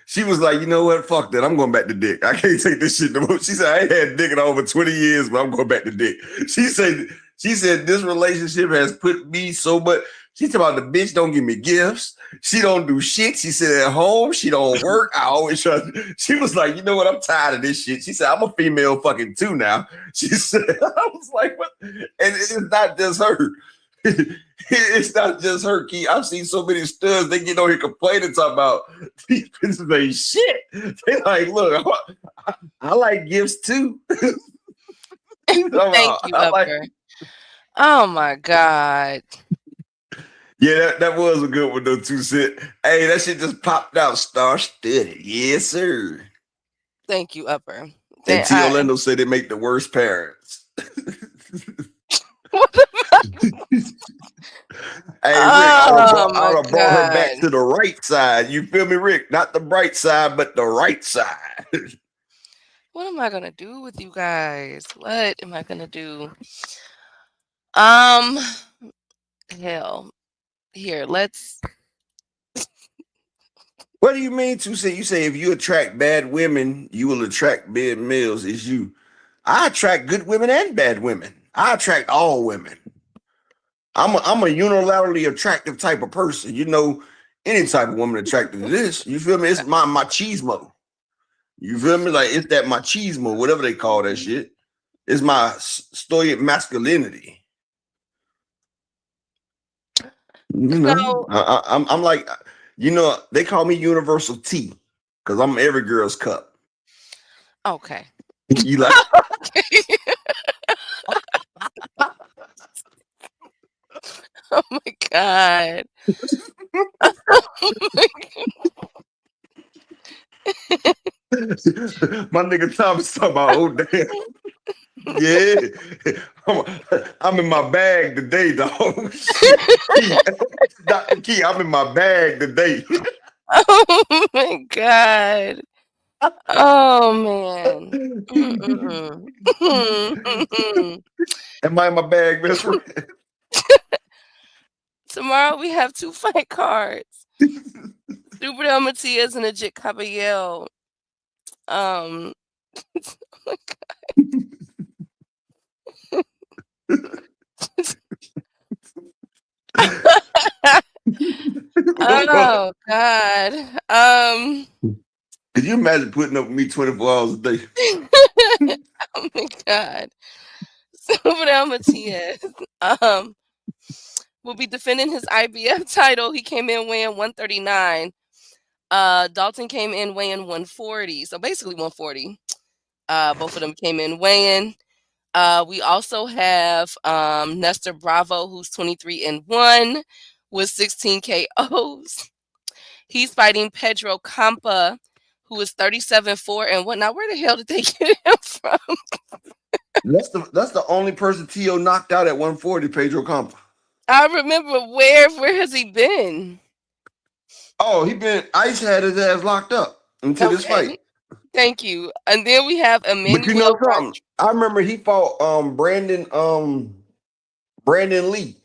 She was like, you know what? Fuck that. I'm going back to dick. I can't take this shit no more. She said, I ain't had dick in over 20 years, but I'm going back to dick. She said this relationship has put me so much. She talking about the bitch don't give me gifts. She don't do shit. She said at home, she don't work. I always try. She was like, you know what? I'm tired of this shit. She said, I'm a female fucking too now. She said, I was like, what? And it's not just her. It's not just her, Key. I've seen so many studs, they get on here complaining, talking about these bitches ain't shit. They like, look, I like gifts too. Thank you, I like, upper. Oh my god. yeah, that was a good one though, 2 Cent. Hey, that shit just popped out, star studded. Yes, sir. Thank you, upper. And Then T. Orlando said they make the worst parents. what the fuck? Hey, Rick, Oh I my would have brought her back god. to the right side. You feel me, Rick? Not the bright side, but the right side. What am I gonna do with you guys? What am I gonna do? Um, hell. Here, let's. What do you mean to say? You say if you attract bad women, you will attract bad males. Is you? I attract good women and bad women. I attract all women. I'm a unilaterally attractive type of person. Any type of woman attracted to this. You feel me? It's my machismo. You feel me? Like it's that machismo, whatever they call that shit. It's my stoic masculinity. You know, So I'm like, you know, they call me Universal T because I'm every girl's cup. okay. You like? Oh my god. My nigga Thomas talking about, oh damn, yeah, I'm in my bag today, dog. Shit, Key, Dr. Key, I'm in my bag today. Oh my god. Oh man. Mm-mm-mm. Am I in my bag, best friend? Tomorrow we have 2 fight cards. Super Mathias and Ajit Caballero. Um Oh god. Could you imagine putting up with me 24 hours a day? Oh my god. Super Mathias. Will be defending his IBF title. He came in weighing 139. Dalton came in weighing 140. So basically 140. Both of them came in weighing. We also have Nestor Bravo, who's 23-1 with 16 KOs. He's fighting Pedro Campa, who is 37-4 and whatnot. Where the hell did they get him from? That's the only person T.O. knocked out at 140, Pedro Campa. I remember where has he been? Oh, Ice had his ass locked up until this Okay. fight. Thank you. And then we have But you know Emmanuel something? I remember he fought Brandon Lee.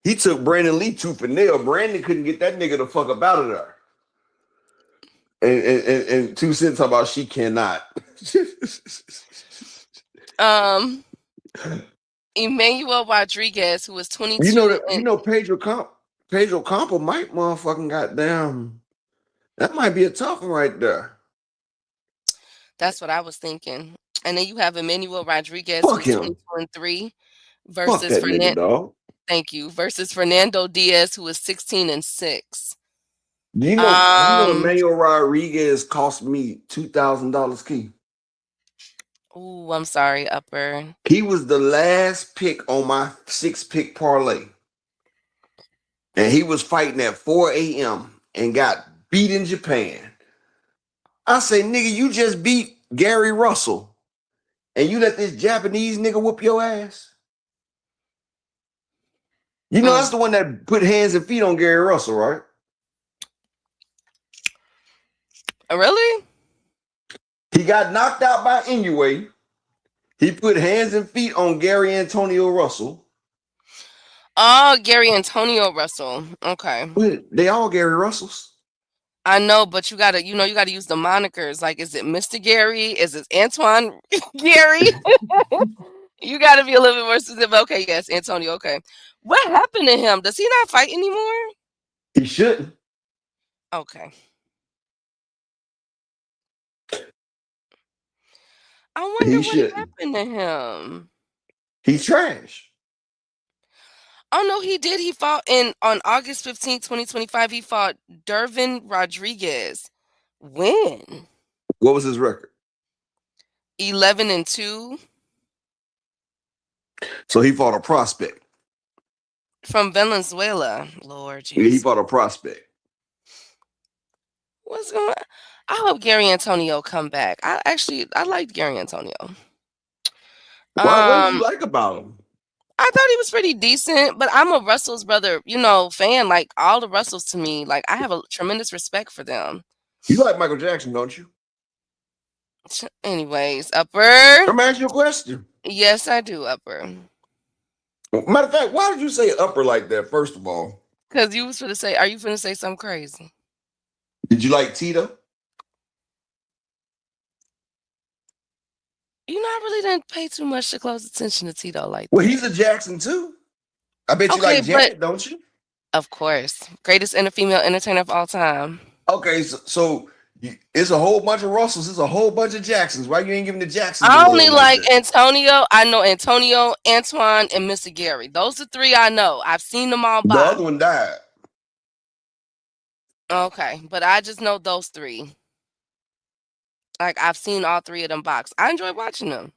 He took Brandon Lee tooth and nail. Brandon couldn't get that nigga the fuck up out of there. And 2 cents talk about she cannot. Emmanuel Rodriguez, who was 22. You know Pedro Campa might motherfucking goddamn. That might be a tough one right there. That's what I was thinking. And then you have Emmanuel Rodriguez, Fuck who's him. 22-3, Fuck versus that nigga, dog. Thank you. Versus Fernando Diaz, who is 16-6. You know Emmanuel Rodriguez cost me $2,000 key. Ooh, I'm sorry, Upper. He was the last pick on my 6-pick parlay. And he was fighting at 4 a.m. and got beat in Japan. I say, nigga, you just beat Gary Russell. And you let this Japanese nigga whoop your ass? You know, that's the one that put hands and feet on Gary Russell, right? Really? He got knocked out by Inoue. He put hands and feet on Gary Antonio Russell. Oh, Gary Antonio Russell. Okay. They all Gary Russells. I know, but you gotta use the monikers. Like, is it Mr. Gary? Is it Antoine Gary? You gotta be a little bit more specific. Okay, yes, Antonio. Okay. What happened to him? Does he not fight anymore? He shouldn't. Okay. I wonder what happened to him. He's trash. Oh no, he did. He fought on August 15th, 2025. He fought Dervin Rodriguez. When? What was his record? 11-2. So he fought a prospect from Venezuela. Lord Jesus. Yeah, he fought a prospect. What's going on? I hope Gary Antonio come back. I liked Gary Antonio. What did you like about him? I thought he was pretty decent, but I'm a Russell's brother, fan. Like, all the Russells to me, like, I have a tremendous respect for them. You like Michael Jackson, don't you? Anyways, Upper. Let me ask you a question. Yes, I do, Upper. Matter of fact, why did you say Upper like that, first of all? Because you was going to say, are you going to say something crazy? Did you like Tito? I really didn't pay too much to close attention to Tito like that. Well, he's a Jackson too. I bet you like Janet, don't you? Of course. Greatest female entertainer of all time. Okay, so It's a whole bunch of Russells. It's a whole bunch of Jacksons. Why you ain't giving the Jacksons the I only love like like that? Antonio. I know Antonio, Antoine, and Mr. Gary. Those are three I know. I've seen them all The box. other one died. Okay, but I just know those three. Like I've seen all three of them box. I enjoy watching them.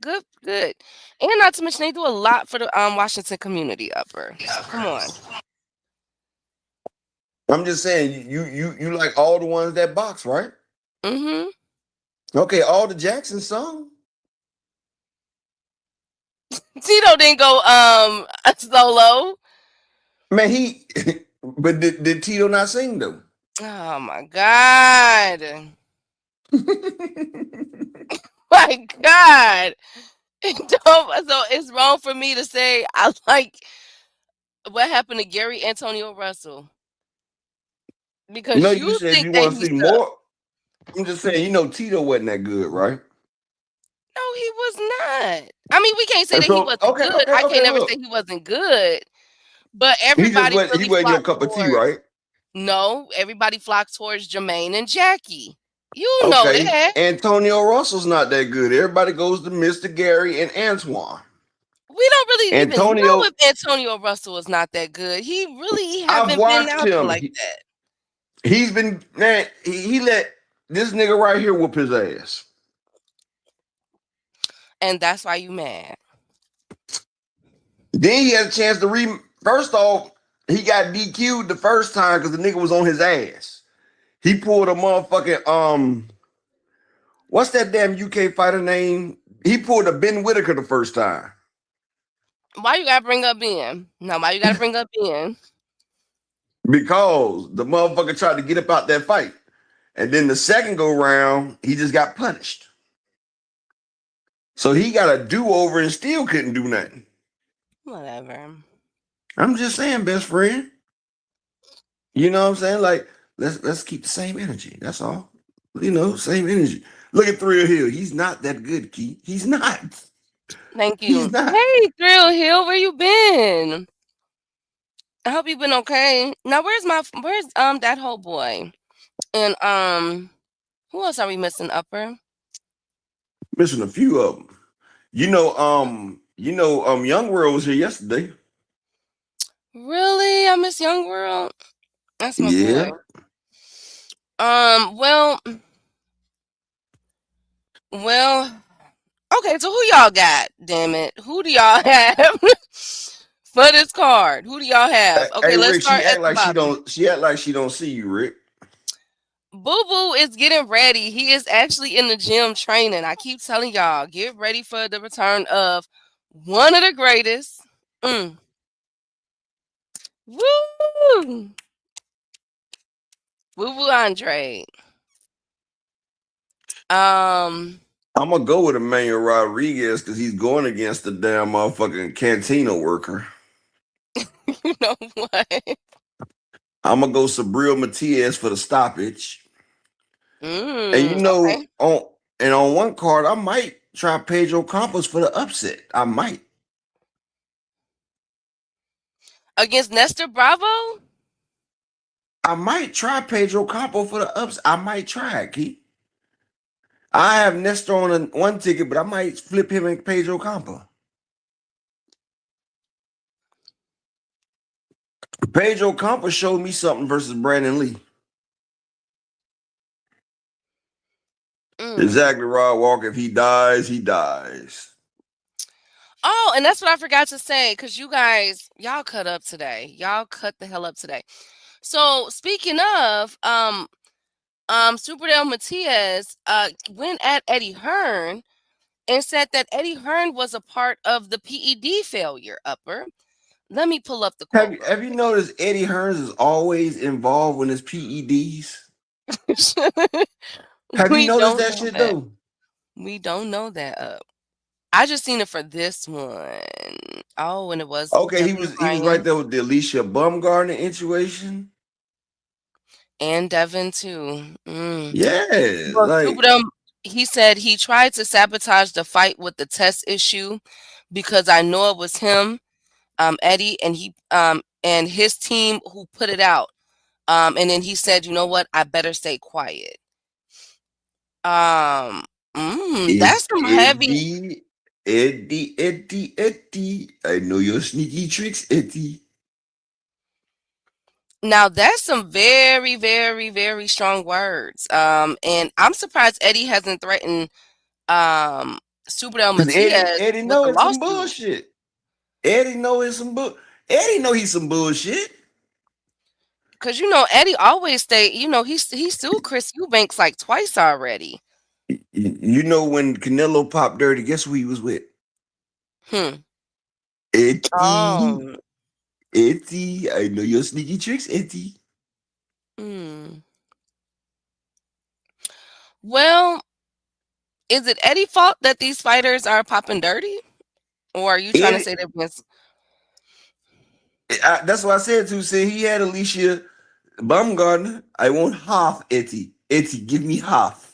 Good, good. And not to mention they do a lot for the Washington community upper. So come on. I'm just saying, you like all the ones that box, right? Mm-hmm. Okay, all the Jackson song. Tito didn't go solo. Man, he but did Tito not sing though? Oh my God. My God. So it's wrong for me to say I like what happened to Gary Antonio Russell No, because you you said think you that want to he see sucked. more. I'm just saying, Tito wasn't that good, right? No, he was not. I mean, we can't say And that he so, wasn't good. I can't okay, never say look, he wasn't good. But he wasn't your cup of tea, right? everybody flocked towards Jermaine and Jackie. You know Okay, that. Antonio Russell's not that good. Everybody goes to Mr. Gary and Antoine. We don't really even know Antonio, if Antonio Russell is not that good. He really I've haven't been watched out there him. like that. He's been man. He let this nigga right here whoop his ass. And that's why you mad. Then he had a chance to First off, he got DQ'd the first time because the nigga was on his ass. He pulled a motherfucking what's that damn UK fighter name? He pulled a Ben Whitaker the first time Why you gotta bring up Ben? No, why you gotta bring up Ben? because the motherfucker tried to get up out that fight, and then the second go round, he just got punished. So he got a do over and still couldn't do nothing. Whatever. I'm just saying, best friend. You know what I'm saying? Like let's keep the same energy. That's all. Same energy. Look at Thrill Hill. He's not that good, Key. He's not. Thank He's you. not. Hey, Thrill Hill, where you been? I hope you've been okay. Now, where's that whole boy? And who else are we missing, Upper? Missing a few of them. Young World was here yesterday. Really? I miss Young World. That's my boy. Yeah. Well, well. Okay, so who y'all got? Damn it, who do y'all have for this card? Who do y'all have? Hey Okay, let's Rick, start she at act the like she bottom. don't. She act like she don't see you, Rick. Boo Boo is getting ready. He is actually in the gym training. I keep telling y'all, get ready for the return of one of the greatest. Mm. Woo! Boo Boo Andre. Um, I'm gonna go with Emmanuel Rodriguez because he's going against the damn motherfucking cantina worker. you know what? I'm gonna go Sabril Matias for the stoppage. And Okay. on one card, I might try Pedro Campos for the upset. I might. Against Nestor Bravo? I might try Pedro Campos for the upset. I might try it, Keith. I have Nestor on one ticket, but I might flip him and Pedro Campos. Pedro Campos showed me something versus Brandon Lee. Exactly, Rod Walker. If he dies, he dies. Oh, and that's what I forgot to say because y'all cut up today. Y'all cut the hell up today. So speaking of, Superdale Matias went at Eddie Hearn and said that Eddie Hearn was a part of the PED failure. Upper, let me pull up the quote. Have you noticed Eddie Hearns is always involved when it's PEDs? Have you We noticed don't that know shit that. though? We don't know that. I just seen it for this one. Oh, and it was Okay, Devin he was right Ryan there with the Alicia Bumgarner situation. and Devin too. Yeah, Well, like Superdome, he said he tried to sabotage the fight with the test issue because I know it was him, Eddie, and he and his team who put it out. And then he said, "You know what? I better stay quiet." Um, that's It's some heavy. Eddie. I know your sneaky tricks, Eddie. Now that's some very, very, very strong words. And I'm surprised Eddie hasn't threatened um Superdale Cause Matias Eddie with know a it's some lawsuit. bullshit. Eddie know it's some bull. Eddie know he's some bullshit. Cause Eddie always stay. He sued Chris Eubanks like twice already. You know when Canelo popped dirty, guess who he was with? Hmm. Eddie. Um. Eddie. I know your sneaky tricks, Eddie. Hmm. Well, is it Eddie's fault that these fighters are popping dirty, or are you trying to Eddie. say they're being? That's what I said to. Say he had Alicia Baumgartner. I want half, Eddie. Eddie, give me half.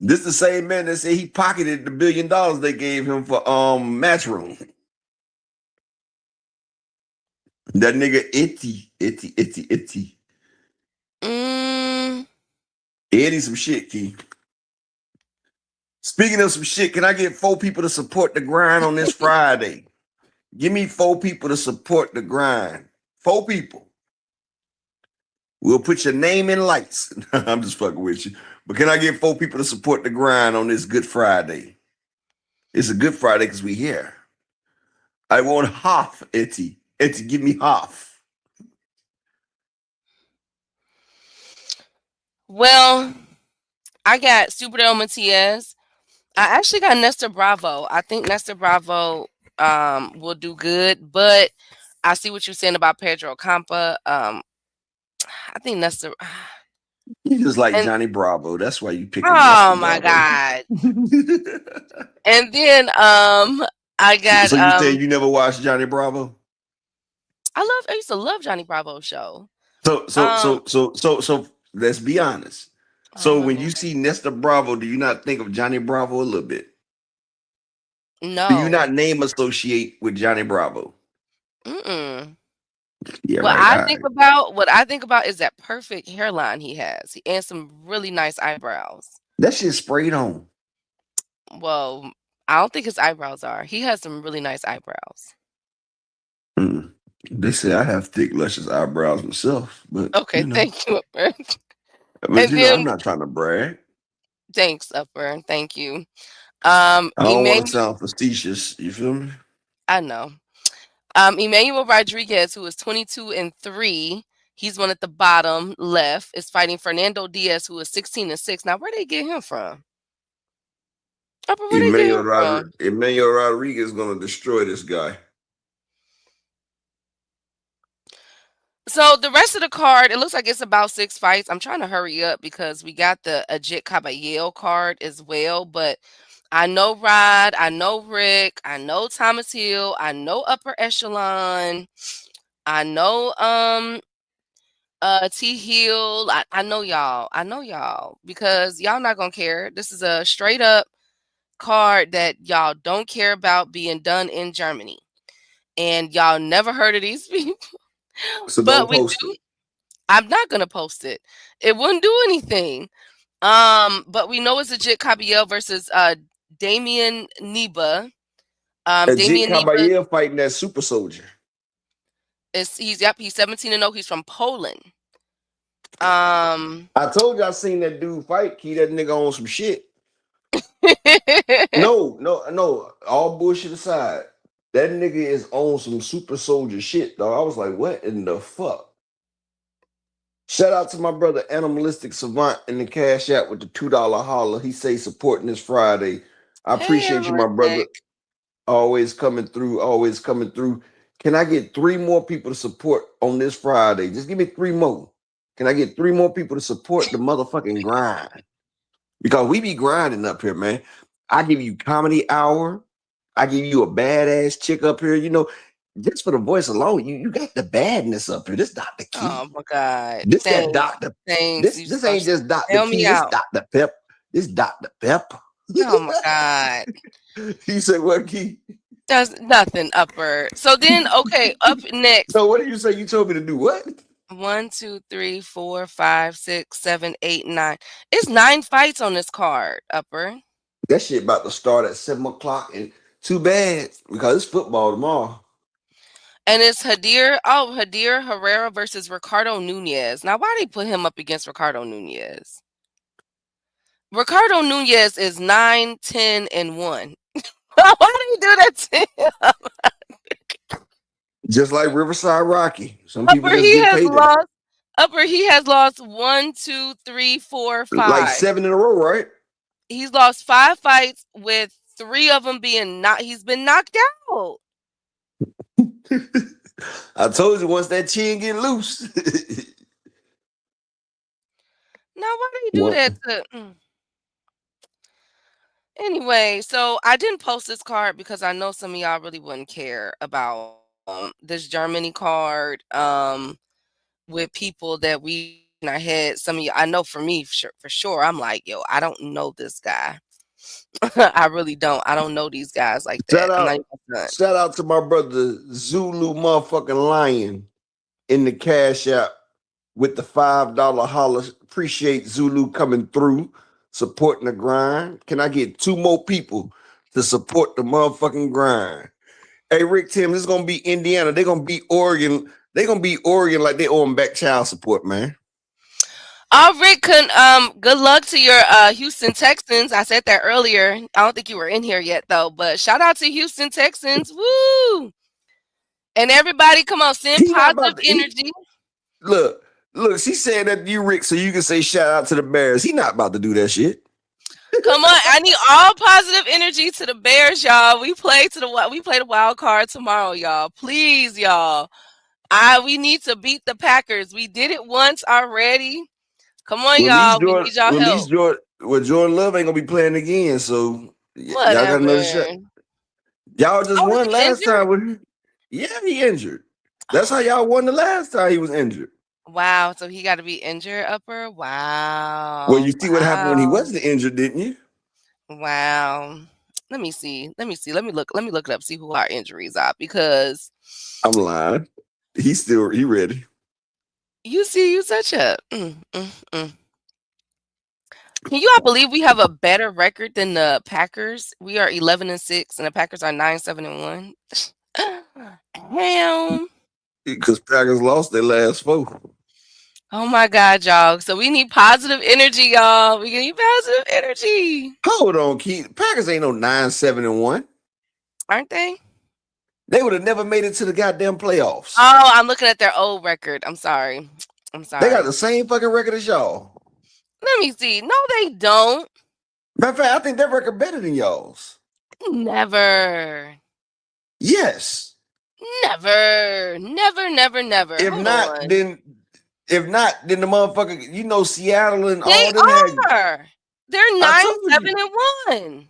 This the same man that said he pocketed the $1 billion they gave him for Matchroom. That nigga Eddie. Mm, Eddie some shit, Key. Speaking of some shit, can I get 4 people to support the grind on this Friday? Give me 4 people to support the grind. 4 people. We'll put your name in lights. I'm just fucking with you. But can I get 4 people to support the grind on this Good Friday? It's a Good Friday because we here. I want half, Eddie. Eddie, give me half. well, I got Superdale Matias. I actually got Nestor Bravo. I think Nestor Bravo will do good, but I see what you're saying about Pedro Campa. I think Nestor. You just like And Johnny Bravo. That's why you picking Nestor oh my Bravo. god! And then I got So you say you never watched Johnny Bravo? I used to love Johnny Bravo's show. So Um, let's be honest. I don't So when remember. you see Nestor Bravo, do you not think of Johnny Bravo a little bit? Do you No. not name associate with Johnny Bravo? Mm-mm. Yeah, right. All right. What I think about is that perfect hairline he has. And some really nice eyebrows. That shit sprayed on. Well, I don't think his eyebrows are. He has some really nice eyebrows. Mm. They say I have thick, luscious eyebrows myself, but Okay, thank you, Upper. And I'm then not trying to brag. thanks, Upper. Thank you. I don't want to Emmanuel, sound facetious. You feel me? I know. Emmanuel Rodriguez, who is 22-3, he's one at the bottom left, is fighting Fernando Diaz, who is 16-6. Now, where they get him from? Upper, where they get him from? Emmanuel Rodriguez is gonna destroy this guy. So the rest of the card, it looks like it's about 6 fights. I'm trying to hurry up because we got the Ajit Caballero card as well. But I know Rod, I know Rick, I know Thomas Hill, I know Upper Echelon, I know T Hill. I know y'all. I know y'all because y'all not gonna care. This is a straight up card that y'all don't care about being done in Germany. And y'all never heard of these people. So But don't we post do. it. I'm not gonna post it. It wouldn't do anything. But we know it's legit Caballero versus Damian Neba. Ajit Damian Neba Caballero fighting that super soldier. he's 17-0. He's from Poland. Um I told you I seen that dude fight. Key that nigga on some shit. No. All bullshit aside, that nigga is on some super soldier shit, dog. I was like, what in the fuck? Shout out to my brother Animalistic Savant in the Cash App with the $2 holler. He say supporting this Friday. I Hey, appreciate you, my brother. animalistic. Always coming through. Always coming through. Can I get 3 more people to support on this Friday? Just give me 3 more. Can I get 3 more people to support the motherfucking grind? Because we be grinding up here, man. I give you comedy hour. I give you a badass chick up here. Just for the voice alone, you got the badness up here. This Dr. Key. Oh my God. This that Thanks. doctor. Thanks. You This are ain't just Dr. help Key. me This out. Dr. Pep. This Dr. Pep. Oh my God. He said, what, Key? Does nothing, Upper. So then, okay, up next. So what did you say? You told me to do what? 1, 2, 3, 4, 5, 6, 7, 8, 9. It's 9 fights on this card, Upper. That shit about to start at 7 o'clock, and too bad because it's football tomorrow. And it's Hadir Herrera versus Ricardo Nunez. Now, why they put him up against Ricardo Nunez? Ricardo Nunez is 9, 10, and 1. Why do you do that to him? Just like Riverside Rocky. Some people Upper just he get has paid it. lost. Upper he has lost 1, 2, 3, 4, Like 5. 7 in a row, right? He's lost 5 fights with 3 of them being he's been knocked out. I told you once that chin get loose. Now, why do you do What? that Anyway, so I didn't post this card because I know some of y'all really wouldn't care about this Germany card with people that I had some of you. I know for me for sure, I'm like, yo, I don't know this guy. I really don't. I don't know these guys like Shout that. I'm not out, even gonna front. shout out to my brother Zulu motherfucking Lion in the Cash App with the $5 holler. Appreciate Zulu coming through, supporting the grind. Can I get 2 more people to support the motherfucking grind? Hey, Rick Tim, this is gonna be Indiana. They're gonna be Oregon. They're gonna be Oregon like they owe them back child support, man. Rick, good luck to your Houston Texans. I said that earlier. I don't think you were in here yet though, but shout out to Houston Texans. Woo! And everybody, come on, send He not positive about to energy. look, she said that to you, Rick, so you can say shout out to the Bears. He not about to do that shit. Come on, I need all positive energy to the Bears, y'all. We play the wild card tomorrow, y'all. Please, y'all. We need to beat the Packers. We did it once already. Come on, y'all. We need y'all help. Jordan Love ain't gonna be playing again. So y'all got another shot. Whatever. Y'all just Oh, is won he last injured? time with him. Yeah, he injured. That's how y'all won the last time he was injured. Wow. So he got to be injured, Upper. Well, Wow. you see what happened when he wasn't injured, didn't you? Wow. Let me see. Let me see. Let me look it up. See who our injuries are because I'm lying. He ready. you see, you such a. Can you all believe we have a better record than the Packers? We are 11-6, and the Packers are 9-7-1. Damn. Because Packers lost their last 4. Oh my God, y'all. So we need positive energy, y'all. We need positive energy. Hold on, Keith. Packers ain't no 9-7-1. Aren't they? They would have never made it to the goddamn playoffs. Oh, I'm looking at their old record. I'm sorry. They got the same fucking record as y'all. Let me see. No, they don't. Matter of fact, I think their record better than y'all's. Never. Yes. Never. Never. If Hold not, on. then the motherfucker, Seattle and They all them had. are. They're I 9, told 7, you, and 1.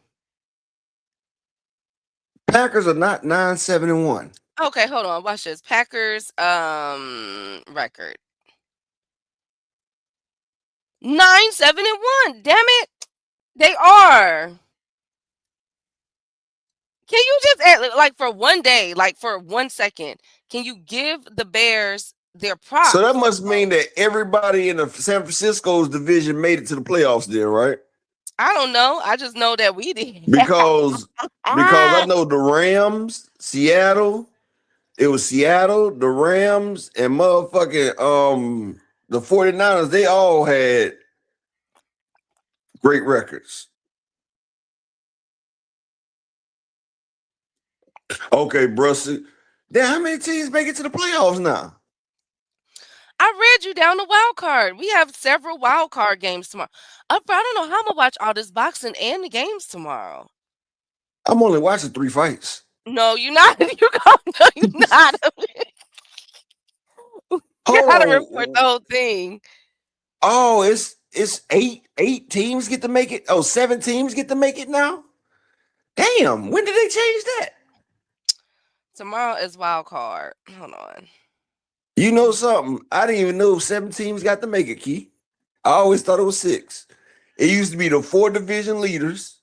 Packers are not 9-7-1. Okay, hold on. Watch this. Packers record. 9-7-1. Damn it. They are. Can you just like for one day, like for 1 second, can you give the Bears their props? So that must mean that everybody in the San Francisco's division made it to the playoffs then, right? I don't know. I just know that we did. Because I know the Rams, Seattle, it was Seattle, the Rams, and motherfucking the 49ers, they all had great records. Okay, bro. Then how many teams make it to the playoffs now? I read you down the wild card. We have several wild card games tomorrow. I don't know how I'm gonna watch all this boxing and the games tomorrow. I'm only watching 3 fights. No, you're not. You're not. You gotta report Hold the on. whole thing. Oh, it's eight teams get to make it. Oh, 7 teams get to make it now. Damn, when did they change that? Tomorrow is wild card. Hold on. You know something? I didn't even know if 7 teams got to make it, Key. I always thought it was 6. It used to be the 4 division leaders.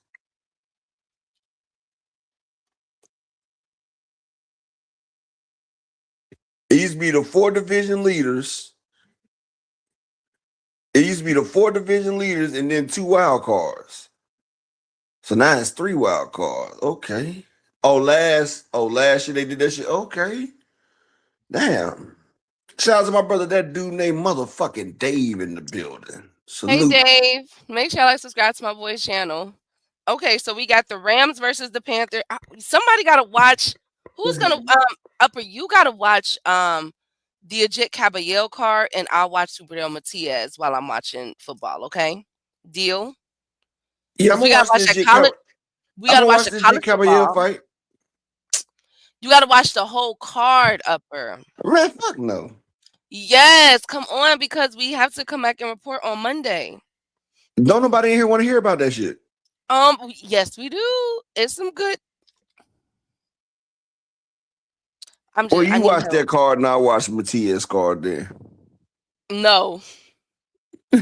It used to be the 4 division leaders. It used to be the 4 division leaders and then 2 wild cards. So now it's 3 wild cards. Okay. Last year they did that shit. Okay. Damn. Shout out to my brother, that dude named motherfucking Dave in the building. Hey, Salute. Dave. Make sure y'all subscribe to my boy's channel. Okay, so we got the Rams versus the Panther. Somebody gotta watch. Who's gonna Upper? You gotta watch the Ajit Caballero card, and I'll watch Super Matias while I'm watching football. Okay, deal. Yeah, Because I'm we gonna gotta watch watch this that Jit college. We I'm gotta gonna watch watch the this Jit college Caballero football. fight. You gotta watch the whole card, Upper. Man, fuck no. Yes, come on, because we have to come back and report on Monday. Don't nobody in here want to hear about that shit. Yes, we do. It's some good. Or I you need watch help. that card and I watch Matias card then. No. No.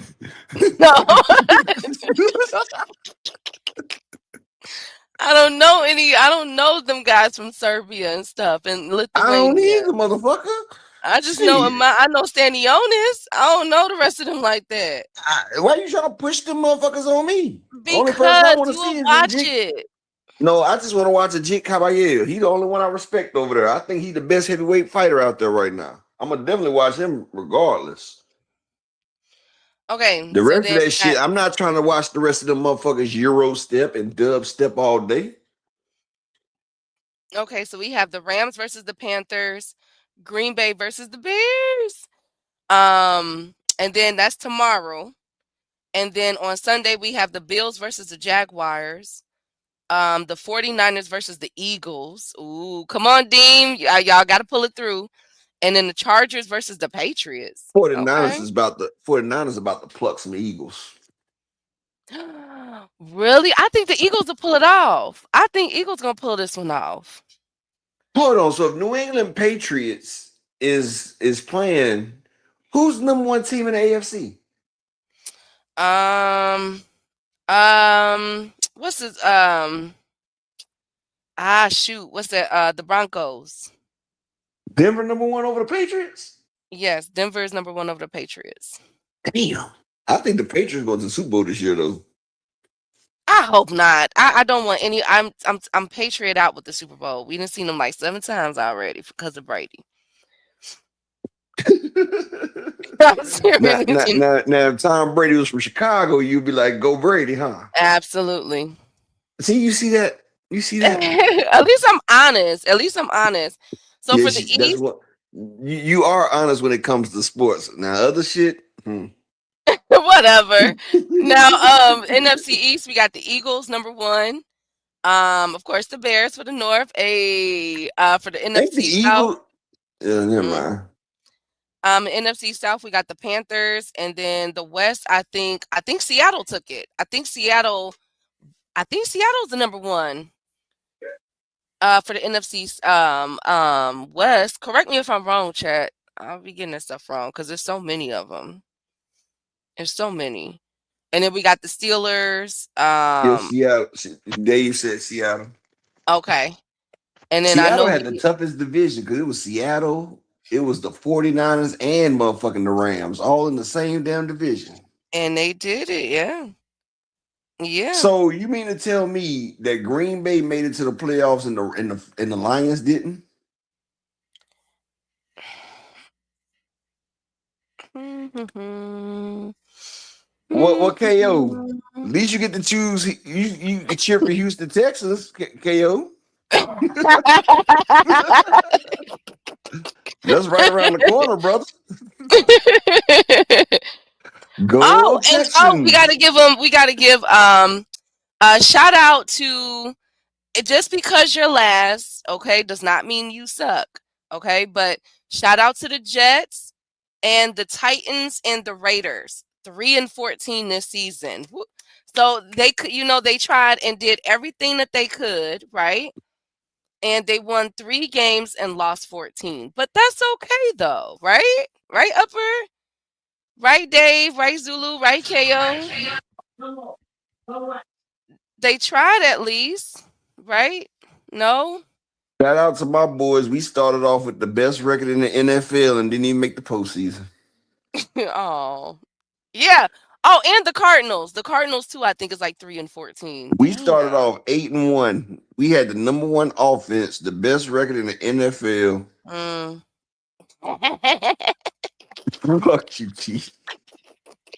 I don't know I don't know them guys from Serbia and stuff and I don't Lithuania. either, motherfucker. I just know Shit. I know Stanionis. I don't know the rest of them like that. Why you trying to push them motherfuckers on me? Only person I Because want to you see will is watch Jit. it. No, I just want to watch a Jit Caballero. He the only one I respect over there. I think he's the best heavyweight fighter out there right now. I'm gonna definitely watch him regardless. Okay, The so rest of then that shit, I'm not trying to watch the rest of them motherfuckers Euro step and dub step all day. okay, so we have the Rams versus the Panthers, Green Bay versus the Bears. And then that's tomorrow. And then on Sunday we have the Bills versus the Jaguars. The 49ers versus the Eagles. Ooh, come on, Dean. Y'all got to pull it through. And then the Chargers versus the Patriots. 49ers Okay. is about to pluck some Eagles. Really? I think the Eagles will pull it off. I think Eagles gonna pull this one off. Hold on. So if New England Patriots is playing, who's the number 1 team in the AFC? What's this? Shoot. What's that? The Broncos. Denver number 1 over the Patriots? Yes, Denver is number 1 over the Patriots. Damn. I think the Patriots go to the Super Bowl this year though. I hope not. I don't want any. I'm Patriot out with the Super Bowl. We done seen them like 7 times already because of Brady. I'm serious. now, if Tom Brady was from Chicago, you'd be like, "Go Brady, huh?" Absolutely. See, you see that? You see that? At least I'm honest. So Yeah, for the that's East, what you are honest when it comes to sports. Now, other shit. whatever. Now, NFC East, we got the Eagles number 1. Of course, the Bears for the North. For the Ain't the NFC South. Eagles? Yeah, never mind. NFC South, we got the Panthers, and then the West. I think Seattle took it. I think Seattle's the number 1. For the NFC West. Correct me if I'm wrong, chat. I'll be getting this stuff wrong because there's so many of them. There's so many. And then we got the Steelers. Yeah, Seattle. Dave said Seattle. Okay. And then Seattle I know had the toughest division because it was Seattle, it was the 49ers, and motherfucking the Rams, all in the same damn division. And they did it, yeah. Yeah. So you mean to tell me that Green Bay made it to the playoffs and the Lions didn't? What KO? At least you get to choose. You can cheer for Houston, Texas. KO. That's right around the corner, brother. Go Texans. We gotta give a shout out to just because you're last, okay, does not mean you suck. Okay, but shout out to the Jets and the Titans and the Raiders. 3-14 this season. So they could, they tried and did everything that they could, right? And they won 3 games and lost 14. But that's okay though, right? Right, Upper? Right, Dave? Right, Zulu? Right, KO? They tried at least, right? No? Shout out to my boys. We started off with the best record in the NFL and didn't even make the postseason. Oh. Yeah. Oh, and the Cardinals. The Cardinals too, I think, is like 3-14. We started Damn. off 8-1. We had the number one offense, the best record in the NFL. Mm. Fuck you, Keith.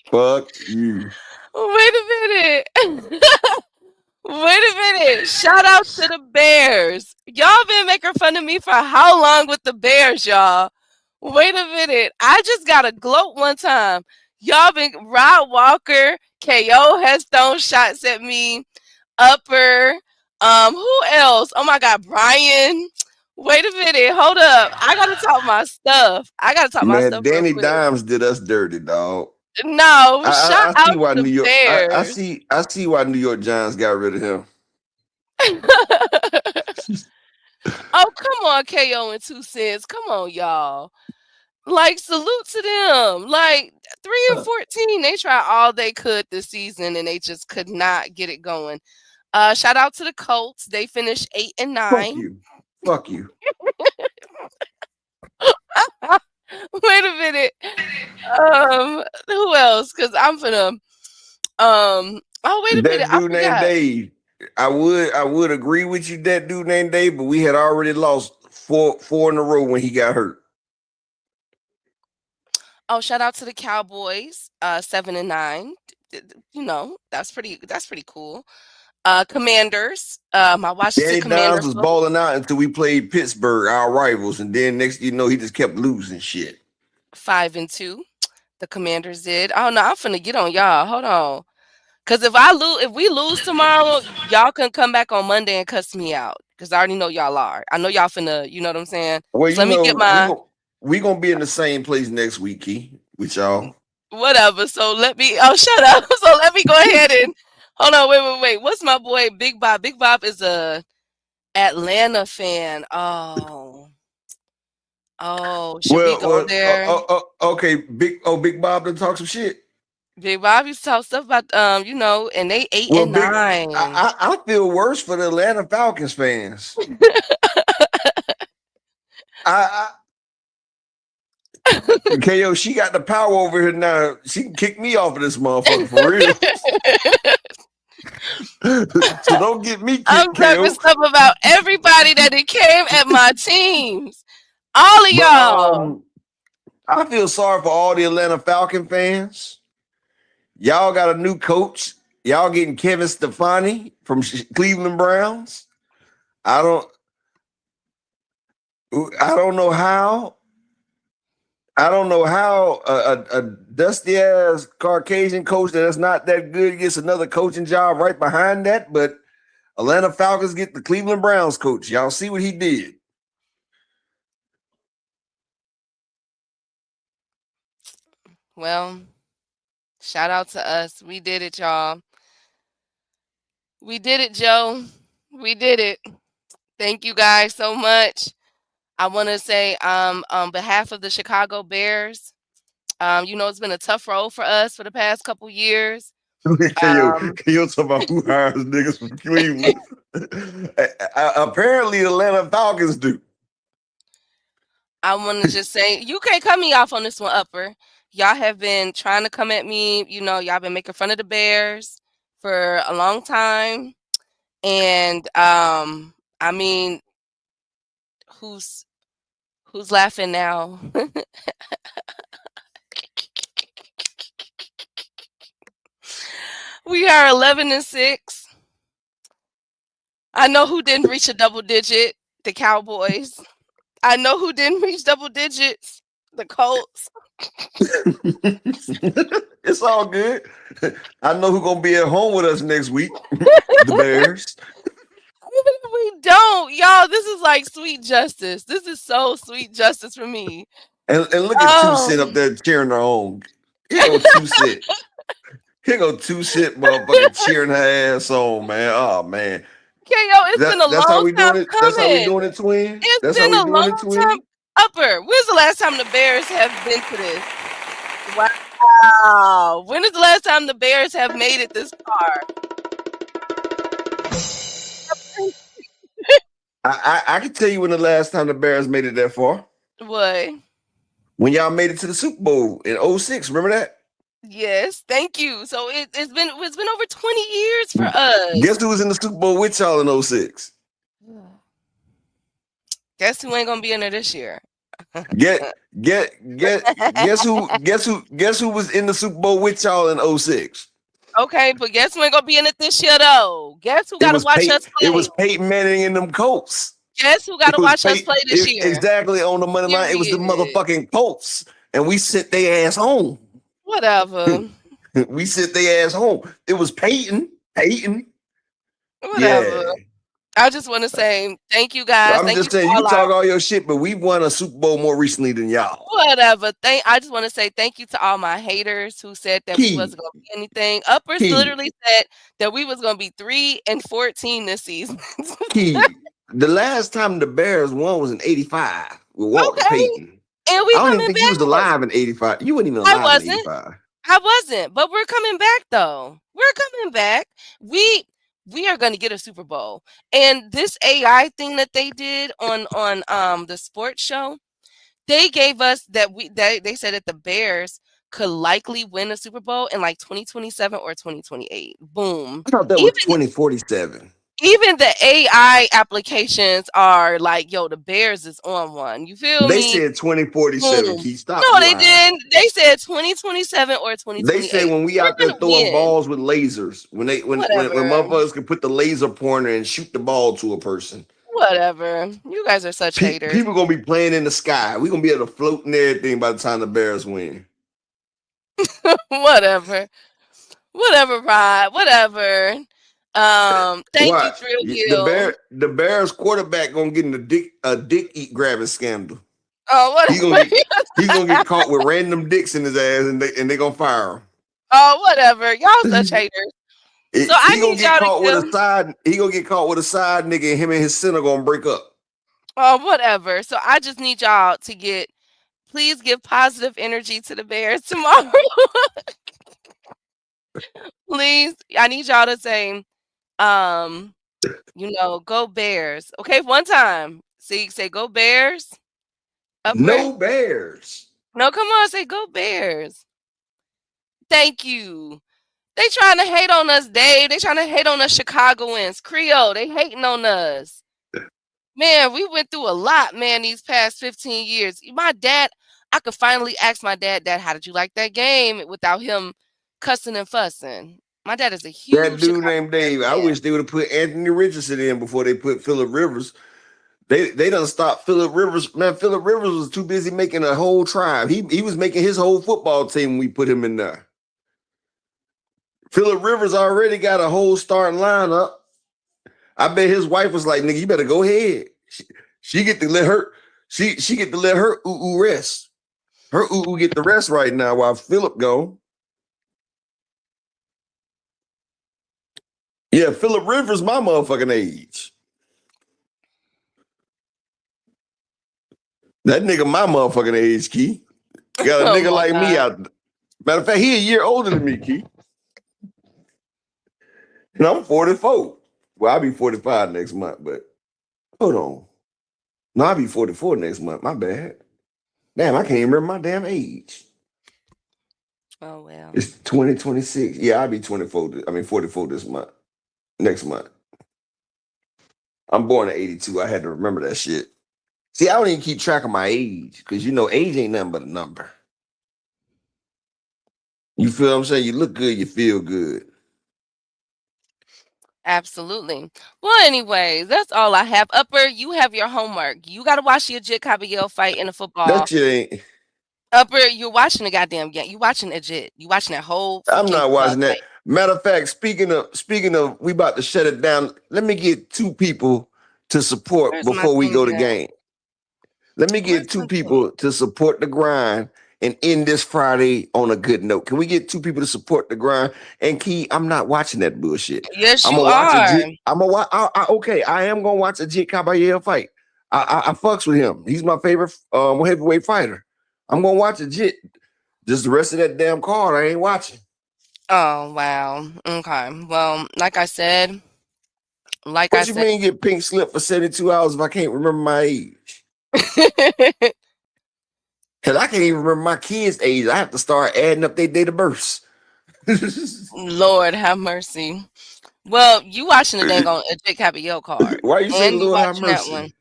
Fuck you. Wait a minute. Wait a minute. Shout out to the Bears. Y'all been making fun of me for how long with the Bears, y'all? Wait a minute. I just got a gloat one time. Y'all been Rod Walker, KO has thrown shots at me. Upper. Who else? Oh my god, Brian. Wait a minute. Hold up. I gotta talk my stuff. I gotta talk my Man, stuff real Danny quick. Dimes did us dirty, dog. No, shout I out see why to New the York. Bears. I see why New York Giants got rid of him. Oh, come on, KO and 2 cents. Come on, y'all. Like, salute to them. Like 3-14. They tried all they could this season and they just could not get it going. Shout out to the Colts. They finished 8 and Fuck 9. you. Fuck you. Wait a minute. Who else? Because I'm finna oh wait a minute, That I dude named forgot. Dave. I would agree with you, that dude named Dave, but we had already lost four in a row when he got hurt. Oh, shout out to the Cowboys, 7 and 9. You know, that's pretty cool. Commanders. I watched the Danny Dimes Commanders was one, balling out until we played Pittsburgh, our rivals, and then next you know he just kept losing shit. 5 and 2. The Commanders did. Oh no, I'm finna get on y'all. Hold on. Cause if we lose tomorrow, y'all can come back on Monday and cuss me out. Cause I already know y'all are. I know y'all finna, you know what I'm saying? Well, So you let me know, get my we gonna be in the same place next week, Key, with y'all. whatever. So let me shut up. So let me go ahead and hold on, wait. What's my boy Big Bob? Big Bob is a Atlanta fan. Oh, should we go there? Okay, Big Bob done talk some shit. Big Bob used to talk stuff about you know, and they 8 Well, and 9. I feel worse for the Atlanta Falcons fans. I KO, she got the power over here now. She can kick me off of this motherfucker for real. So don't get me I'm kicked, talking KO. stuff about everybody that it came at my teams. All of But y'all. I feel sorry for all the Atlanta Falcon fans. Y'all got a new coach. Y'all getting Kevin Stefani from Cleveland Browns. I don't know how. I don't know how a dusty ass Caucasian coach that's not that good gets another coaching job right behind that. But Atlanta Falcons get the Cleveland Browns coach. Y'all see what he did. Well, shout out to us. We did it, y'all. We did it, Joe. We did it. Thank you guys so much. I want to say, on behalf of the Chicago Bears, you know, it's been a tough road for us for the past couple years. Can you talk about who hires niggas from Cleveland? Apparently, Atlanta Falcons do. I want to just say, you can't cut me off on this one, Upper. Y'all have been trying to come at me. You know, y'all been making fun of the Bears for a long time. And I mean, who's laughing now? We are 11 and 6. I know who didn't reach a double digit, the Cowboys. I know who didn't reach double digits, the Colts. It's all good. I know who's gonna be at home with us next week. The Bears. We don't, y'all. This is like sweet justice. This is so sweet justice for me. And look at 2 Cent up there cheering her on. Here go 2 Cent. Here go 2 Cent motherfucking cheering her ass on, man. Oh man. KO, it's been a That's how long we time doing it. That's how we coming. doing it, twin. It's That's how been we a doing long it, time. twin. Upper, when's the last time the Bears have been to this? Wow. When is the last time the Bears have made it this far? I can tell you when the last time the Bears made it that far. What? When y'all made it to the Super Bowl in 06. Remember that? Yes, thank you. So it's been over 20 years for us. Guess who was in the Super Bowl with y'all in 06? Guess who ain't gonna be in there this year? Get guess who was in the Super Bowl with y'all in 06? Okay, but guess who ain't gonna be in it this year though? Guess who gotta watch us It play? was Peyton Manning and them Colts. Guess who It gotta was watch us play this year? exactly on the money line. It was the Period. motherfucking Colts, and we sent their ass home. Whatever. We sent their ass home. It was Peyton. Whatever. Yeah. I just want to say thank you guys. I'm Thank you just to saying, you all talk all your shit, but we won a Super Bowl more recently than y'all. whatever. I just want to say thank you to all my haters who said that we Key, wasn't gonna be anything. Uppers key, literally said that we was gonna be 3-14 this season. key. The last time the Bears won was in '85 with Walter Okay. Payton. And I we don't even coming think you was back. alive in '85. You weren't even I alive in wasn't. '85. I wasn't, but we're coming back though. We're coming back. We are going to get a Super Bowl. And this AI thing that they did on the sports show, they gave us that they said that the Bears could likely win a Super Bowl in like 2027 or 2028. Boom. I thought that was 2047. Even the AI applications are like, yo, the Bears is on one. You feel They me? said 2047. Boom. Key, stop. No, they lying. didn't. They said 2027 or 2028. They say when we out there throwing balls with lasers, when motherfuckers can put the laser pointer and shoot the ball to a person. Whatever. You guys are such haters. People gonna be playing in the sky. We gonna be able to float and everything by the time the Bears win. Whatever, Rod. Whatever. Thank you, Thrill Hill. The Bears quarterback gonna get in a dick eat grabbing scandal. Oh, whatever. He's gonna get caught with random dicks in his ass, and they gonna fire him. Oh, whatever. Y'all such haters. So he gonna get caught with a side. He gonna get caught with a side nigga, and him and his center gonna break up. Oh, whatever. So I just need y'all to please give positive energy to the Bears tomorrow. Please, I need y'all to say, go Bears. Okay, one time. See, say go Bears. No Bears. No, come on, say go Bears. Thank you. They trying to hate on us, Dave. They trying to hate on us Chicagoans. Creole, they hating on us. Man, we went through a lot, man, these past 15 years. My dad, I could finally ask my dad, how did you like that game without him cussing and fussing? My dad is a huge That dude named Dave. I wish they would have put Anthony Richardson in before they put Phillip Rivers. They done stopped Phillip Rivers. Man, Phillip Rivers was too busy making a whole tribe. He was making his whole football team when we put him in there. Phillip Rivers already got a whole starting lineup. I bet his wife was like, nigga, you better go ahead. She get to let her ooh rest. Her ooh get the rest right now while Phillip go. Yeah, Phillip Rivers my motherfucking age. That nigga my motherfucking age, Key. Got a nigga like me out. Matter of fact, he a year older than me, Key. And I'm 44. Well, I'll be 45 next month, but hold on. No, I'll be 44 next month. My bad. Damn, I can't even remember my damn age. Oh, well. It's 2026. Yeah, I'll be 44 this month. Next month. I'm born in 82. I had to remember that shit. See, I don't even keep track of my age because age ain't nothing but a number. You feel what I'm saying? You look good, you feel good. Absolutely. Well, anyways, that's all I have. Upper, you have your homework. You got to watch your Jit Caballero fight in the football. That shit ain't. Upper, you're watching the goddamn game. You watching a Jit. You watching that whole. I'm not watching that. Matter of fact, speaking of, we about to shut it down. Let me get two people to support before we go to game. Let me get two people to support the grind and end this Friday on a good note. Can we get two people to support the grind? And Key, I'm not watching that bullshit. Yes, I'm you gonna are. watch I am gonna watch a Jit Caballero fight. I fucks with him. He's my favorite heavyweight fighter. I'm gonna watch a Jit. Just the rest of that damn card, I ain't watching. Oh wow. Okay. Well, like I said. What you mean get pink slip for 72 hours if I can't remember my age? Cause I can't even remember my kids' age. I have to start adding up their date of births. Lord have mercy. Well, you watching the dang on a Jake Caballero card, Why you say and you Lord have watching that one. mercy?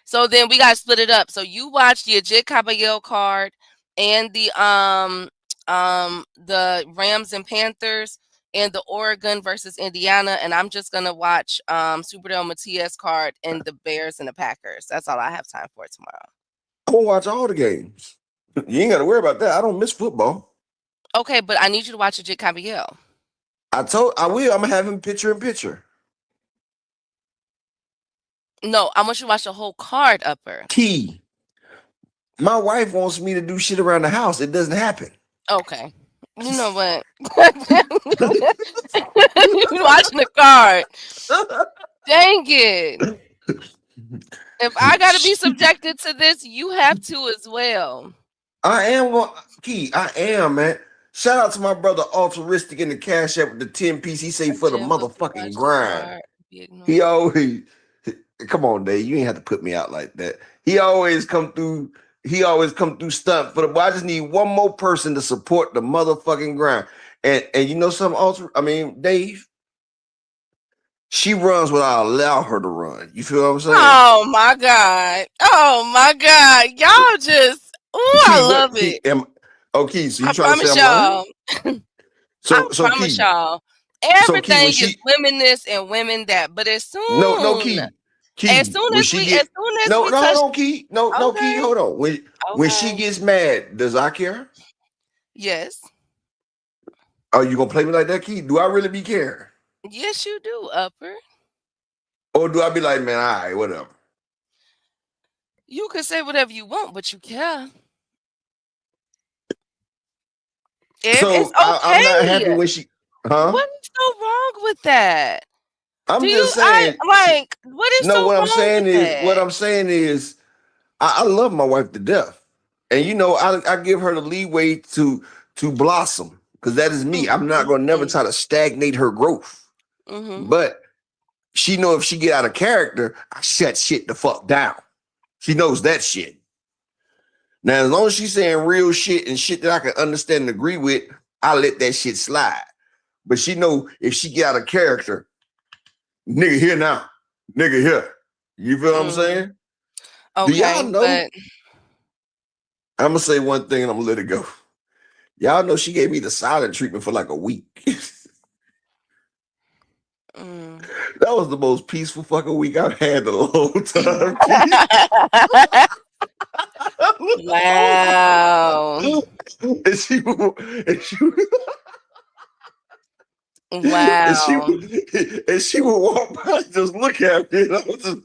So then we got to split it up. So you watch the Jake Caballero card and the Rams and Panthers and the Oregon versus Indiana, and I'm just gonna watch Superdale Mathias card and the Bears and the Packers. That's all I have time for tomorrow. I'm gonna watch all the games. You ain't gotta worry about that. I don't miss football. Okay, but I need you to watch the Jake Caballero. I will. I'm gonna have him picture in picture. No, I want you to watch the whole card, Upper. Key. My wife wants me to do shit around the house. It doesn't happen. Okay. You know what? You watching the card. Dang it. If I gotta be subjected to this, you have to as well. I am going Key. I am, man. Shout out to my brother Altruistic in the Cash App with the 10 piece. He say for the Jim was to motherfucking watch the grind. card, be ignored. He always come on, Dave. You ain't have to put me out like that. He always come through stunt for the boy. I just need one more person to support the motherfucking grind. And you know something, Dave, she runs what I allow her to run. You feel what I'm saying? Oh my God. Oh my God. Y'all just I love it. So you I trying to promise say I'm lying? y'all. So I promise Key, y'all. so Key, Everything is women this and women that. But as soon no Key, as soon when as she we get touch Key, no Key, okay. hold on. When she Okay. gets mad, does I care? Yes. Are you gonna play me like that, Key? Do I really be caring? Yes, you do, Upper. Or do I be like, man, all right, whatever? You can say whatever you want, but you care. It's So I'm not happy okay. when she, huh? What is so wrong with that? I'm just saying. What is so What I'm wrong saying with is, I love my wife to death, and I give her the leeway to blossom because that is me. I'm not gonna never try to stagnate her growth, but she know if she get out of character, I shut shit the fuck down. She knows that shit. Now, as long as she's saying real shit and shit that I can understand and agree with, I let that shit slide. But she know if she get out of character, nigga here now, nigga here. You feel what I'm saying? Okay, do y'all know? but I'm gonna say one thing and I'm gonna let it go. Y'all know she gave me the silent treatment for like a week. That was the most peaceful fucking week I've had in a long time. Wow. and she Wow. and she would walk by and just look at me. And I was just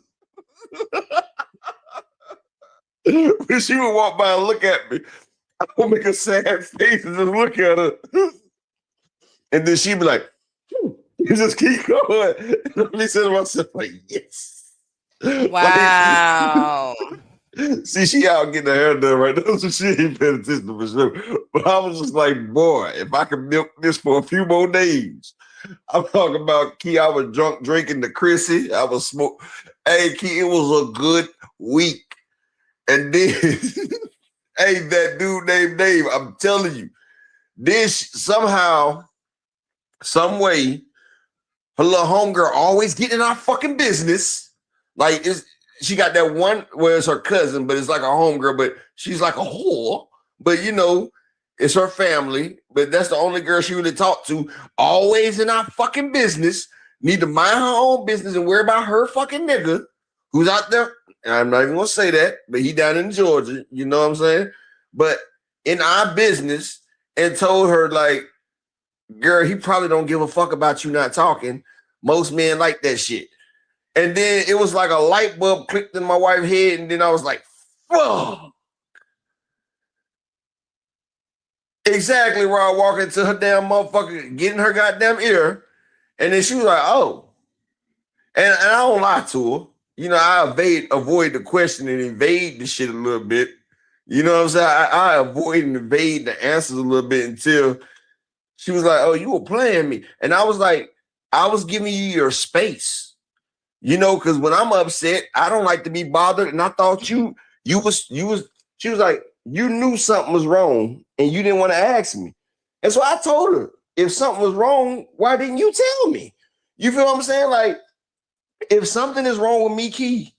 when she would walk by and look at me, I would make a sad face and just look at her. And then she'd be like, you just keep going. And I said to myself, like, yes. Wow. See, she out getting her hair done right now, so she ain't paying attention for sure. But I was just like, boy, if I could milk this for a few more days. I'm talking about Key. I was drunk drinking the Chrissy. I was smoke. Hey, Key, it was a good week. And then, hey, that dude named Dave, I'm telling you, this somehow, some way, her little homegirl always getting in our fucking business. Like, she got that one where it's her cousin, but it's like a homegirl, but she's like a whore. But you know, it's her family, but that's the only girl she really talked to. Always in our fucking business. Need to mind her own business and worry about her fucking nigga who's out there. And I'm not even gonna say that, but he down in Georgia. You know what I'm saying? But in our business, and told her like, girl, he probably don't give a fuck about you not talking. Most men like that shit. And then it was like a light bulb clicked in my wife's head, and then I was like, fuck. Exactly where I walk into her damn motherfucker, getting her goddamn ear. And then she was like, oh. And I don't lie to her. You know, I avoid the question and evade the shit a little bit. You know what I'm saying? I avoid and evade the answers a little bit until she was like, oh, you were playing me. And I was like, I was giving you your space. You know, because when I'm upset, I don't like to be bothered. And I thought she was like, you knew something was wrong and you didn't want to ask me. And so I told her, if something was wrong, why didn't you tell me? You feel what I'm saying? Like, if something is wrong with me, Key,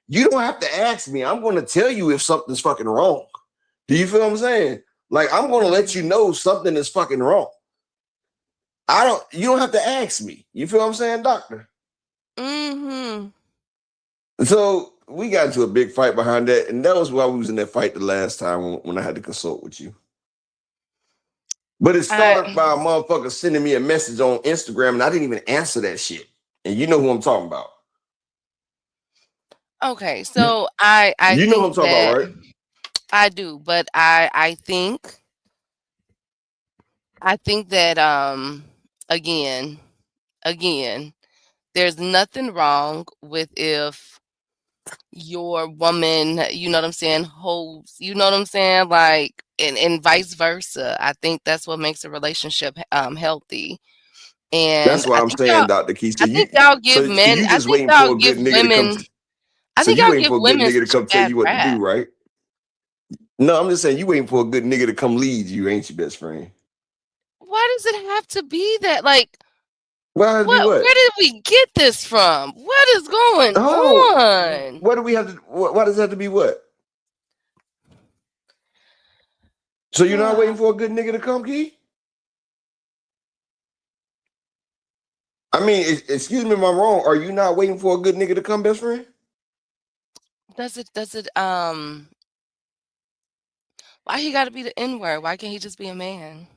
you don't have to ask me. I'm going to tell you if something's fucking wrong. Do you feel what I'm saying? Like, I'm going to let you know something is fucking wrong. You don't have to ask me. You feel what I'm saying, doctor? Mm-hmm. So we got into a big fight behind that. And that was why we was in that fight the last time when I had to consult with you. But it started by a motherfucker sending me a message on Instagram and I didn't even answer that shit. And you know who I'm talking about. Okay, so I you know think who I'm talking that about, right? I do, but I think that again, there's nothing wrong with if your woman, you know what I'm saying, holds, you know what I'm saying, like, and vice versa. I think that's what makes a relationship healthy. That's And what I'm saying, Dr. Key. I think y'all give So men, you I just think waiting y'all for a give good nigga to come. women, I So think you y'all waiting give for a good women nigga to such a come tell bad you what to rap. do, right? No, I'm just saying you waiting for a good nigga to come lead you, ain't you, best friend? Why does it have to be that? Like, Why be what? where did we get this from? What is going Oh, on? what do we have to? Why does it have to be what? So you're not waiting for a good nigga to come, Key? I mean, excuse me if I'm wrong. Are you not waiting for a good nigga to come, best friend? Does it why he gotta be the N-word? Why can't he just be a man?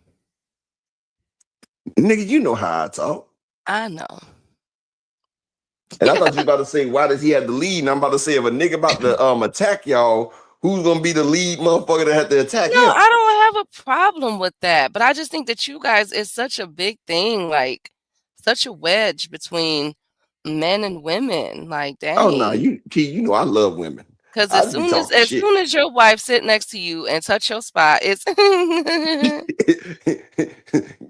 Nigga, you know how I talk. I know. And I thought you were about to say, why does he have the lead? And I'm about to say, if a nigga about to attack y'all, who's gonna be the lead motherfucker that have to attack No, him? I don't have a problem with that, but I just think that you guys is such a big thing, like, such a wedge between men and women, like, Oh no, dang. Key, you know I love women. 'Cause I be talking as shit. soon as your wife sit next to you and touch your spot, it's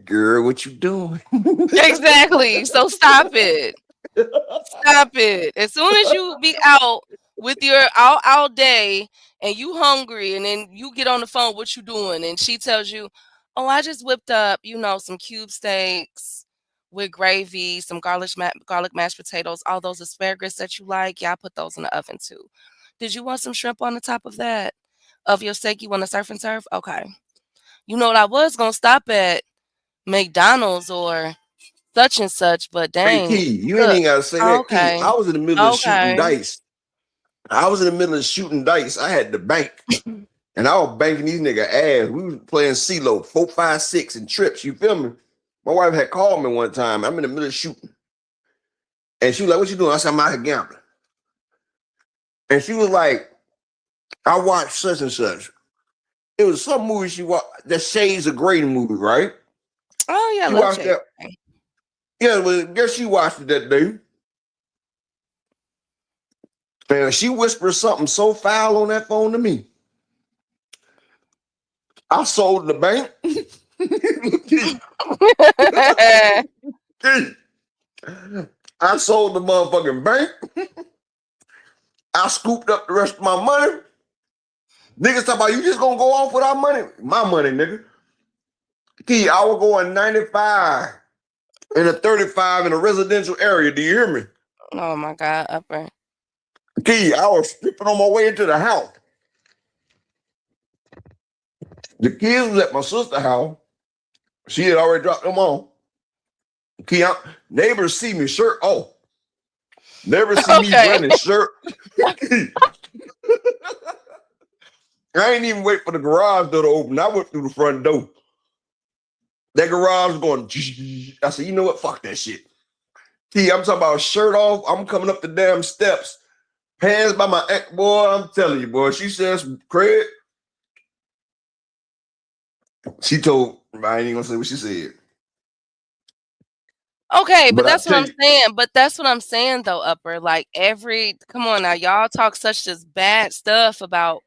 Girl, what you doing? exactly, so stop it. Stop it. As soon as you be out with your all day and you hungry and then you get on the phone, what you doing? And she tells you, oh, I just whipped up, some cube steaks with gravy, some garlic mashed potatoes, all those asparagus that you like. Yeah, I put those in the oven too. Did you want some shrimp on the top of that? Of your steak, you want to surf and serve? Okay. You know what, I was gonna stop at McDonald's or such and such, but Hey dang, Key, you ain't look. even gotta say that. Key, Okay. I was in the middle of shooting Okay. dice. I had the bank. And I was banking these nigga ass. We was playing CeeLo, 4, 5, 6 and trips. You feel me? My wife had called me one time. I'm in the middle of shooting. And she was like, what you doing? I said, I'm out here gambling. And she was like, I watched such and such. It was some movie she watched, the Shades of Grey movie, right? Oh, yeah, I She love watched Shade. that. Yeah, well, guess she watched it that day. And she whispered something so foul on that phone to me. I sold the bank. I sold the motherfucking bank. I scooped up the rest of my money. Niggas talk about you just gonna go off with our money. My money, nigga. Key, I was going 95 and a 35 in a residential area. Do you hear me? Oh my God, Upper. Key, I was stripping on my way into the house. The kids was at my sister's house. She had already dropped them on. Key, neighbors see me shirt off. Never see me Okay. running shirt. I ain't even wait for the garage door to open. I went through the front door. That garage was going. I said, you know what? Fuck that shit. Key, I'm talking about shirt off. I'm coming up the damn steps. Hands by my ex, boy. I'm telling you, boy. She says, Craig. She told, I ain't even gonna say what she said. Okay, but But I that's what tell I'm you, saying. But that's what I'm saying though, Upper. Like come on now, y'all talk such this bad stuff about,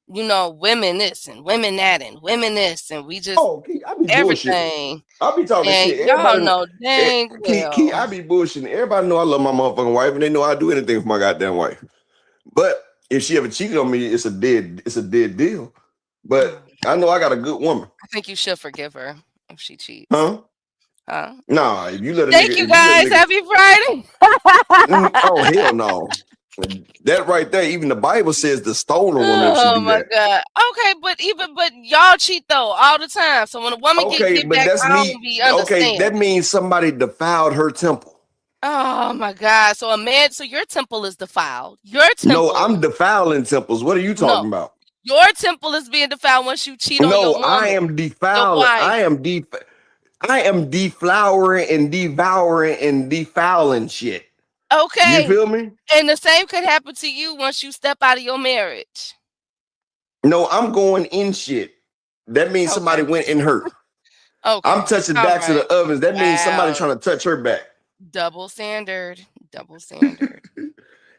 women this and women that and women this, and we just oh, Key, I be bullshitting. everything. I be talking And shit. y'all Everybody, know dang Key, well. I be bullshitting. Everybody know I love my motherfucking wife, and they know I do anything for my goddamn wife. But if she ever cheated on me, it's a dead deal. but I know I got a good woman. I think you should forgive her if she cheats. Huh? Huh? Nah, if you let a nigga, Thank you if you let a guys. nigga, Happy Friday. oh hell no. That right there, even the Bible says the stolen woman should Oh do my that. God. Okay, but y'all cheat though all the time. So when a woman Okay, get but back, that's I don't me. be Okay, that understanding. means somebody defiled her temple. Oh my God. So a man, so your temple is defiled. Your No, temple, I'm defiling temples. What are you no, talking about? your temple is being defiled once you cheat on your No, I woman, am your defiling. wife. I am deflowering and devouring and defiling shit. You Okay. feel me? And the same could happen to you once you step out of your marriage. No, I'm going in shit. That means somebody Okay. went in her. I'm Okay. touching All backs of right. the ovens. That means somebody Wow. trying to touch her back. Double standard. Double standard.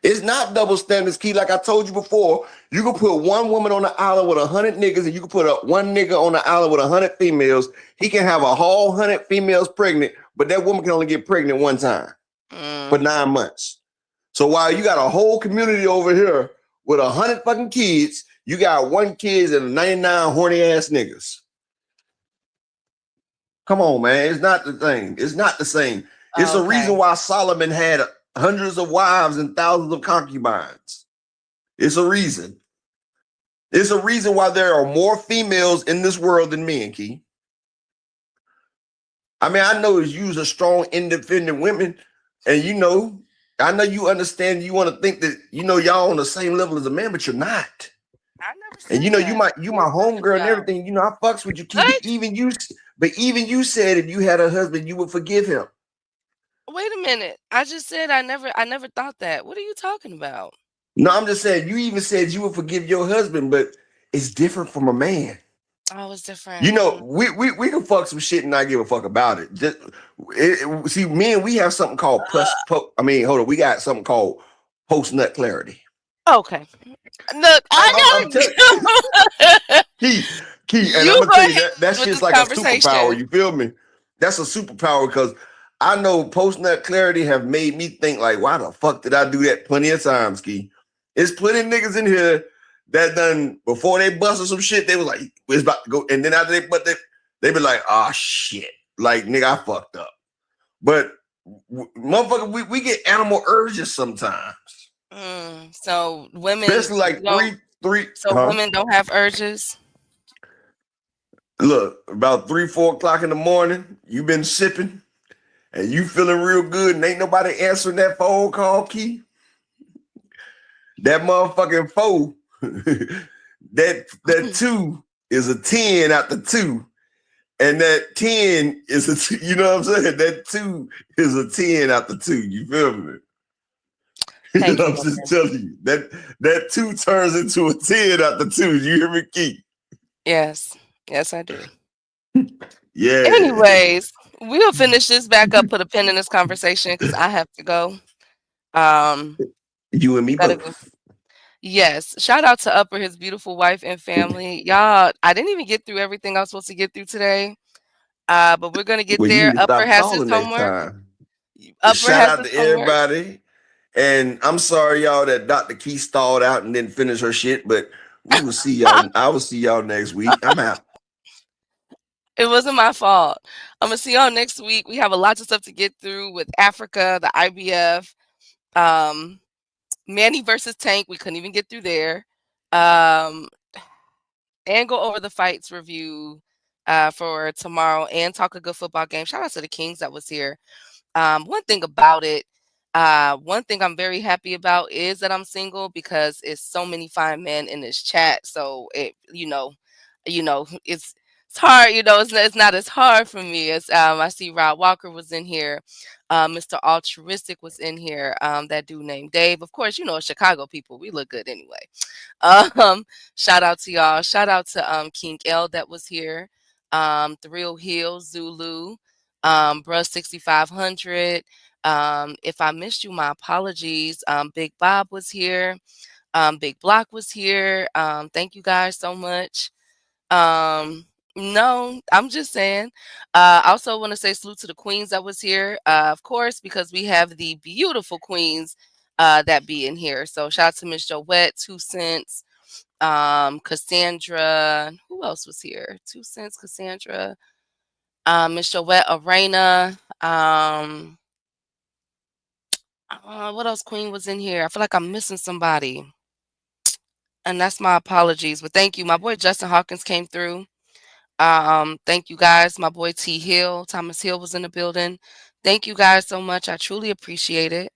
It's not double standards, Key. Like I told you before, you can put one woman on the island with 100 niggas, and you can put one nigga on the island with 100 females. He can have a whole 100 females pregnant, but that woman can only get pregnant one time for Mm. 9 months. So while you got a whole community over here with 100 fucking kids, you got one kid and 99 horny ass niggas. Come on, man. It's not the thing. It's not the same. It's a Okay. reason why Solomon had hundreds of wives and thousands of concubines. It's a reason. It's a reason why there are more females in this world than men, Key. I mean, I know you're a strong, independent women, and I know you understand. You want to think that y'all on the same level as a man, but you're not. I never And said that. you What are my you talking homegirl and about? everything. I fucks with you, Key. What? But even you said if you had a husband, you would forgive him. Wait a minute. I just said I never thought that. What are you talking about? No, I'm just saying you even said you would forgive your husband, but it's different from a man. Oh, it's different. We can fuck some shit and not give a fuck about it. See, men, we have something called hold on, we got something called post nut clarity. Okay. Look, I'm I telling gotta Key, and I'm You gonna go tell you ahead that's with just this like a superpower. conversation. You feel me? That's a superpower because I know post nut clarity have made me think like, why the fuck did I do that plenty of times, Key? It's plenty of niggas in here that done before they busted some shit. They was like, it's about to go, and then after they be like, oh shit, like nigga, I fucked up. But motherfucker, we get animal urges sometimes, So women especially like don't. three. So women don't have urges. Look, about 3-4 o'clock in the morning, you been sipping and you feeling real good, and ain't nobody answering that phone call, Key. That motherfucking four, that 2 is a 10 out the 2. And that 10 is you know what I'm saying? That 2 is a 10 out the 2. You feel me? Thank you. I'm just telling you. That 2 turns into a 10 out the 2. You hear me, Keith? Yes. Yes, I do. Yeah. Anyways, we'll finish this back up, put a pin in this conversation because I have to go. You and me Gotta go. both. Yes. Shout out to Upper, his beautiful wife and family. Y'all, I didn't even get through everything I was supposed to get through today. But we're gonna get Well, you there. need to Upper stop has his calling next homework. time. Upper Shout has out his to homework. everybody. And I'm sorry, y'all, that Dr. Key stalled out and didn't finish her shit, but we will see y'all. I will see y'all next week. I'm out. It wasn't my fault. I'm gonna see y'all next week. We have a lot of stuff to get through with Africa, the IBF, Manny versus Tank. We couldn't even get through there. And go over the fights review for tomorrow and talk a good football game. Shout out to the Kings that was here. One thing about it, one thing I'm very happy about is that I'm single because it's so many fine men in this chat. So it's hard. It's not as hard for me as I see Rod Walker was in here, Mr. Altruistic was in here. That dude named Dave. Of course, Chicago people. We look good anyway. Shout out to y'all. Shout out to King L that was here. The Real Hill, Zulu, Bruh 6500. If I missed you, my apologies. Big Bob was here. Big Block was here. Thank you guys so much. No, I'm just saying. I also want to say salute to the queens that was here, of course, because we have the beautiful queens that be in here. So shout out to Miss Joette, 2 Cents, Cassandra. Who else was here? 2 Cents, Cassandra. Miss Joette Arena. What else? Queen was in here. I feel like I'm missing somebody. And that's my apologies. But thank you. My boy Justin Hawkins came through. Thank you guys. My boy T Hill, Thomas Hill was in the building. Thank you guys so much. I truly appreciate it.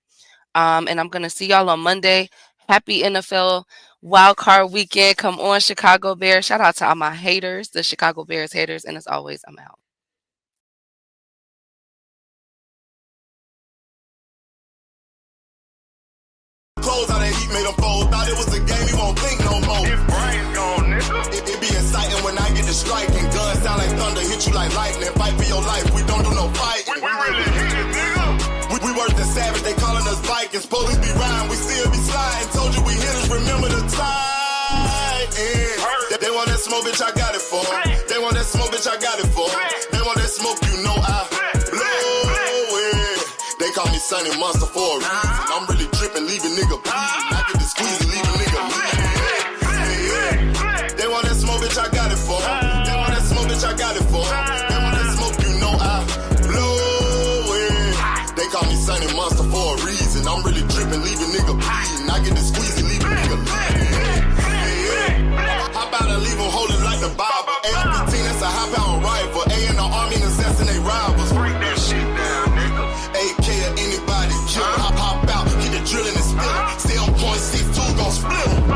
And I'm gonna see y'all on Monday. Happy NFL Wild Card Weekend. Come on, Chicago Bears. Shout out to all my haters, the Chicago Bears haters. And as always, I'm out. Clothes out of heat made them fold. Thought it was a game, he won't think no more. His brain's gone, nigga. It be exciting when I get to striking. Guns sound like thunder, hit you like lightning. Fight for your life, we don't do no fighting. We really hit it, nigga. We worse than savage, they calling us Vikings. Police be riding, we still be sliding. Told you we hitters, remember the time. Yeah. They want that smoke, bitch, I got it for 'em. They want that smoke, bitch, I got it for 'em. They want that smoke, you know I blow it. They call me Sunny Monster for a reason. I'm really tripping, leaving nigga bleeding. I get the squeeze, leaving nigga bleeding. Yeah. They want that smoke, bitch, I got it for 'em. They want that smoke, bitch, I got it for 'em. They want that smoke, you know I blow it. They call me Sunny Monster for a reason. I'm really tripping, leaving nigga bleeding. I get the squeeze, leaving nigga bleeding. Yeah. How about I leave them holding like the Bible? AR-15, that's a high-power rifle. A in the army and assassinate rivals. Break that shit down, nigga. AK or anybody kill. Hop out, get the drilling and spill. 7.62 gon' split 'em.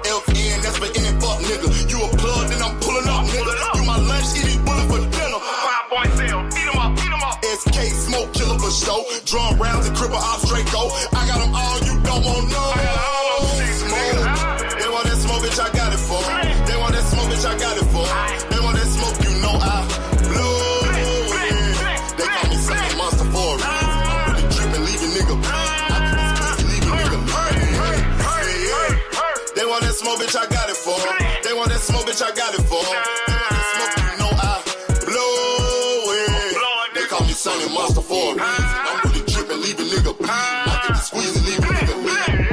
FN, that's for any fuck nigga. You a plug, then I'm pulling up, nigga. You my lunch, eat these bullets for dinner. 5 boy sale, eat 'em up, eat 'em up. SK, smoke killer for show. Drum rounds and cripple ops Draco. I got them all, you don't want no. They want that smoke, bitch, I got it for 'em. They want that smoke, bitch, I got it for 'em. They want that smoke, you know I blow it. They call me Sunny Monster for a reason. I'm really tripping, leaving nigga bleeding. I get this pussy, leaving nigga bleeding. Yeah. They want that smoke, bitch, I got it for 'em. They want that smoke, bitch, I got it for 'em. They want that smoke, you know I blow it. They call me Sunny Monster for a reason. I'm really tripping, leaving nigga bleeding. I get the squeeze, leaving nigga bleeding.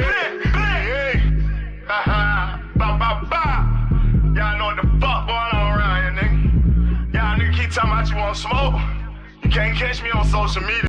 Y'all know what the fuck going on around here, nigga. Y'all nigga keep talking about you want smoke. You can't catch me on social media.